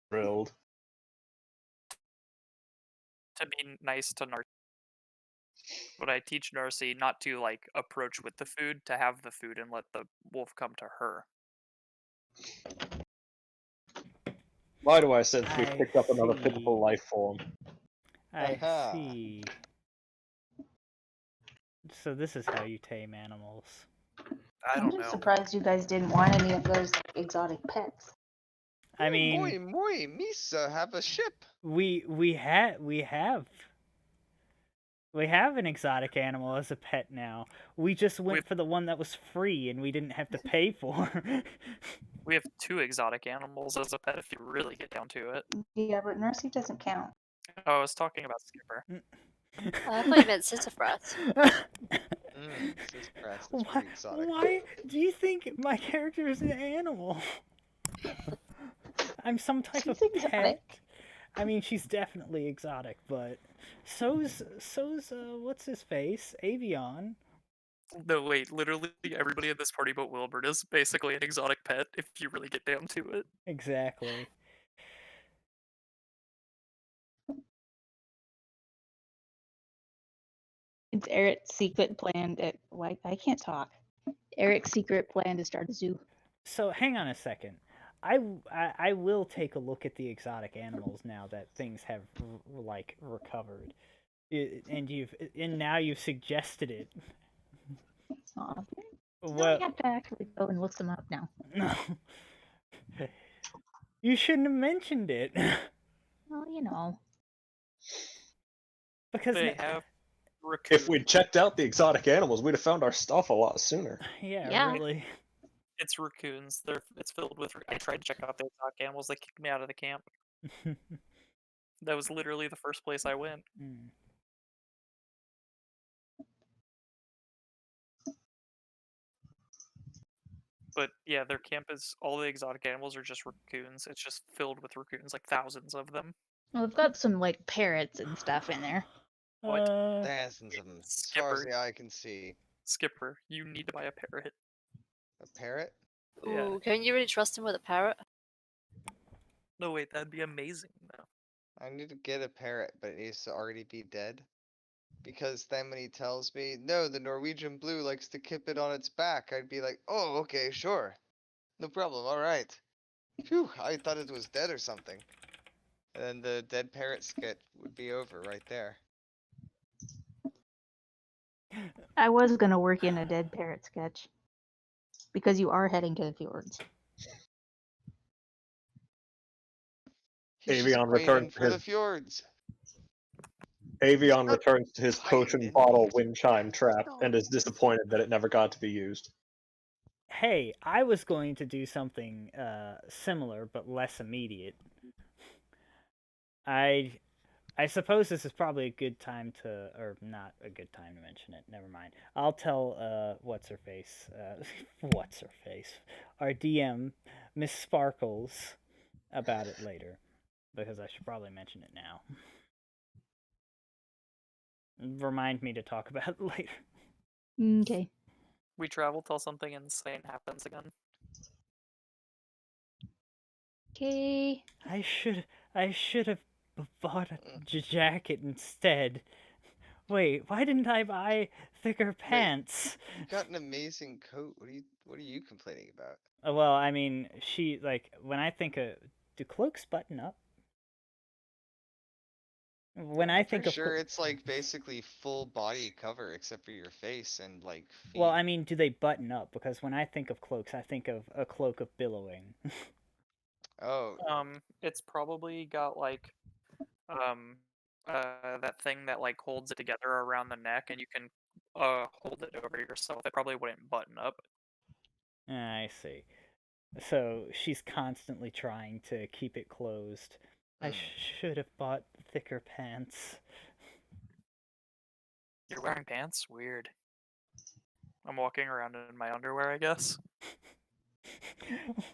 thrilled. To be nice to Narcy. But I teach Narcy not to like approach with the food, to have the food and let the wolf come to her. Why do I sense we I picked up another see. pitiful life form? I Aha. see. So this is how you tame animals. I I'm don't just know. surprised you guys didn't want any of those exotic pets. I mean, Moi, Misa have a ship. we have an exotic animal as a pet now. We just went for the one that was free and we didn't have to pay for. We have 2 exotic animals as a pet if you really get down to it. Yeah, but Narcy doesn't count. Oh, I was talking about Skipper. I thought you meant Sisyphus. That's pretty exotic. Why do you think my character is an animal? I'm some type She's of exotic. pet. I mean, she's definitely exotic, but so's what's his face? Avion. No, wait, literally everybody in this party but Wilbert is basically an exotic pet if you really get down to it. Exactly. It's Eric's secret plan I can't talk. Eric's secret plan to start a zoo. So hang on a second. I will take a look at the exotic animals now that things have recovered, and now you've suggested it. Aw. Now Well, I have to actually go and look them up now. no, you shouldn't have mentioned it Well, you know. because They na- have If we'd raccoon. checked out the exotic animals, we'd have found our stuff a lot sooner. yeah, really. It's raccoons. It's filled with. I tried to check out the exotic animals. They kicked me out of the camp. That was literally the first place I went. Mm. But yeah, their camp is all the exotic animals are just raccoons. It's just filled with raccoons, like thousands of them. Well, I've got some like parrots and stuff in there. What? Thousands of them, as far as Skipper, the eye can see. Skipper, you need to buy a parrot. A parrot? Yeah. Ooh, can you really trust him with a parrot? No, wait, that'd be amazing though. I need to get a parrot, but it needs to already be dead. Because then when he tells me, no, the Norwegian blue likes to kip it on its back, I'd be like, oh, okay, sure. No problem, alright. Phew, I thought it was dead or something. And then the dead parrot skit would be over right there. I was gonna work in a dead parrot sketch. Because you are heading to the fjords. He's just Avion waiting returns for to the his fjords. Avion Stop returns to his hiding potion in bottle weeds. wind chime trap and is disappointed that it never got to be used. Hey, I was going to do something similar but less immediate. I suppose this is probably a good time to, or not a good time to mention it. Never mind. I'll tell what's her face, our DM, Miss Sparkles, about it later, because I should probably mention it now. Remind me to talk about it later. Okay. We travel till something insane happens again. Okay. I should have bought a jacket instead. Wait, why didn't I buy thicker pants? You got an amazing coat. What are you complaining about? Well, I mean, when I think of, do cloaks button up? When I I'm think pretty of sure it's like basically full body cover except for your face and like feet. well, I mean, do they button up? Because when I think of cloaks, I think of a cloak of billowing. Oh, It's probably got like that thing that like holds it together around the neck, and you can hold it over yourself. It probably wouldn't button up. I see. So she's constantly trying to keep it closed. I should have bought thicker pants. You're wearing pants? Weird. I'm walking around in my underwear, I guess.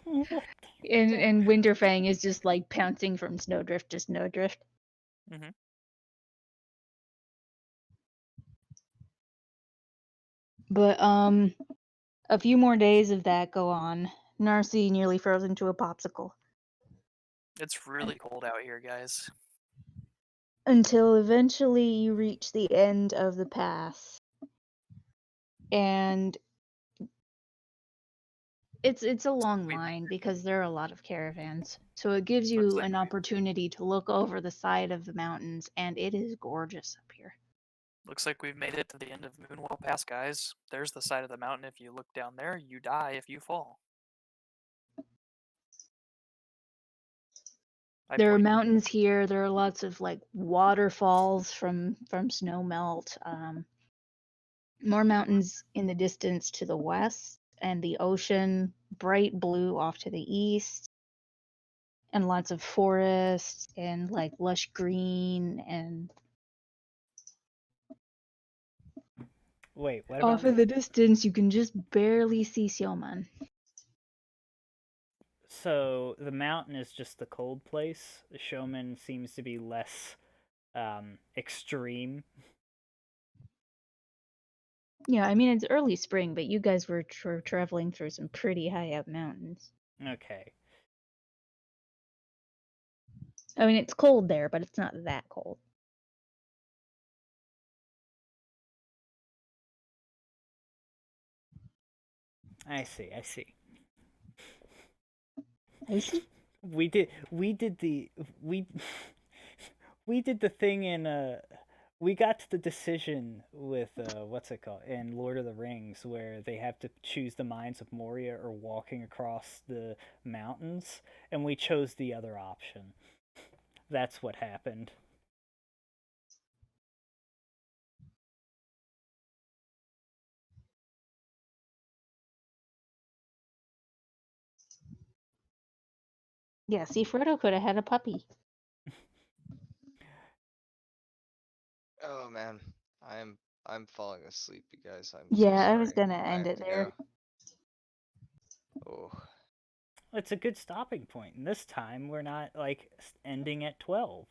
What? And Winterfang is just like pouncing from snowdrift to snowdrift. Mm-hmm. But a few more days of that go on. Narcy nearly frozen into a popsicle. It's really cold out here, guys. Until eventually you reach the end of the pass. And it's a long line because there are a lot of caravans. So it gives Looks you like an opportunity to look over the side of the mountains, and it is gorgeous up here. Looks like we've made it to the end of Moonwell Pass, guys. There's the side of the mountain. If you look down there, you die if you fall. There are point- mountains here. There are lots of like waterfalls from snow melt. More mountains in the distance to the west, and the ocean, bright blue off to the east, and lots of forests and like lush green. And Wait, what about off in the distance, you can just barely see Sioman. So the mountain is just the cold place. The showman seems to be less extreme. Yeah, I mean it's early spring, but you guys were traveling through some pretty high up mountains. Okay. I mean it's cold there, but it's not that cold. I see. I see. I see. We did the we we did the thing in we got to the decision with what's it called in Lord of the Rings where they have to choose the Mines of Moria or walking across the mountains, and we chose the other option. That's what happened. Yeah, see, Frodo could have had a puppy. Oh man, I'm falling asleep, you guys. I'm Yeah, so I was sorry. gonna I end have it to there. go. Oh, It's a good stopping point, and this time we're not like ending at 12.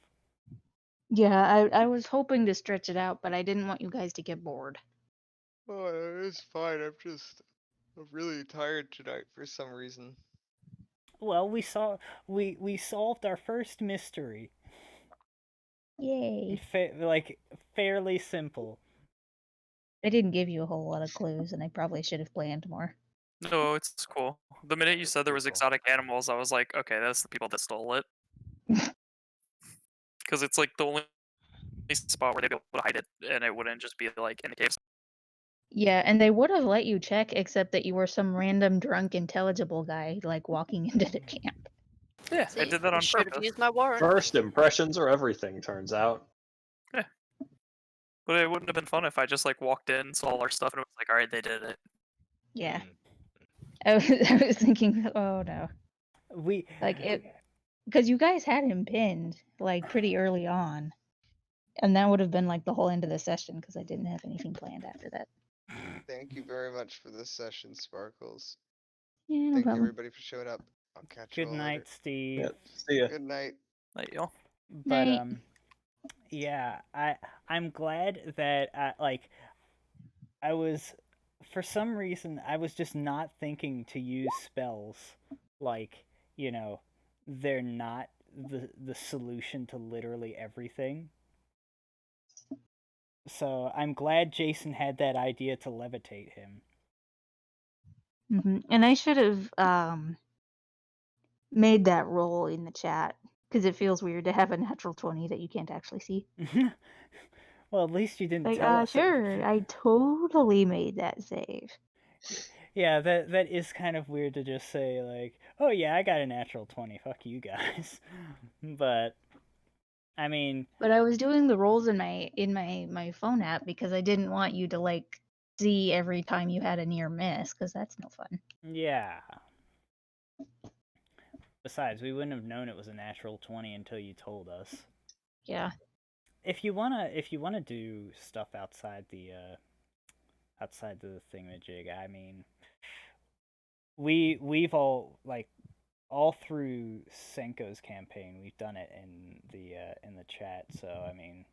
Yeah, I was hoping to stretch it out, but I didn't want you guys to get bored. oh, it's fine. I'm really tired tonight for some reason. Well, we solved our first mystery. Yay. Like fairly simple. I didn't give you a whole lot of clues, and I probably should have planned more. No, it's cool. The minute you That's said there pretty was cool. exotic animals, I was like, okay, that's the people that stole it. Because it's like the only spot where they'd be able to hide it, and it wouldn't just be like in the caves. Yeah, and they would have let you check, except that you were some random drunk intelligible guy like walking into the camp. Yeah, I See, did that I on should have purpose. used my warrant. First impressions are everything, turns out. But it wouldn't have been fun if I just like walked in, saw all our stuff, and it was like, all right, they did it. Yeah. Mm. I was thinking, oh no. We Like it because you guys had him pinned like pretty early on. And that would have been like the whole end of the session because I didn't have anything planned after that. Thank you very much for this session, Sparkles. Yeah, no Thank you problem. everybody for showing up. I'll catch you Good all night, later. Steve. Yeah, see ya. Good night. Like, y'all. But Night. yeah, I'm glad that I was for some reason I was just not thinking to use spells like, you know, they're not the solution to literally everything. So I'm glad Jason had that idea to levitate him. And I should have made that roll in the chat because it feels weird to have a natural 20 that you can't actually see. Well, at least you didn't Like, tell us. sure, I totally made that save. Yeah, that is kind of weird to just say like, "Oh yeah, I got a natural 20. Fuck you guys." But I mean, But I was doing the rolls in my phone app because I didn't want you to like see every time you had a near miss because that's no fun. yeah. Besides, we wouldn't have known it was a natural 20 until you told us. Yeah. If you wanna do stuff outside the thingamajig, I mean, we've all through Senko's campaign, we've done it in the chat. So I mean,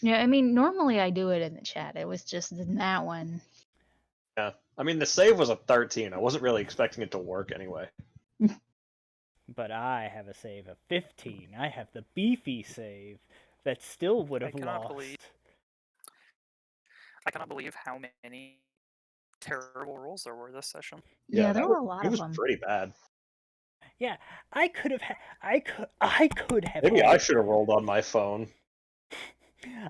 Yeah, I mean, normally I do it in the chat. It was just in that one. Yeah. I mean, the save was a 13. I wasn't really expecting it to work anyway. but I have a save of 15. I have the beefy save that still would have lost. I cannot believe how many terrible rolls there were this session. Yeah, there that were a lot it of was them. pretty bad. Yeah, I could have. I could have. Maybe had I should have rolled on my phone.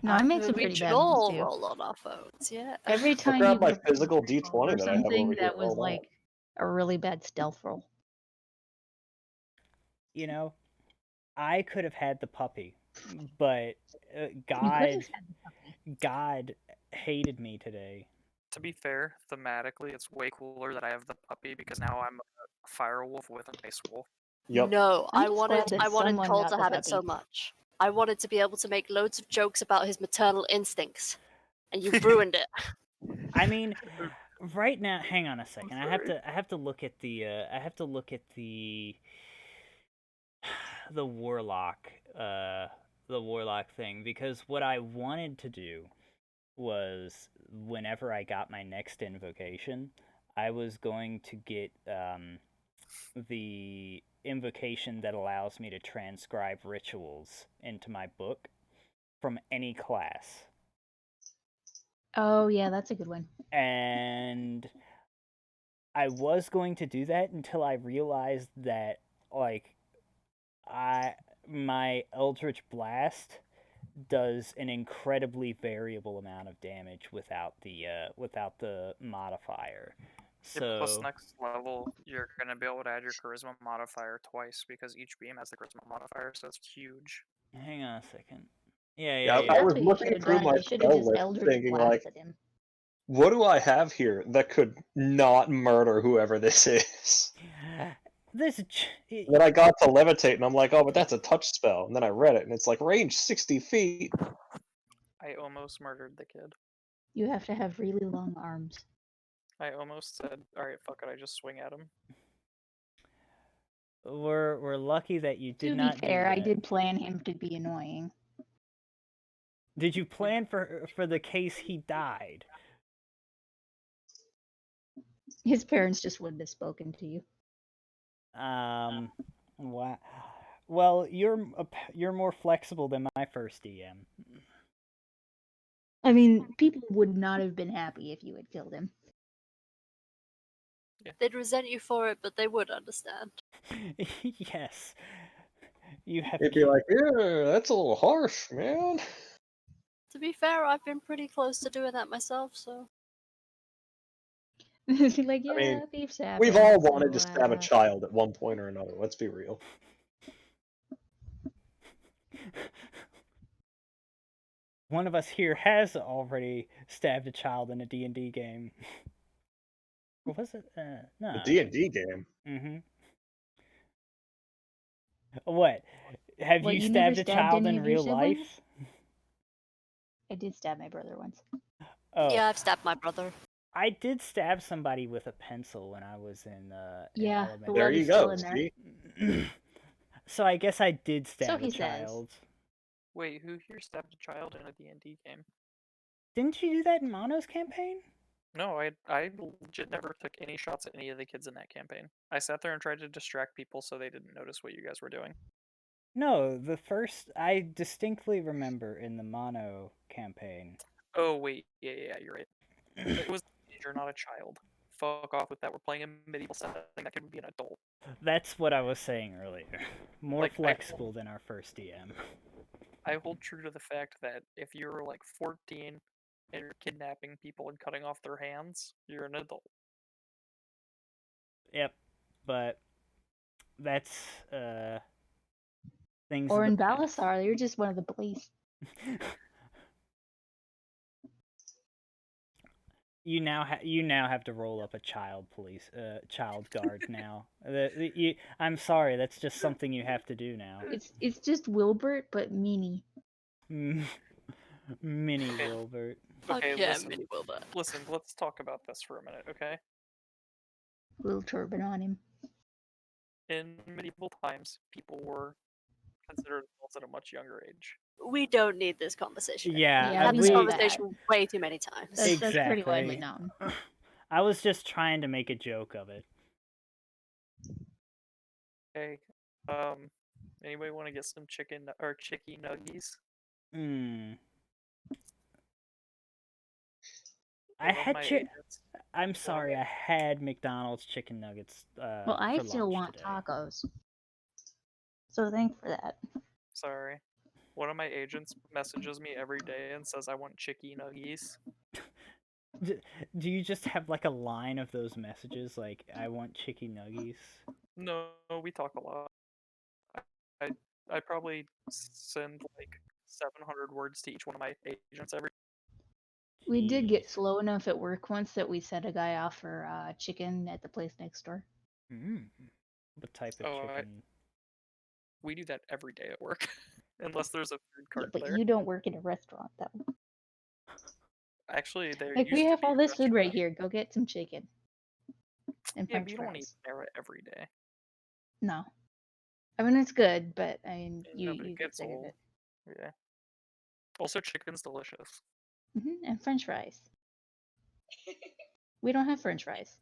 No, I make some We pretty should bad ones all too. roll on our phones, yeah. Every I'll time you grab my give me a physical reroll D20 or that I have something over here. that was rolled on. like a really bad stealth roll. You know, I could have had the puppy, but You could God, have had the puppy. God hated me today. To be fair, thematically, it's way cooler that I have the puppy because now I'm a fire wolf with an ice wolf. Yep. No, I'm I just wanted glad that I wanted someone Cole got to the have it so puppy. much. I wanted to be able to make loads of jokes about his maternal instincts, and you've ruined it. I mean, right now, hang on a second. I sorry. have to look at the the warlock thing, because what I wanted to do was whenever I got my next invocation, I was going to get the invocation that allows me to transcribe rituals into my book from any class. Oh yeah, that's a good one. And I was going to do that until I realized that, like, my Eldritch Blast does an incredibly variable amount of damage without the modifier. Yeah, plus So next level, you're gonna be able to add your charisma modifier twice because each beam has the charisma modifier, so it's huge. hang on a second. Yeah, Yeah, yeah, I yeah. That's was what you should looking have through done. my You should have spell just list, Eldritch thinking like, blasted him. what do I have here that could not murder whoever this is? This And then I got to levitate, and I'm like, oh, but that's a touch spell. And then I read it, and it's like range 60 feet. I almost murdered the kid. You have to have really long arms. I almost said, "Alright, fuck it, I just swing at him." we're lucky that you did To be not fair, do I that. did plan him to be annoying. Did you plan for the case he died? His parents just wouldn't have spoken to you. Wow. Well, you're more flexible than my first DM. I mean, people would not have been happy if you had killed him. They'd resent you for it, but they would understand. Yes. You have It'd be like, yeah, that's a little harsh, man. To be fair, I've been pretty close to doing that myself, so. Like, yeah, mean, beef stabbing. We've all so, wanted to stab a child at one point or another, let's be real. One of us here has already stabbed a child in a D&D game. Or was it? No. A D&D game. Mm-hmm. What? Have What, you you never stabbed a stabbed child any in of your real life? siblings? I did stab my brother once. Oh, Yeah, I've stabbed my brother. I did stab somebody with a pencil when I was in Yeah, the elementary. There blood you is still go, in there. see? So I guess I did stab he a says. child. Wait, who here stabbed a child in a D&D game? Didn't you do that in Mono's campaign? No, I legit never took any shots at any of the kids in that campaign. I sat there and tried to distract people so they didn't notice what you guys were doing. No, I distinctly remember in the Mono campaign. Oh wait, yeah, you're right. It was a teenager, not a child. Fuck off with that. We're playing a medieval setting. That kid would be an adult. That's what I was saying earlier. More Like, flexible than our first DM. I hold true to the fact that if you're like 14 and you're kidnapping people and cutting off their hands, you're an adult. Yep, but that's things. Or of in the past. Balasar, you're just one of the police. You now have to roll up a child guard now. I'm sorry, that's just something you have to do now. It's just Wilbert, but meanie. Mini Wilbert. Fuck Okay, yeah, listen, Mini Wilbur. listen, let's talk about this for a minute, okay? Little turban on him. In medieval times, people were considered adults at a much younger age. We don't need this conversation. Yeah, Yeah, I've had we this know conversation way too many times. That's pretty widely Exactly. known. I was just trying to make a joke of it. Okay, anybody want to get some chicken or chicky nuggies? I One of had my chi- agents- I'm sorry, I had McDonald's chicken nuggets. Well, I for still lunch want today. tacos. So thanks for that. Sorry. One of my agents messages me every day and says I want chicky nuggies. Do you just have like a line of those messages like I want chicken nuggies? No, we talk a lot. I probably send like 700 words to each one of my agents every. We did get Jeez. slow enough at work once that we sent a guy off for chicken at the place next door. What type of Oh, chicken? We do that every day at work, unless there's a food Yeah, cart but there. you don't work in a restaurant, though. Actually, there Like, we used to have be all a this food right restaurant- here. Go get some chicken. And Yeah, but french you don't eat fries. there every day. No. I mean, it's good, but I mean, Yeah, you but it get gets sick of old. it. Yeah. Also, chicken's delicious. And french fries. We don't have french fries.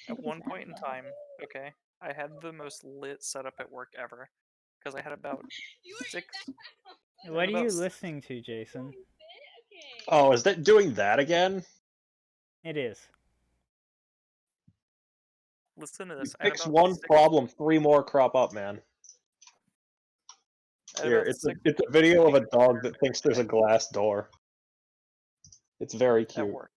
At Somebody's one point having in that. time, okay, I had the most lit setup at work ever. Because I had about 6. What are about you s- listening to, Jason? Oh, is that doing that again? It is. Listen to You this. I had fix about one 6 problem, 3 more crop up, man. I had Here, about it's a 6 it's a video of a cooking dog dinner that thinks there's a glass door. It's very at cute. work.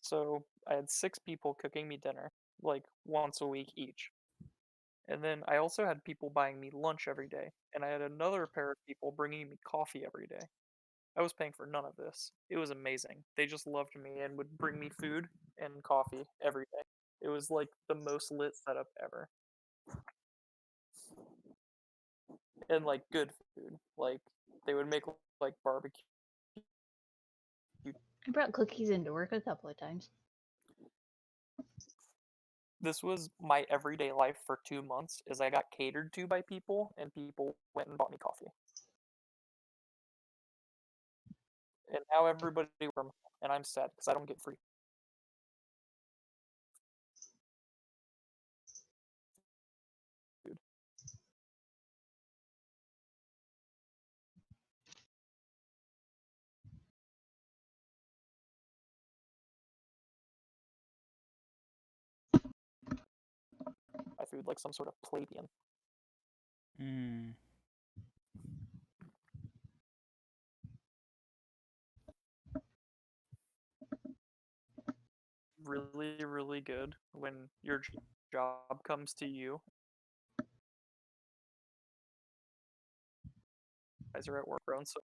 So I had 6 people cooking me dinner, like once a week each. And then I also had people buying me lunch every day, and I had another pair of people bringing me coffee every day. I was paying for none of this. It was amazing. They just loved me and would bring me food and coffee every day. It was like the most lit setup ever. And like good food. Like they would make like barbecue. I brought cookies into work a couple of times. This was my everyday life for 2 months as I got catered to by people and people went and bought me coffee. And now everybody from home, and I'm sad because I don't get free. Food. My food like some sort of plebeian. Mm. Really, really good when your job comes to you. Guys are at work, grown, so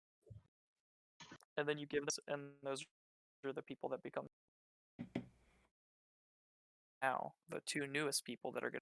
and then you give this, and those are the people that become now the 2 newest people that are going